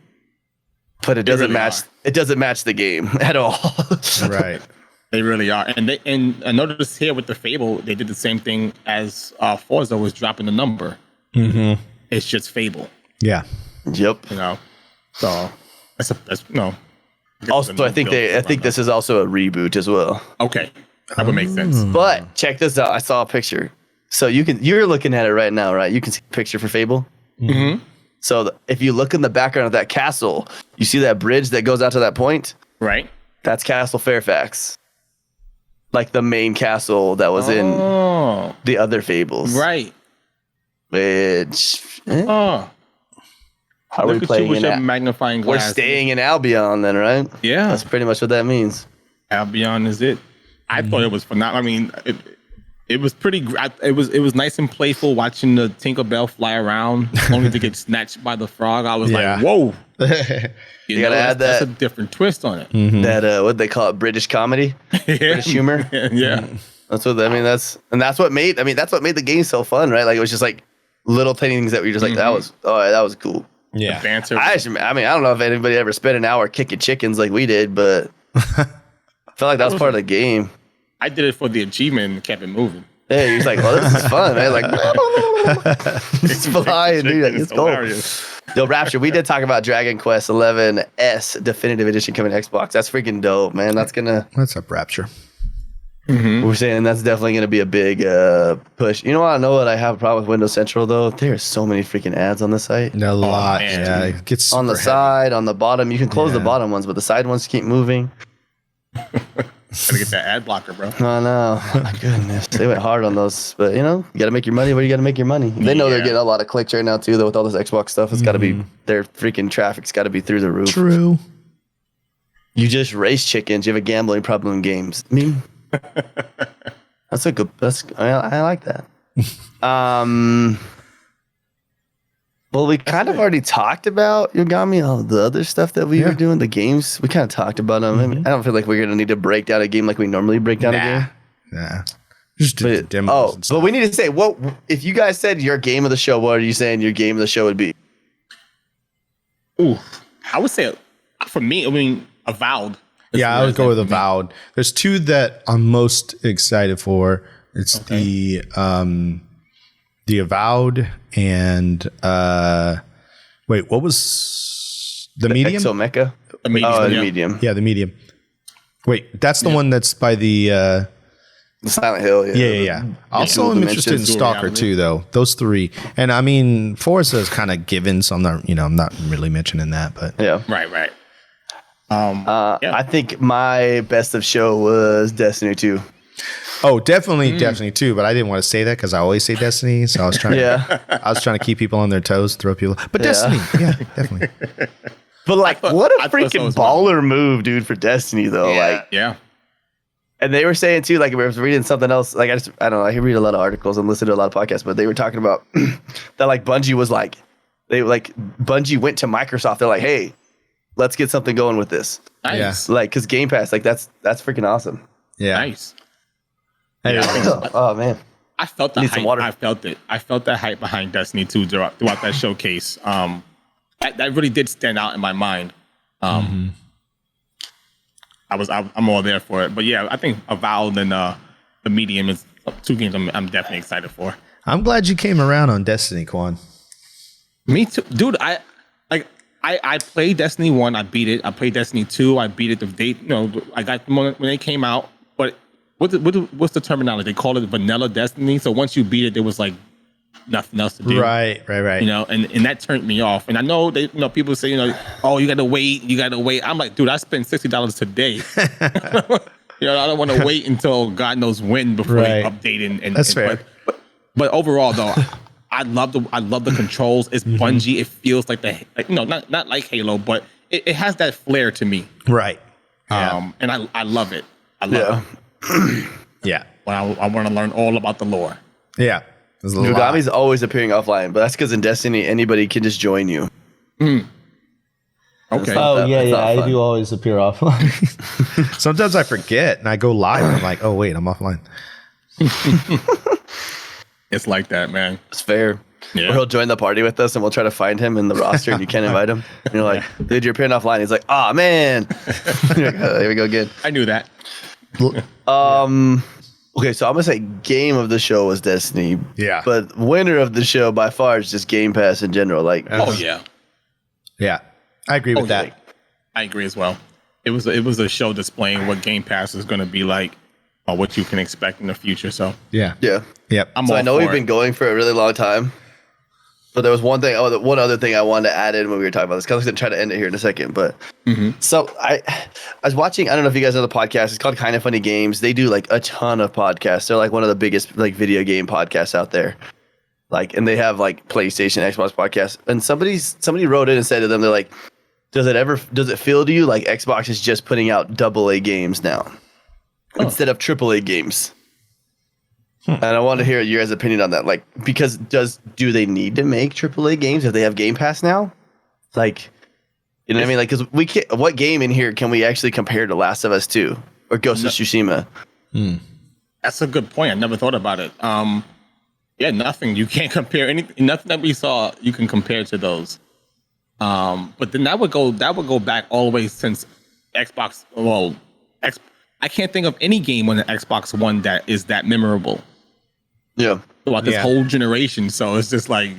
but it doesn't really match. are. It doesn't match the game at all. Right. They really are. And I noticed here with the Fable, they did the same thing as Forza was dropping the number. Mm-hmm. It's just Fable, Yeah. Yep. you know. So that's no. Also, I think this is also a reboot as well. Okay. That would make sense. But check this out. I saw a picture. So you're looking at it right now, right? You can see a picture for Fable. Mm-hmm. So if you look in the background of that castle, you see that bridge that goes out to that point? Right. That's Castle Fairfax. Like the main castle that was in the other Fables. Right. Which Oh. are we Look at playing you with in? your magnifying glass. We're staying in Albion then, right? Yeah. That's pretty much what that means. Albion is it. I thought it was phenomenal. I mean, it was pretty. It was nice and playful watching the Tinkerbell fly around, only to get snatched by the frog. I was Yeah. like, "Whoa!" You gotta add that's a that- different twist on it. That what they call it, British comedy, British humor. Yeah, That's what I mean. That's what made the game so fun, right? Like it was just like little tiny things that were just like that was cool. Yeah. banter. I don't know if anybody ever spent an hour kicking chickens like we did, but I felt like that was part of the game. I did it for the achievement and kept it moving. Yeah, he's like, well, this is fun, man. Like, it's flying, dude. Like, it's cool. hilarious. Yo, Rapture, we did talk about Dragon Quest 11 S Definitive Edition coming to Xbox. That's freaking dope, man. That's What's up, Rapture? We're saying that's definitely going to be a big push. You know what? I know what I have a problem with Windows Central though. There's so many freaking ads on the site. A lot. man. Yeah, it gets On the super side, on the bottom. You can close the Yeah. bottom ones, but the side ones keep moving. Gotta get that ad blocker, bro. Oh no! Oh, my goodness, they went hard on those. But you know, you got to make your money where you got to make your money. They know they're Yeah. getting a lot of clicks right now too, though. With all this Xbox stuff, it's got to be their freaking traffic's got to be through the roof. True. You just race chickens. You have a gambling problem in games. I mean, that's a good. I like that. Well, we kind of already talked about Yogomi, all the other stuff that we were doing, the games. We kind of talked about them. I mean, I don't feel like we're going to need to break down a game like we normally break down a game. Nah. Just do the But, demos and but stuff. we need to say, what if you guys said your game of the show, what are you saying your game of the show would be? Ooh, I would say for me, I mean, Avowed. Yeah, I would go with Avowed. There's two that I'm most excited for. It's the Avowed and wait, what was the Medium? Exomecha? The Medium, Oh, the yeah. Medium. Yeah, the Medium. Wait, that's the one that's by the The Silent Hill. yeah. Also, Dual I'm interested in Dimensions. Stalker too, though. Those three, and I mean, Forza is kind of given, so I'm not really mentioning that, but Yeah. Right. I think my best of show was Destiny 2. oh, definitely too. But I didn't want to say that because I always say Destiny, so I was trying. Yeah. I was trying to keep people on their toes, throw people. But Destiny, yeah, definitely. But like, what a I thought so freaking as well. baller move, dude, for Destiny though. Like, Yeah. and they were saying too, like, I was reading something else. Like, I don't know. I read a lot of articles and listen to a lot of podcasts, but they were talking about that, like, Bungie was like, Bungie went to Microsoft. They're like, hey, let's get something going with this. Nice. Like, cause Game Pass, like, that's freaking awesome. Yeah. Nice. Oh man. I felt the Need some hype. water. I felt it. I felt that hype behind Destiny 2 throughout that showcase. That really did stand out in my mind. I'm all there for it. But yeah, I think Avowed and the Medium is two games I'm definitely excited for. I'm glad you came around on Destiny, Quan. Me too, dude. I played Destiny 1. I beat it. I played Destiny 2. I beat it. I got them when they came out. But what's the terminology? They call it vanilla Destiny. So once you beat it, there was like nothing else to do. Right. You know, and that turned me off. And I know people say, oh, you gotta wait. I'm like, dude, I spent $60 today. I don't want to wait until God knows when before they update and That's fair. But overall though, I love the controls. It's Bungie. It feels like not like Halo, but it has that flair to me. Right. And I love it. I love it. Yeah. When I want to learn all about the lore. Yeah. There's a lot. Yogami's always appearing offline, but that's because in Destiny, anybody can just join you. Okay. Oh, yeah, I do always appear offline. Sometimes I forget and I go live. I'm like, oh wait, I'm offline. It's like that, man. It's fair. Yeah. Or he'll join the party with us and we'll try to find him in the roster and you can't invite him. And you're like, dude, you're appearing offline. He's like, oh, man. You're like, oh, here we go again. I knew that. Okay, so I'm going to say game of the show was Destiny. Yeah. But winner of the show by far is just Game Pass in general. Like, Oh yeah. Yeah. I agree with that. I agree as well. It was a show displaying what Game Pass is going to be like, or what you can expect in the future. So Yeah. yeah. Yep. I'm So all I know for we've it. been going for a really long time. But there was one other thing I wanted to add in when we were talking about this. Because I was going to try to end it here in a second. But so I was watching, I don't know if you guys know the podcast. It's called Kind of Funny Games. They do like a ton of podcasts. They're like one of the biggest like video game podcasts out there. Like, and they have like PlayStation, Xbox podcasts. And somebody wrote in and said to them, they're like, does it feel to you like Xbox is just putting out AA games now instead of AAA games? And I want to hear your guys' opinion on that. Like, because do they need to make AAA games if they have Game Pass now? Like, you know what I mean? Like, because we can't. What game in here can we actually compare to Last of Us 2 or Ghost of Tsushima? That's a good point. I never thought about it. Yeah, nothing. You can't compare anything. Nothing that we saw you can compare to those. But then that would go back all the way since Xbox. Well, I can't think of any game on the Xbox One that is that memorable Yeah, throughout this whole generation. So it's just like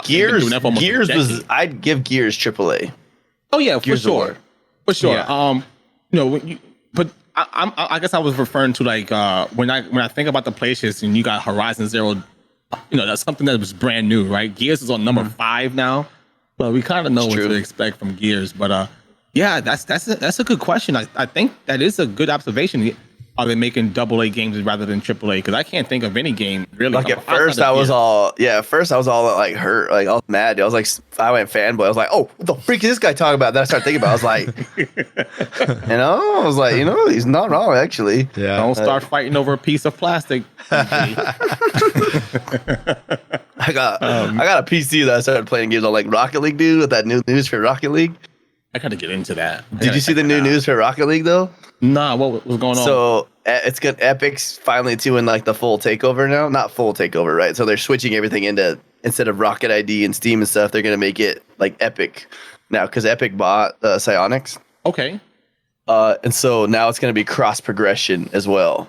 Gears. Gears I'd give Gears AAA. Oh yeah, for Gears of sure, War. for sure. Yeah. But I guess I was referring to like when I think about the PlayStation, you got Horizon Zero. That's something that was brand new, right? Gears is on number 5 now, but we kind of know what to expect from Gears. But yeah, that's a good question. I think that is a good observation. Are they making AA games rather than AAA? Because I can't think of any game really. Like at first I was all like hurt, like all mad. I was like, I went fanboy. I was like, oh, what the freak is this guy talking about? Then I started thinking about it. I was like, he's not wrong actually. Yeah. Don't start fighting over a piece of plastic. I got a PC that I started playing games on, like Rocket League, dude, with that new news for Rocket League. I gotta get into that. Did you see the new news for Rocket League though? Nah, what was going on? So it's good. Epic's finally doing like the full takeover now. Not full takeover, right? So they're switching everything into, instead of Rocket ID and Steam and stuff, they're gonna make it like Epic now because Epic bought Psyonix. Okay. And so now it's gonna be cross progression as well.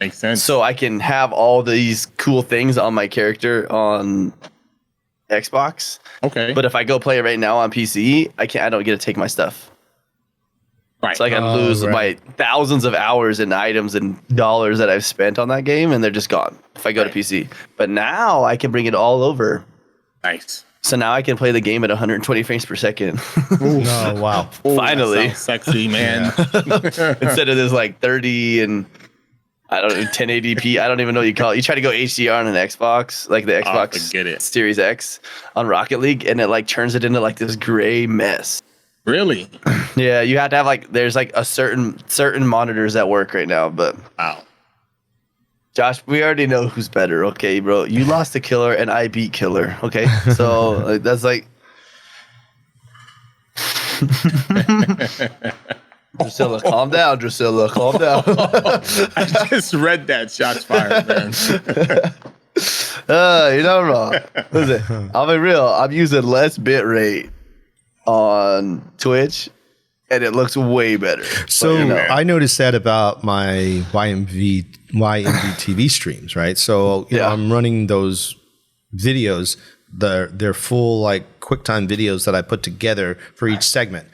Makes sense. So I can have all these cool things on my character on Xbox. Okay. But if I go play it right now on PC, I don't get to take my stuff. Right. So I can lose my thousands of hours and items and dollars that I've spent on that game, and they're just gone if I go to PC. But now I can bring it all over. Nice. So now I can play the game at 120 frames per second. Oh, wow. Finally. Sexy, man. Instead of this like 30 and 1080p. I don't even know what you call it. You try to go HDR on an Xbox, like the Xbox Series X on Rocket League, and it like turns it into like this gray mess. Really? Yeah, you have to have like, there's like a certain monitors that work right now, but wow. Josh, we already know who's better, okay, bro? You lost to Killer and I beat Killer, okay? So that's like Drusilla, calm down, Drusilla, calm down. I just read that. Shots fired, man. You're not wrong. Listen, I'll be real. I'm using less bit rate on Twitch, and it looks way better. So I noticed that about my YMV TV streams, right? So I'm running those videos. They're full like QuickTime videos that I put together for each segment.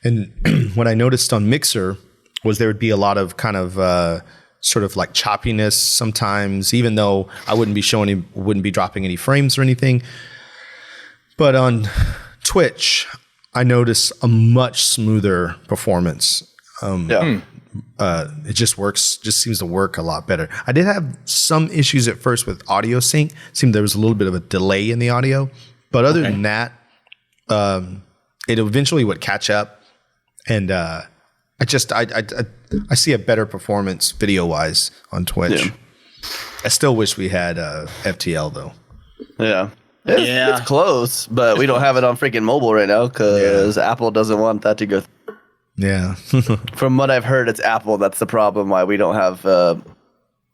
And what I noticed on Mixer was there would be a lot of kind of sort of like choppiness sometimes, even though I wouldn't be dropping any frames or anything. But on Twitch, I noticed a much smoother performance. It just seems to work a lot better. I did have some issues at first with audio sync. It seemed there was a little bit of a delay in the audio, but other than that, it eventually would catch up. And I see a better performance video wise on Twitch. Yeah. I still wish we had FTL though. Yeah. It's close, but we don't have it on freaking mobile right now because Apple doesn't want that to go. Yeah. From what I've heard, it's Apple that's the problem why we don't have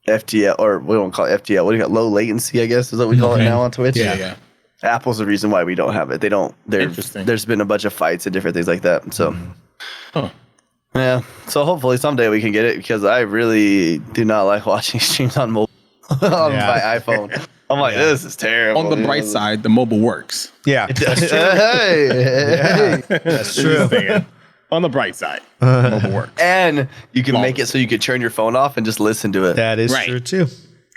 FTL, or we don't call it FTL. What do you got? Low latency, I guess is what we call it now on Twitch. Yeah. Apple's the reason why we don't have it. They don't. There's been a bunch of fights and different things like that. So, yeah. So hopefully someday we can get it because I really do not like watching streams on mobile on my iPhone. I'm like, this is terrible. On the bright side, the mobile works. Yeah, that's true. Hey, that's true. On the bright side, mobile works. And you can make it so you can turn your phone off and just listen to it. That is true too.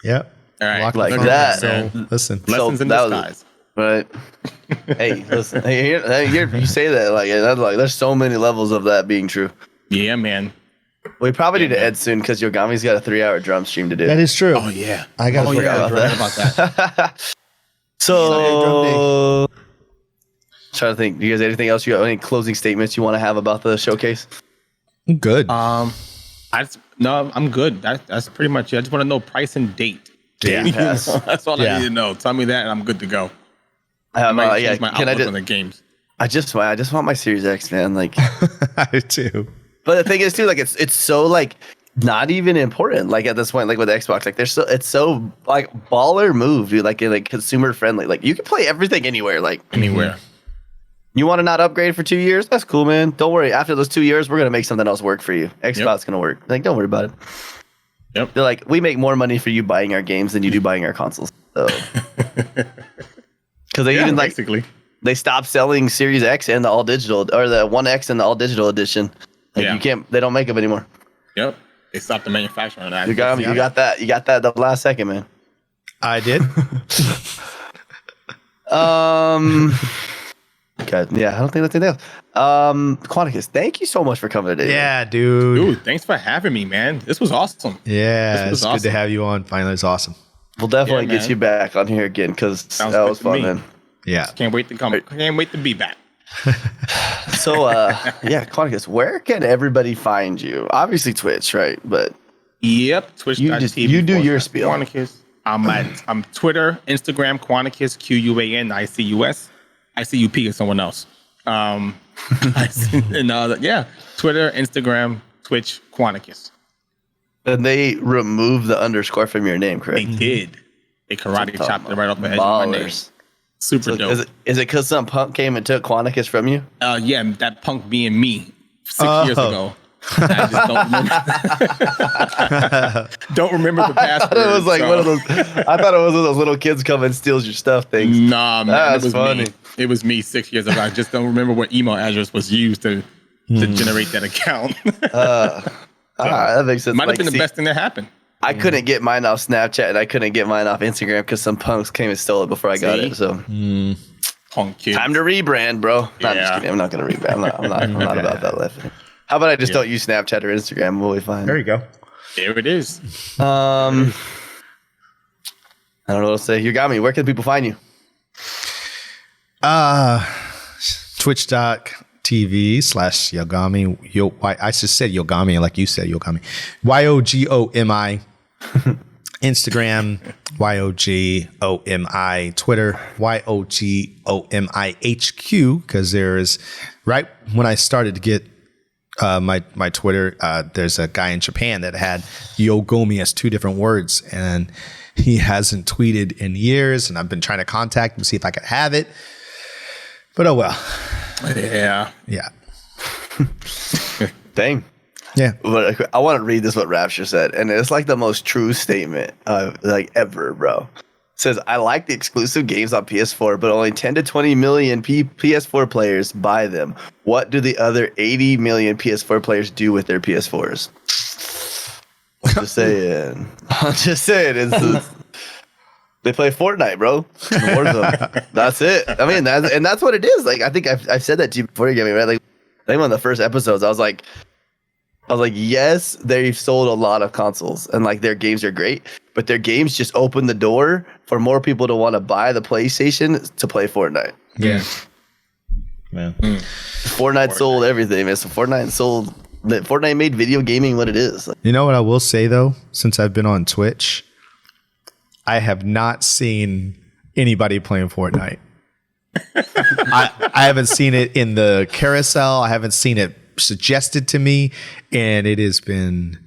Yep. All right. Like that. So, listen. Lessons in disguise. Right. Hey, listen. You say that like there's so many levels of that being true. Yeah, man. We probably need to end soon because Yogami's got a 3-hour drum stream to do. That is true. Oh yeah. I got to forget about that. So, trying to think. Do you guys have anything else? You got any closing statements you want to have about the showcase? I'm good. I'm good. That's pretty much it. I just want to know price and date. Yeah, that's all I need to know. Tell me that, and I'm good to go. I might change my outlook on the games. I just want my Series X, man. Like, I do too. But the thing is, too, like it's so like not even important. Like at this point, like with Xbox, like it's so like baller move, dude. Like consumer friendly. Like you can play everything anywhere. Like anywhere. You want to not upgrade for 2 years? That's cool, man. Don't worry. After those 2 years, we're gonna make something else work for you. Xbox gonna work. Like don't worry about it. Yep. They're like, we make more money for you buying our games than you do buying our consoles. So, because they even like basically they stopped selling Series X and the all digital, or the One X and the all digital edition. Like you can't. They don't make them anymore. Yep. They stopped the manufacturing of that. You got that. You got that the last second, man. I did. Okay. Yeah, I don't think that's anything else. Quanicus, thank you so much for coming today. Yeah, dude. Dude, thanks for having me, man. This was awesome. Yeah, This was it's good to awesome. have you on. Finally, it's awesome. We'll definitely Yeah, get you back on here again because that good was to fun, me. man. Yeah. Can't wait to come. Can't wait to be back. So, yeah, Quanicus, where can everybody find you? Obviously Twitch, right? But Yep. Twitch.tv. you do your spiel. Quanicus. I'm Twitter, Instagram, Quanicus, QUANICUS. ICUP is someone else. Yeah, Twitter, Instagram, Twitch, Quanicus. and they removed the underscore from your name, They correct? did. They karate chopped it right off the edge of my name. Ballers. Super So dope. is it because some punk came and took Quanicus from you? Yeah, that punk being me 6 years ago. I just don't remember the password. It was like so- one of those. I thought it was one of those little kids come and steals your stuff things. Nah, man, That's it was funny. me. It was me 6 years ago. I just don't remember what email address was used to generate that account. That makes sense. Might have Like, been the see, best thing that happened. I couldn't get mine off Snapchat and I couldn't get mine off Instagram because some punks came and stole it before I got See? it. So Punk kid. time to rebrand, bro. No, I'm just Yeah. kidding. I'm not gonna rebrand. I'm not about that life. How about I just don't use Snapchat or Instagram? We'll be fine. There you go. There it is. I don't know what to say. You got me. Where can people find you? Twitch.tv/Yogami. I just said Yogami like you said Yogami. YOGOMI. Instagram, YOGOMI. Twitter, YOGOMIHQ. Because there's, right when I started to get my Twitter, there's a guy in Japan that had Yogomi as two different words, and he hasn't tweeted in years, and I've been trying to contact him to see if I could have it. But oh well. Yeah. Yeah. Dang. Yeah. But I want to read this what Rapture said, and it's like the most true statement like ever, bro. It says, I like the exclusive games on PS4, but only 10 to 20 million PS4 players buy them. What do the other 80 million PS4 players do with their PS4s? I'm just saying. They play Fortnite, bro. Warzone. That's it. I mean, that's what it is. Like, I think I've said that to you before you get me right. Like, I think one of the first episodes, I was like, yes, they've sold a lot of consoles and like their games are great, but their games just open the door for more people to want to buy the PlayStation to play Fortnite. Yeah. Man. Fortnite sold everything, man. So Fortnite made video gaming what it is. Like, You know what I will say though, since I've been on Twitch, I have not seen anybody playing Fortnite. I haven't seen it in the carousel. I haven't seen it suggested to me, and it has been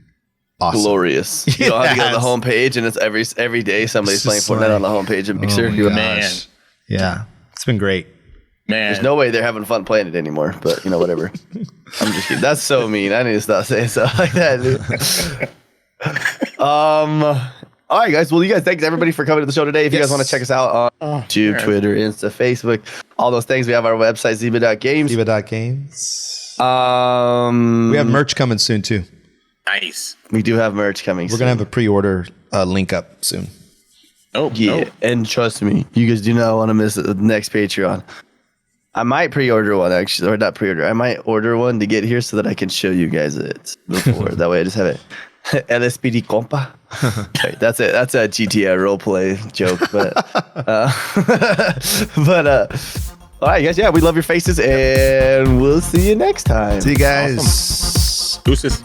awesome. glorious. You don't have to go to the Yes. homepage, and it's every day somebody's It's playing just Fortnite like- on the homepage and Oh Mixer. my Man. gosh. Yeah, it's been great. Man. There's no way they're having fun playing it anymore, but whatever. I'm just kidding. That's so mean. I need to stop saying stuff like that, dude. All right, guys. Well, you guys, thanks everybody for coming to the show today. If you guys want to check us out on YouTube, Twitter, Insta, Facebook, all those things, we have our website, Zyba.games. Zyba.games. We We have merch coming soon too. Nice. We do have merch coming. We're gonna have a pre-order link up soon. Oh, Yeah, and trust me, you guys do not want to miss the next Patreon. I might pre-order one actually, or not pre-order. I might order one to get here so that I can show you guys it before. That way, I just have it. LSPD compa. Okay, that's it. That's a GTA roleplay joke, but all right, guys. Yeah, we love your faces, and we'll see you next time. See you guys. Deuces.